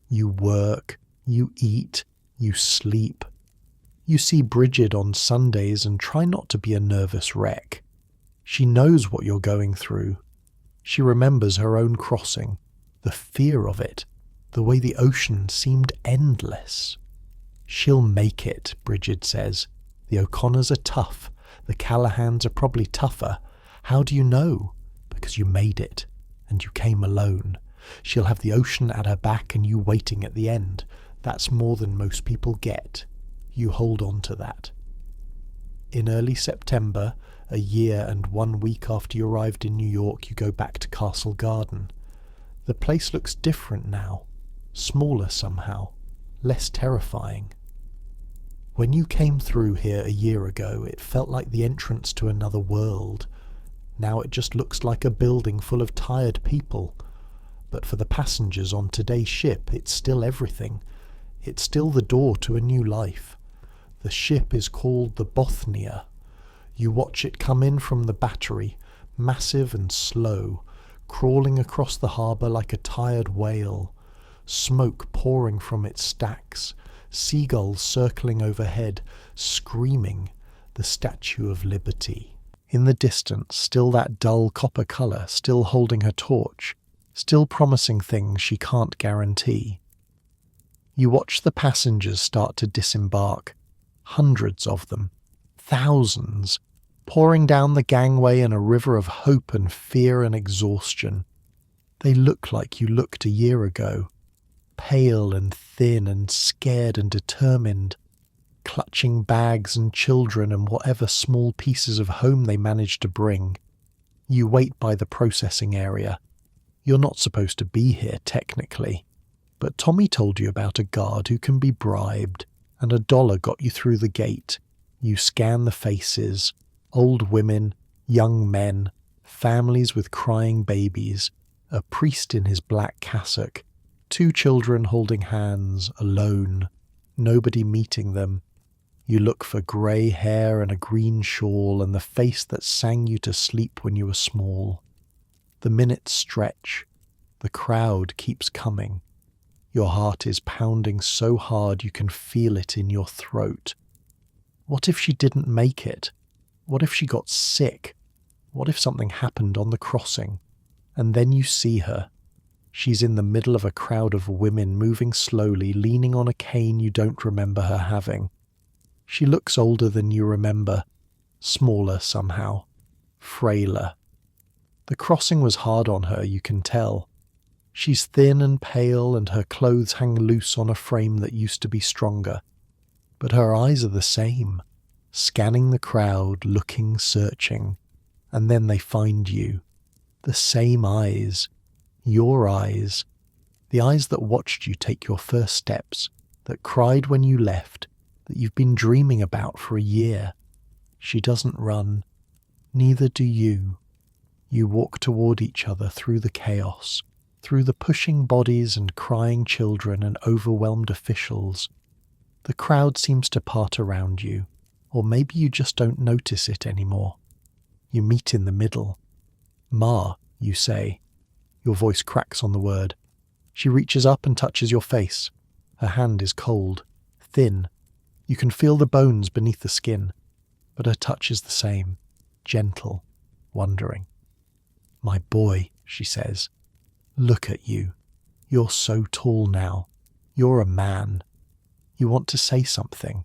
You work, you eat, you sleep. You see Bridget on Sundays and try not to be a nervous wreck. She knows what you're going through. She remembers her own crossing, the fear of it, the way the ocean seemed endless. She'll make it, Bridget says. The O'Connors are tough. The Callahans are probably tougher. How do you know? Because you made it, and you came alone. She'll have the ocean at her back and you waiting at the end. That's more than most people get. You hold on to that. In early September, a year and 1 week after you arrived in New York, you go back to Castle Garden. The place looks different now. Smaller somehow. Less terrifying. When you came through here a year ago, it felt like the entrance to another world. Now it just looks like a building full of tired people. But for the passengers on today's ship, it's still everything. It's still the door to a new life. The ship is called the Bothnia. You watch it come in from the battery, massive and slow, crawling across the harbour like a tired whale. Smoke pouring from its stacks, seagulls circling overhead, screaming, the Statue of Liberty. In the distance, still that dull copper colour, still holding her torch, still promising things she can't guarantee. You watch the passengers start to disembark, hundreds of them, thousands, pouring down the gangway in a river of hope and fear and exhaustion. They look like you looked a year ago, pale and thin and scared and determined, clutching bags and children and whatever small pieces of home they managed to bring. You wait by the processing area. You're not supposed to be here, technically, but Tommy told you about a guard who can be bribed, and $1 got you through the gate. You scan the faces, old women, young men, families with crying babies, a priest in his black cassock, 2 children holding hands, alone, nobody meeting them. You look for grey hair and a green shawl and the face that sang you to sleep when you were small. The minutes stretch. The crowd keeps coming. Your heart is pounding so hard you can feel it in your throat. What if she didn't make it? What if she got sick? What if something happened on the crossing? And then you see her. She's in the middle of a crowd of women moving slowly, leaning on a cane you don't remember her having. She looks older than you remember, smaller somehow, frailer. The crossing was hard on her, you can tell. She's thin and pale and her clothes hang loose on a frame that used to be stronger. But her eyes are the same, scanning the crowd, looking, searching. And then they find you. The same eyes. Your eyes. The eyes that watched you take your first steps, that cried when you left, that you've been dreaming about for a year. She doesn't run. Neither do you. You walk toward each other through the chaos, through the pushing bodies and crying children and overwhelmed officials. The crowd seems to part around you, or maybe you just don't notice it anymore. You meet in the middle. Ma, you say. Your voice cracks on the word. She reaches up and touches your face. Her hand is cold, thin. You can feel the bones beneath the skin, but her touch is the same, gentle, wondering. My boy, she says, look at you. You're so tall now. You're a man. You want to say something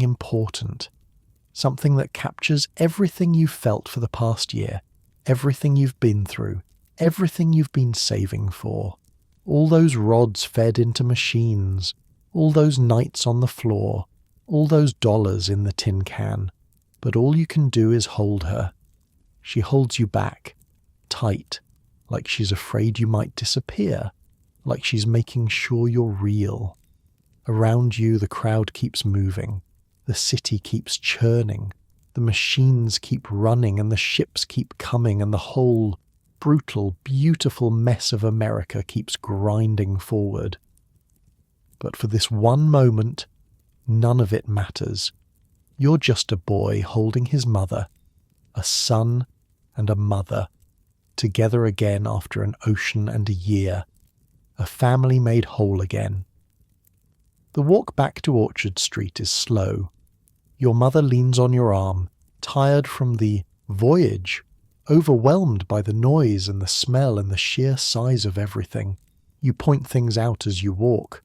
important, something that captures everything you've felt for the past year, everything you've been through, everything you've been saving for, all those rods fed into machines, all those nights on the floor, all those dollars in the tin can. But all you can do is hold her. She holds you back, tight, like she's afraid you might disappear, like she's making sure you're real. Around you, the crowd keeps moving. The city keeps churning. The machines keep running and the ships keep coming and the whole brutal, beautiful mess of America keeps grinding forward. But for this one moment, none of it matters. You're just a boy holding his mother, a son and a mother, together again after an ocean and a year, a family made whole again. The walk back to Orchard Street is slow. Your mother leans on your arm, tired from the voyage, overwhelmed by the noise and the smell and the sheer size of everything. You point things out as you walk.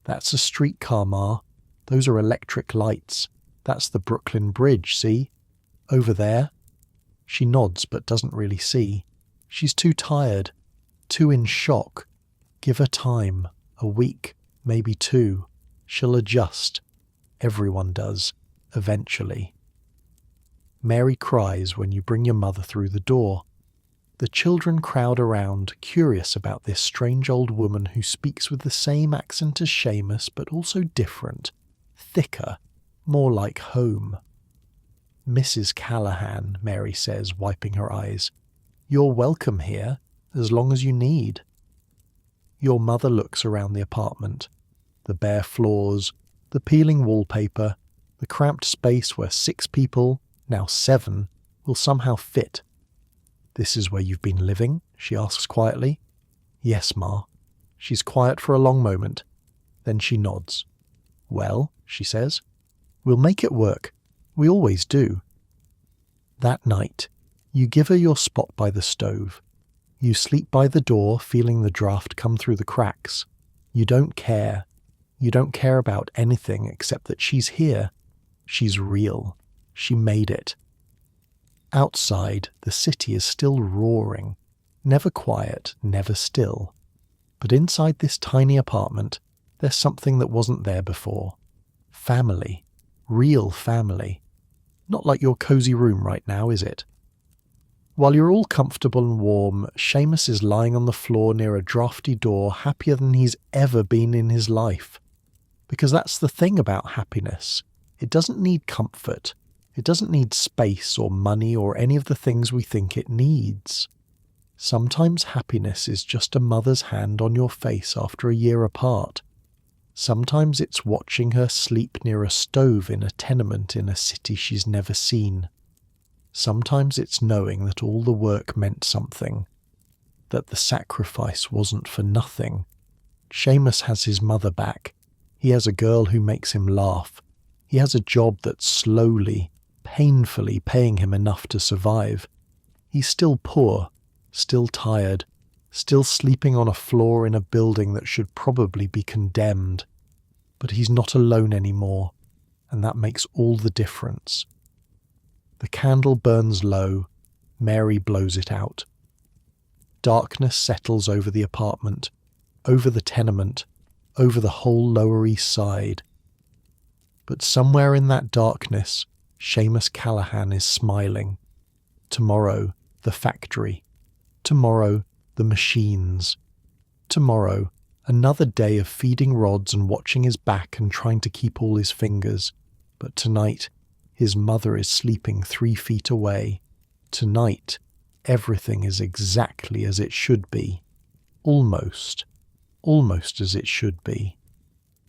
That's a streetcar, Ma. Those are electric lights. That's the Brooklyn Bridge, see? Over there. She nods but doesn't really see. She's too tired, too in shock. Give her time, a week, maybe 2. She'll adjust. Everyone does, eventually. Mary cries when you bring your mother through the door. The children crowd around, curious about this strange old woman who speaks with the same accent as Seamus, but also different, thicker, more like home. Mrs. Callahan, Mary says, wiping her eyes. You're welcome here, as long as you need. Your mother looks around the apartment. The bare floors, the peeling wallpaper, the cramped space where 6 people, now 7, will somehow fit. This is where you've been living? She asks quietly. Yes, Ma. She's quiet for a long moment. Then she nods. Well, she says, we'll make it work. We always do. That night, you give her your spot by the stove. You sleep by the door, feeling the draft come through the cracks. You don't care. You don't care about anything except that she's here. She's real. She made it. Outside, the city is still roaring, never quiet, never still. But inside this tiny apartment, there's something that wasn't there before. Family. Real family. Not like your cozy room right now, is it? While you're all comfortable and warm, Seamus is lying on the floor near a drafty door, happier than he's ever been in his life. Because that's the thing about happiness. It doesn't need comfort. It doesn't need space or money or any of the things we think it needs. Sometimes happiness is just a mother's hand on your face after a year apart. Sometimes it's watching her sleep near a stove in a tenement in a city she's never seen. Sometimes it's knowing that all the work meant something, that the sacrifice wasn't for nothing. Seamus has his mother back. He has a girl who makes him laugh. He has a job that's slowly, painfully paying him enough to survive. He's still poor, still tired, still sleeping on a floor in a building that should probably be condemned. But he's not alone anymore, and that makes all the difference. The candle burns low. Mary blows it out. Darkness settles over the apartment, over the tenement, over the whole Lower East Side. But somewhere in that darkness, Seamus Callahan is smiling. Tomorrow, the factory. Tomorrow, the machines. Tomorrow, another day of feeding rods and watching his back and trying to keep all his fingers. But tonight, his mother is sleeping 3 feet away. Tonight, everything is exactly as it should be. Almost as it should be.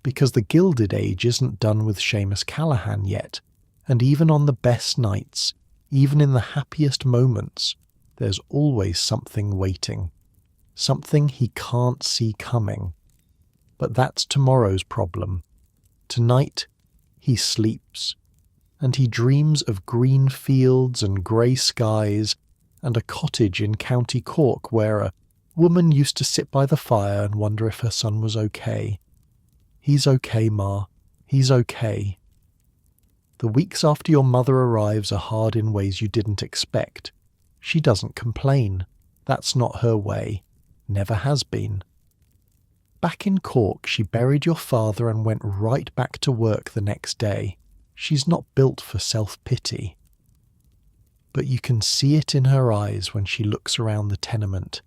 Because the Gilded Age isn't done with Seamus Callahan yet, and even on the best nights, even in the happiest moments, there's always something waiting. Something he can't see coming. But that's tomorrow's problem. Tonight, he sleeps, and he dreams of green fields and grey skies and a cottage in County Cork where a woman used to sit by the fire and wonder if her son was okay. He's okay, Ma. He's okay. The weeks after your mother arrives are hard in ways you didn't expect. She doesn't complain. That's not her way. Never has been. Back in Cork, she buried your father and went right back to work the next day. She's not built for self-pity. But you can see it in her eyes when she looks around the tenement.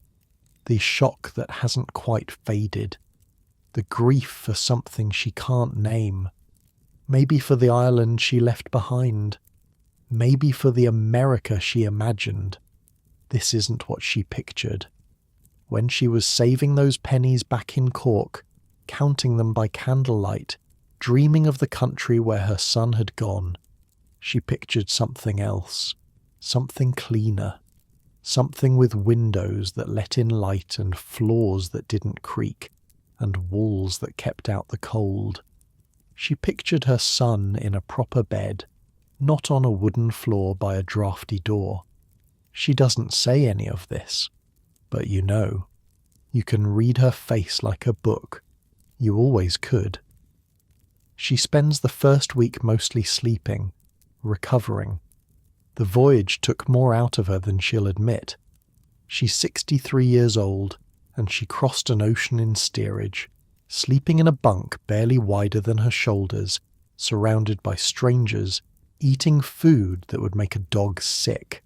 The shock that hasn't quite faded. The grief for something she can't name. Maybe for the island she left behind. Maybe for the America she imagined. This isn't what she pictured. When she was saving those pennies back in Cork, counting them by candlelight, dreaming of the country where her son had gone, she pictured something else, something cleaner, something with windows that let in light and floors that didn't creak, and walls that kept out the cold. She pictured her son in a proper bed, not on a wooden floor by a drafty door. She doesn't say any of this, but you know. You can read her face like a book. You always could. She spends the first week mostly sleeping, recovering. The voyage took more out of her than she'll admit. She's 63 years old, and she crossed an ocean in steerage, sleeping in a bunk barely wider than her shoulders, surrounded by strangers, eating food that would make a dog sick.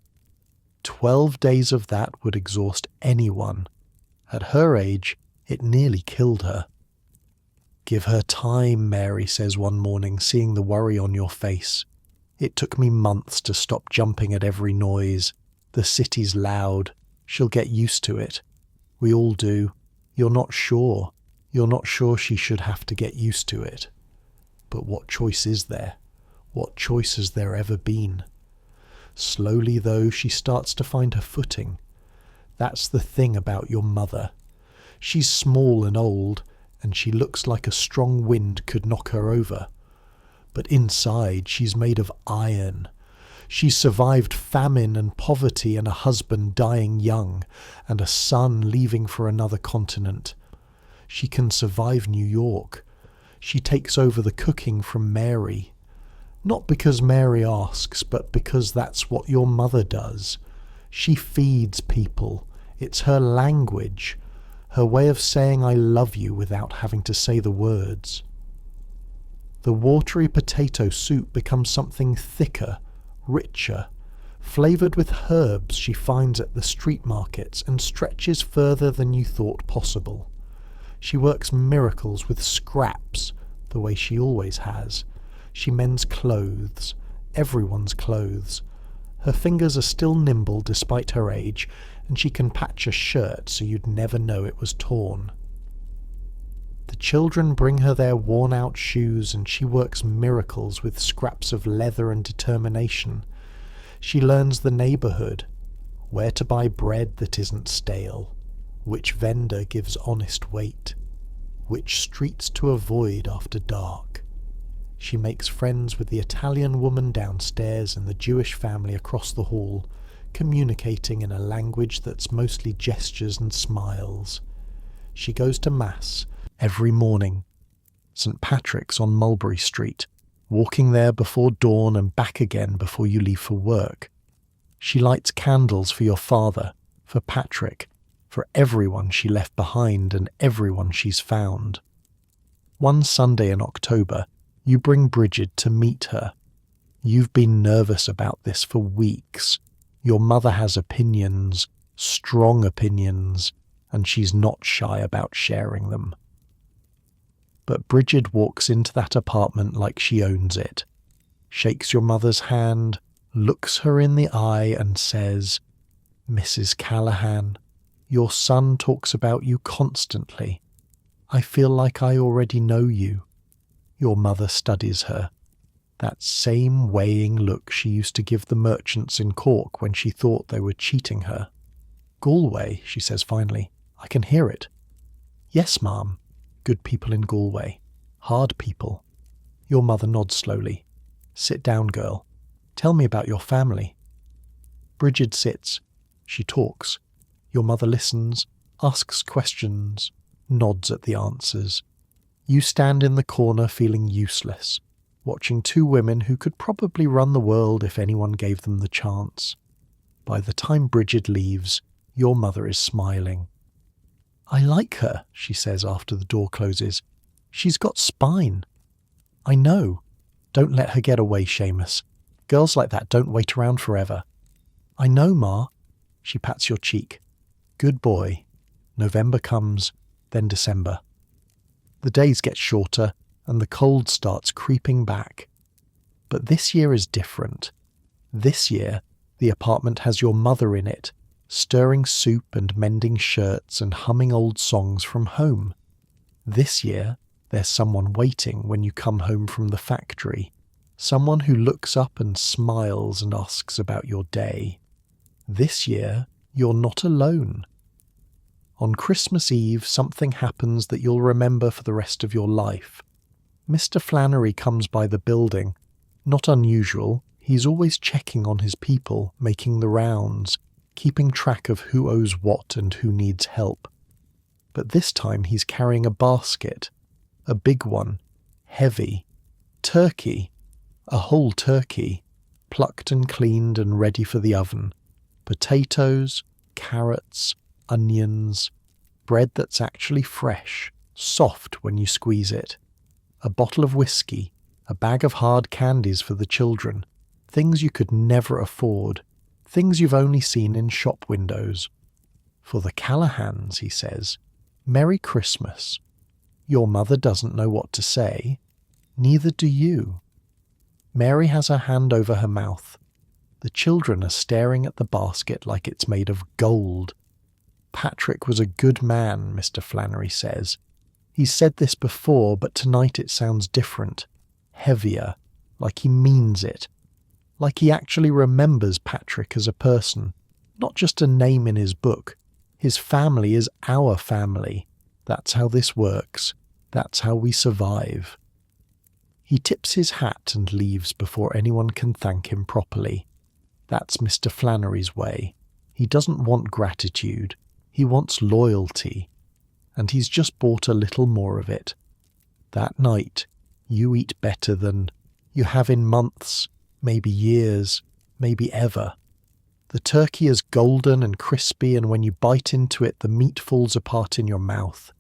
12 days of that would exhaust anyone. At her age, it nearly killed her. "Give her time," Mary says one morning, seeing the worry on your face. "It took me months to stop jumping at every noise. The city's loud. She'll get used to it. We all do. You're not sure. You're not sure she should have to get used to it. But what choice is there? What choice has there ever been?" Slowly, though, she starts to find her footing. That's the thing about your mother. She's small and old, and she looks like a strong wind could knock her over. But inside, she's made of iron. She's survived famine and poverty and a husband dying young, and a son leaving for another continent. She can survive New York. She takes over the cooking from Mary. Not because Mary asks, but because that's what your mother does. She feeds people. It's her language, her way of saying I love you without having to say the words. The watery potato soup becomes something thicker, richer, flavoured with herbs she finds at the street markets and stretches further than you thought possible. She works miracles with scraps, the way she always has. She mends clothes, everyone's clothes. Her fingers are still nimble despite her age, and she can patch a shirt so you'd never know it was torn. The children bring her their worn-out shoes, and she works miracles with scraps of leather and determination. She learns the neighbourhood, where to buy bread that isn't stale, which vendor gives honest weight, which streets to avoid after dark. She makes friends with the Italian woman downstairs and the Jewish family across the hall, communicating in a language that's mostly gestures and smiles. She goes to Mass every morning. St. Patrick's on Mulberry Street, walking there before dawn and back again before you leave for work. She lights candles for your father, for Patrick, for everyone she left behind and everyone she's found. One Sunday in October, you bring Bridget to meet her. You've been nervous about this for weeks. Your mother has opinions, strong opinions, and she's not shy about sharing them. But Bridget walks into that apartment like she owns it, shakes your mother's hand, looks her in the eye and says, "Mrs. Callahan, your son talks about you constantly. I feel like I already know you." Your mother studies her. That same weighing look she used to give the merchants in Cork when she thought they were cheating her. "Galway," she says finally. "I can hear it." "Yes, ma'am. Good people in Galway. Hard people." Your mother nods slowly. "Sit down, girl. Tell me about your family." Bridget sits. She talks. Your mother listens, asks questions, nods at the answers. You stand in the corner feeling useless, watching two women who could probably run the world if anyone gave them the chance. By the time Bridget leaves, your mother is smiling. "I like her," she says after the door closes. "She's got spine." "I know. Don't let her get away, Seamus. Girls like that don't wait around forever." "I know, Ma." She pats your cheek. "Good boy." November comes, then December. The days get shorter, and the cold starts creeping back. But this year is different. This year, the apartment has your mother in it, stirring soup and mending shirts and humming old songs from home. This year, there's someone waiting when you come home from the factory, someone who looks up and smiles and asks about your day. This year, you're not alone. On Christmas Eve, something happens that you'll remember for the rest of your life. Mr. Flannery comes by the building. Not unusual, he's always checking on his people, making the rounds, keeping track of who owes what and who needs help. But this time he's carrying a basket, a big one, heavy, turkey, a whole turkey, plucked and cleaned and ready for the oven, potatoes, carrots, onions, bread that's actually fresh, soft when you squeeze it, a bottle of whiskey, a bag of hard candies for the children, things you could never afford, things you've only seen in shop windows. "For the Callahans," he says, "Merry Christmas." Your mother doesn't know what to say. Neither do you. Mary has her hand over her mouth. The children are staring at the basket like it's made of gold. "Patrick was a good man," Mr. Flannery says. He's said this before, but tonight it sounds different, heavier, like he means it, like he actually remembers Patrick as a person, not just a name in his book. His family is our family. That's how this works. That's how we survive. He tips his hat and leaves before anyone can thank him properly. That's Mr. Flannery's way. He doesn't want gratitude. He wants loyalty. And he's just bought a little more of it. That night, you eat better than you have in months, maybe years, maybe ever. The turkey is golden and crispy, and when you bite into it, the meat falls apart in your mouth.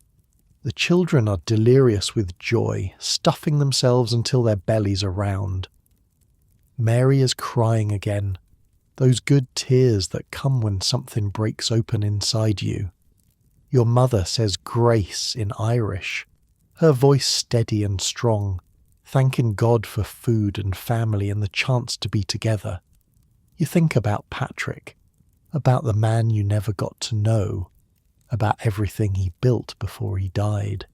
The children are delirious with joy, stuffing themselves until their bellies are round. Mary is crying again, those good tears that come when something breaks open inside you. Your mother says grace in Irish, her voice steady and strong, thanking God for food and family and the chance to be together. You think about Patrick, about the man you never got to know, about everything he built before he died.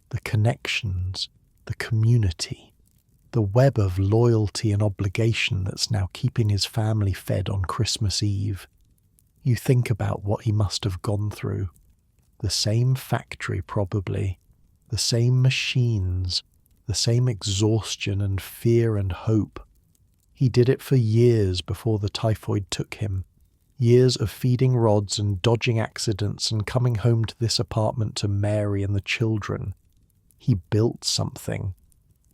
the connections, the community, the web of loyalty and obligation that's now keeping his family fed on Christmas Eve. You think about what he must have gone through. The same factory, probably, the same machines, the same exhaustion and fear and hope. He did it for years before the typhoid took him. Years of feeding rods and dodging accidents and coming home to this apartment to Mary and the children. He built something.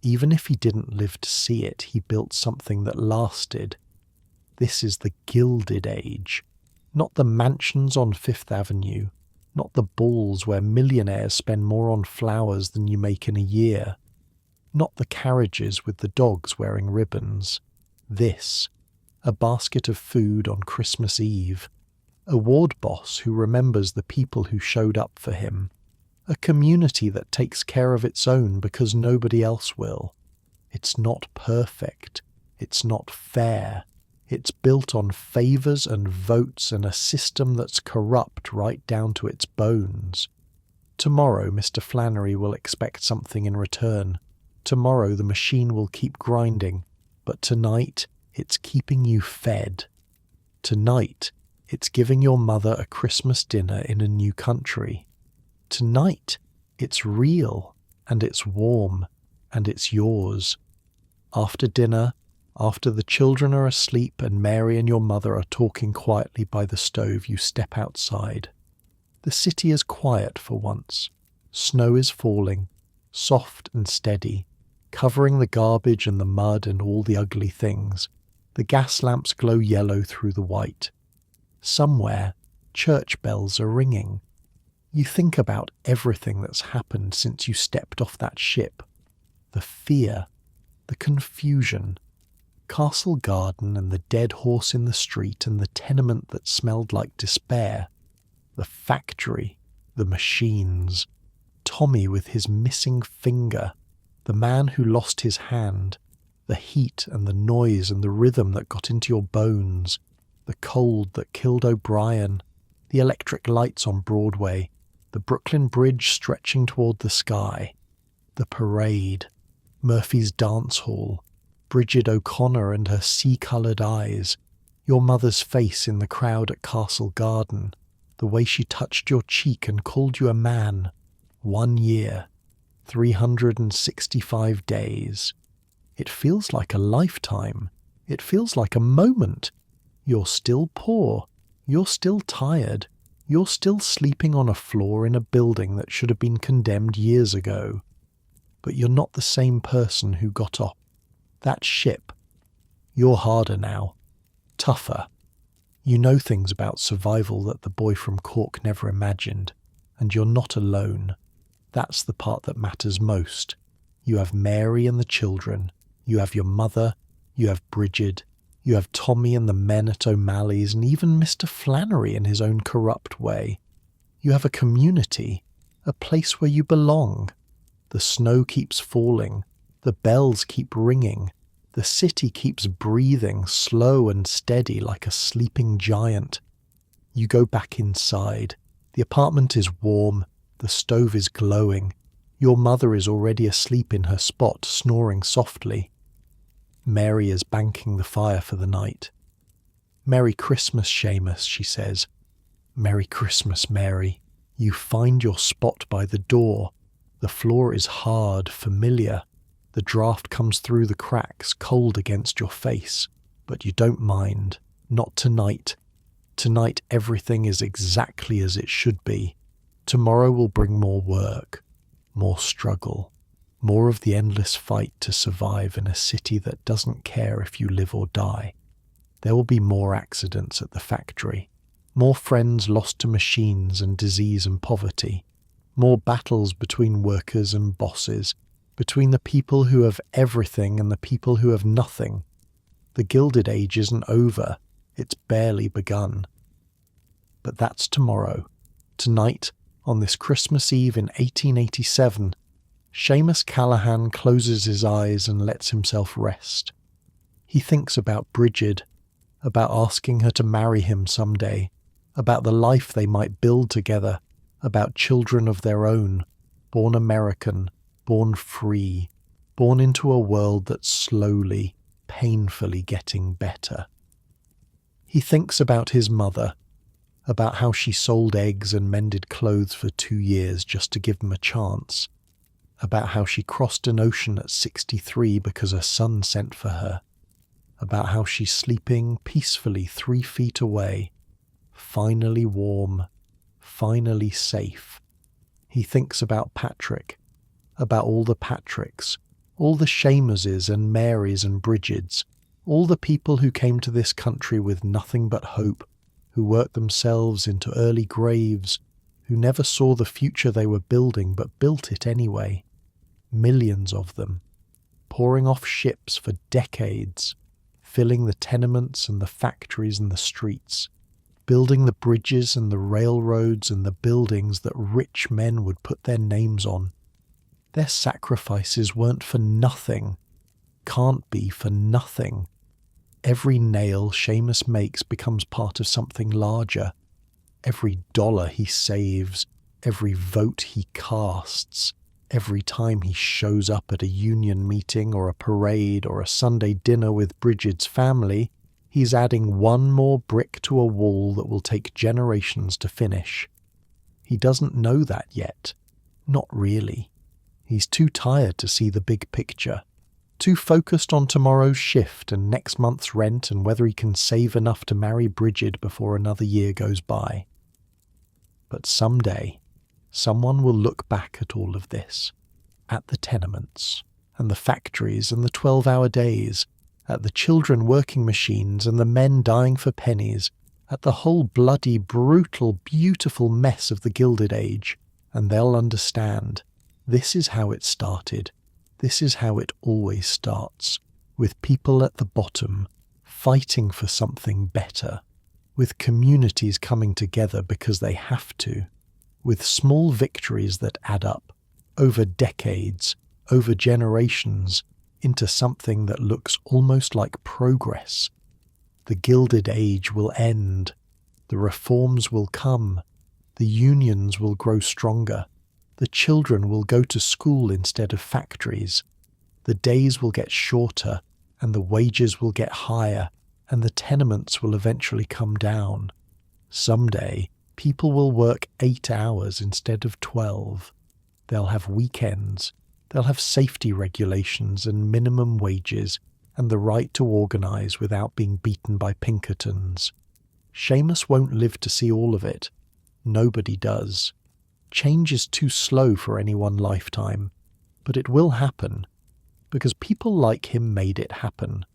Even if he didn't live to see it, he built something that lasted. This is the Gilded Age. Not the mansions on Fifth Avenue. Not the balls where millionaires spend more on flowers than you make in a year. Not the carriages with the dogs wearing ribbons. This, a basket of food on Christmas Eve. A ward boss who remembers the people who showed up for him. A community that takes care of its own because nobody else will. It's not perfect. It's not fair. It's built on favours and votes and a system that's corrupt right down to its bones. Tomorrow Mr. Flannery will expect something in return. Tomorrow the machine will keep grinding. But tonight it's keeping you fed. Tonight it's giving your mother a Christmas dinner in a new country. Tonight, it's real, and it's warm, and it's yours. After dinner, after the children are asleep and Mary and your mother are talking quietly by the stove, you step outside. The city is quiet for once. Snow is falling, soft and steady, covering the garbage and the mud and all the ugly things. The gas lamps glow yellow through the white. Somewhere, church bells are ringing. You think about everything that's happened since you stepped off that ship. The fear, the confusion, Castle Garden and the dead horse in the street and the tenement that smelled like despair, the factory, the machines, Tommy with his missing finger, the man who lost his hand, the heat and the noise and the rhythm that got into your bones, the cold that killed O'Brien, the electric lights on Broadway, the Brooklyn Bridge stretching toward the sky, the parade, Murphy's dance hall, Bridget O'Connor and her sea-coloured eyes, your mother's face in the crowd at Castle Garden, the way she touched your cheek and called you a man. 1 year, 365 days. It feels like a lifetime. It feels like a moment. You're still poor. You're still tired. You're still sleeping on a floor in a building that should have been condemned years ago. But you're not the same person who got off that ship. You're harder now. Tougher. You know things about survival that the boy from Cork never imagined. And you're not alone. That's the part that matters most. You have Mary and the children. You have your mother. You have Bridget. You have Tommy and the men at O'Malley's and even Mr. Flannery in his own corrupt way. You have a community, a place where you belong. The snow keeps falling. The bells keep ringing. The city keeps breathing slow and steady like a sleeping giant. You go back inside. The apartment is warm. The stove is glowing. Your mother is already asleep in her spot, snoring softly. Mary is banking the fire for the night. "Merry Christmas, Seamus," she says. "Merry Christmas, Mary." You find your spot by the door. The floor is hard, familiar. The draft comes through the cracks, cold against your face. But you don't mind. Not tonight. Tonight everything is exactly as it should be. Tomorrow will bring more work, more struggle, more of the endless fight to survive in a city that doesn't care if you live or die. There will be more accidents at the factory, more friends lost to machines and disease and poverty, more battles between workers and bosses, between the people who have everything and the people who have nothing. The Gilded Age isn't over, it's barely begun. But that's tomorrow. Tonight, on this Christmas Eve in 1887, Seamus Callahan closes his eyes and lets himself rest. He thinks about Bridget, about asking her to marry him someday, about the life they might build together, about children of their own, born American, born free, born into a world that's slowly, painfully getting better. He thinks about his mother, about how she sold eggs and mended clothes for 2 years just to give him a chance, about how she crossed an ocean at 63 because her son sent for her, about how she's sleeping peacefully 3 feet away, finally warm, finally safe. He thinks about Patrick, about all the Patricks, all the Seamuses and Marys and Bridgets, all the people who came to this country with nothing but hope, who worked themselves into early graves, who never saw the future they were building but built it anyway. Millions of them, pouring off ships for decades, filling the tenements and the factories and the streets, building the bridges and the railroads and the buildings that rich men would put their names on. Their sacrifices weren't for nothing, can't be for nothing. Every nail Seamus makes becomes part of something larger. Every dollar he saves, every vote he casts, every time he shows up at a union meeting or a parade or a Sunday dinner with Bridget's family, he's adding one more brick to a wall that will take generations to finish. He doesn't know that yet. Not really. He's too tired to see the big picture. Too focused on tomorrow's shift and next month's rent and whether he can save enough to marry Bridget before another year goes by. But someday, someone will look back at all of this, at the tenements, and the factories and the 12-hour days, at the children working machines and the men dying for pennies, at the whole bloody, brutal, beautiful mess of the Gilded Age, and they'll understand. This is how it started. This is how it always starts, with people at the bottom fighting for something better, with communities coming together because they have to, with small victories that add up, over decades, over generations, into something that looks almost like progress. The Gilded Age will end, the reforms will come, the unions will grow stronger, the children will go to school instead of factories, the days will get shorter, and the wages will get higher, and the tenements will eventually come down. Someday, people will work 8 hours instead of 12. They'll have weekends, they'll have safety regulations and minimum wages, and the right to organise without being beaten by Pinkertons. Seamus won't live to see all of it. Nobody does. Change is too slow for any one lifetime, but it will happen, because people like him made it happen.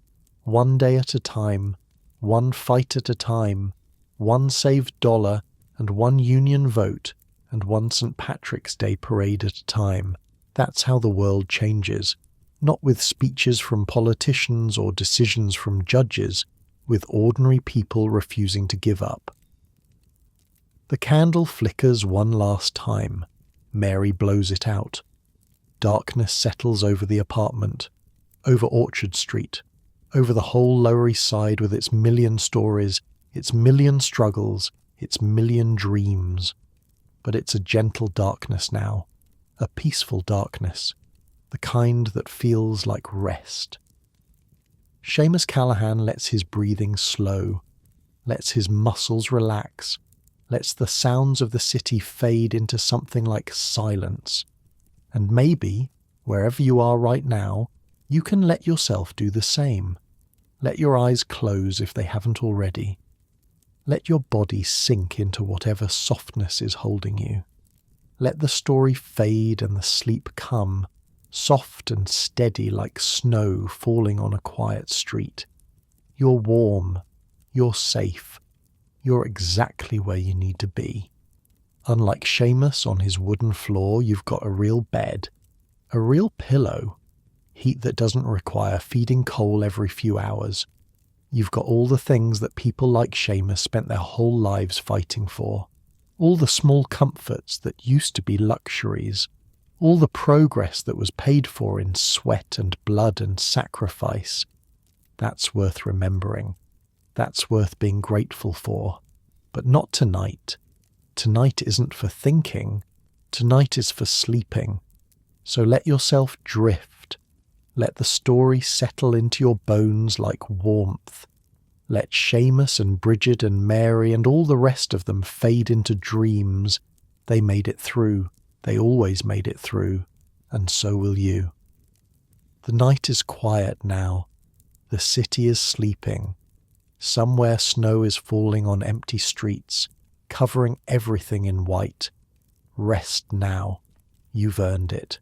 One day at a time, one fight at a time, one saved dollar and one union vote and one St. Patrick's Day parade at a time. That's how the world changes, not with speeches from politicians or decisions from judges, with ordinary people refusing to give up. The candle flickers one last time. Mary blows it out. Darkness settles over the apartment, over Orchard Street, over the whole Lower East Side with its million stories, its million struggles, its million dreams. But it's a gentle darkness now, a peaceful darkness, the kind that feels like rest. Seamus Callahan lets his breathing slow, lets his muscles relax, lets the sounds of the city fade into something like silence. And maybe, wherever you are right now, you can let yourself do the same. Let your eyes close if they haven't already. Let your body sink into whatever softness is holding you. Let the story fade and the sleep come, soft and steady like snow falling on a quiet street. You're warm. You're safe. You're exactly where you need to be. Unlike Seamus on his wooden floor, you've got a real bed, a real pillow, heat that doesn't require feeding coal every few hours. You've got all the things that people like Seamus spent their whole lives fighting for, all the small comforts that used to be luxuries, all the progress that was paid for in sweat and blood and sacrifice. That's worth remembering. That's worth being grateful for. But not tonight. Tonight isn't for thinking. Tonight is for sleeping. So let yourself drift. Let the story settle into your bones like warmth. Let Seamus and Bridget and Mary and all the rest of them fade into dreams. They made it through. They always made it through. And so will you. The night is quiet now. The city is sleeping. Somewhere snow is falling on empty streets, covering everything in white. Rest now. You've earned it.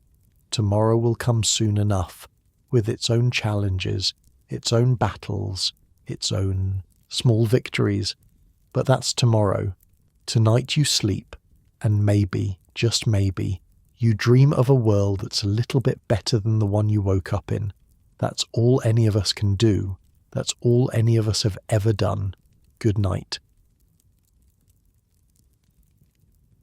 Tomorrow will come soon enough, with its own challenges, its own battles, its own small victories. But that's tomorrow. Tonight you sleep, and maybe, just maybe, you dream of a world that's a little bit better than the one you woke up in. That's all any of us can do. That's all any of us have ever done. Good night.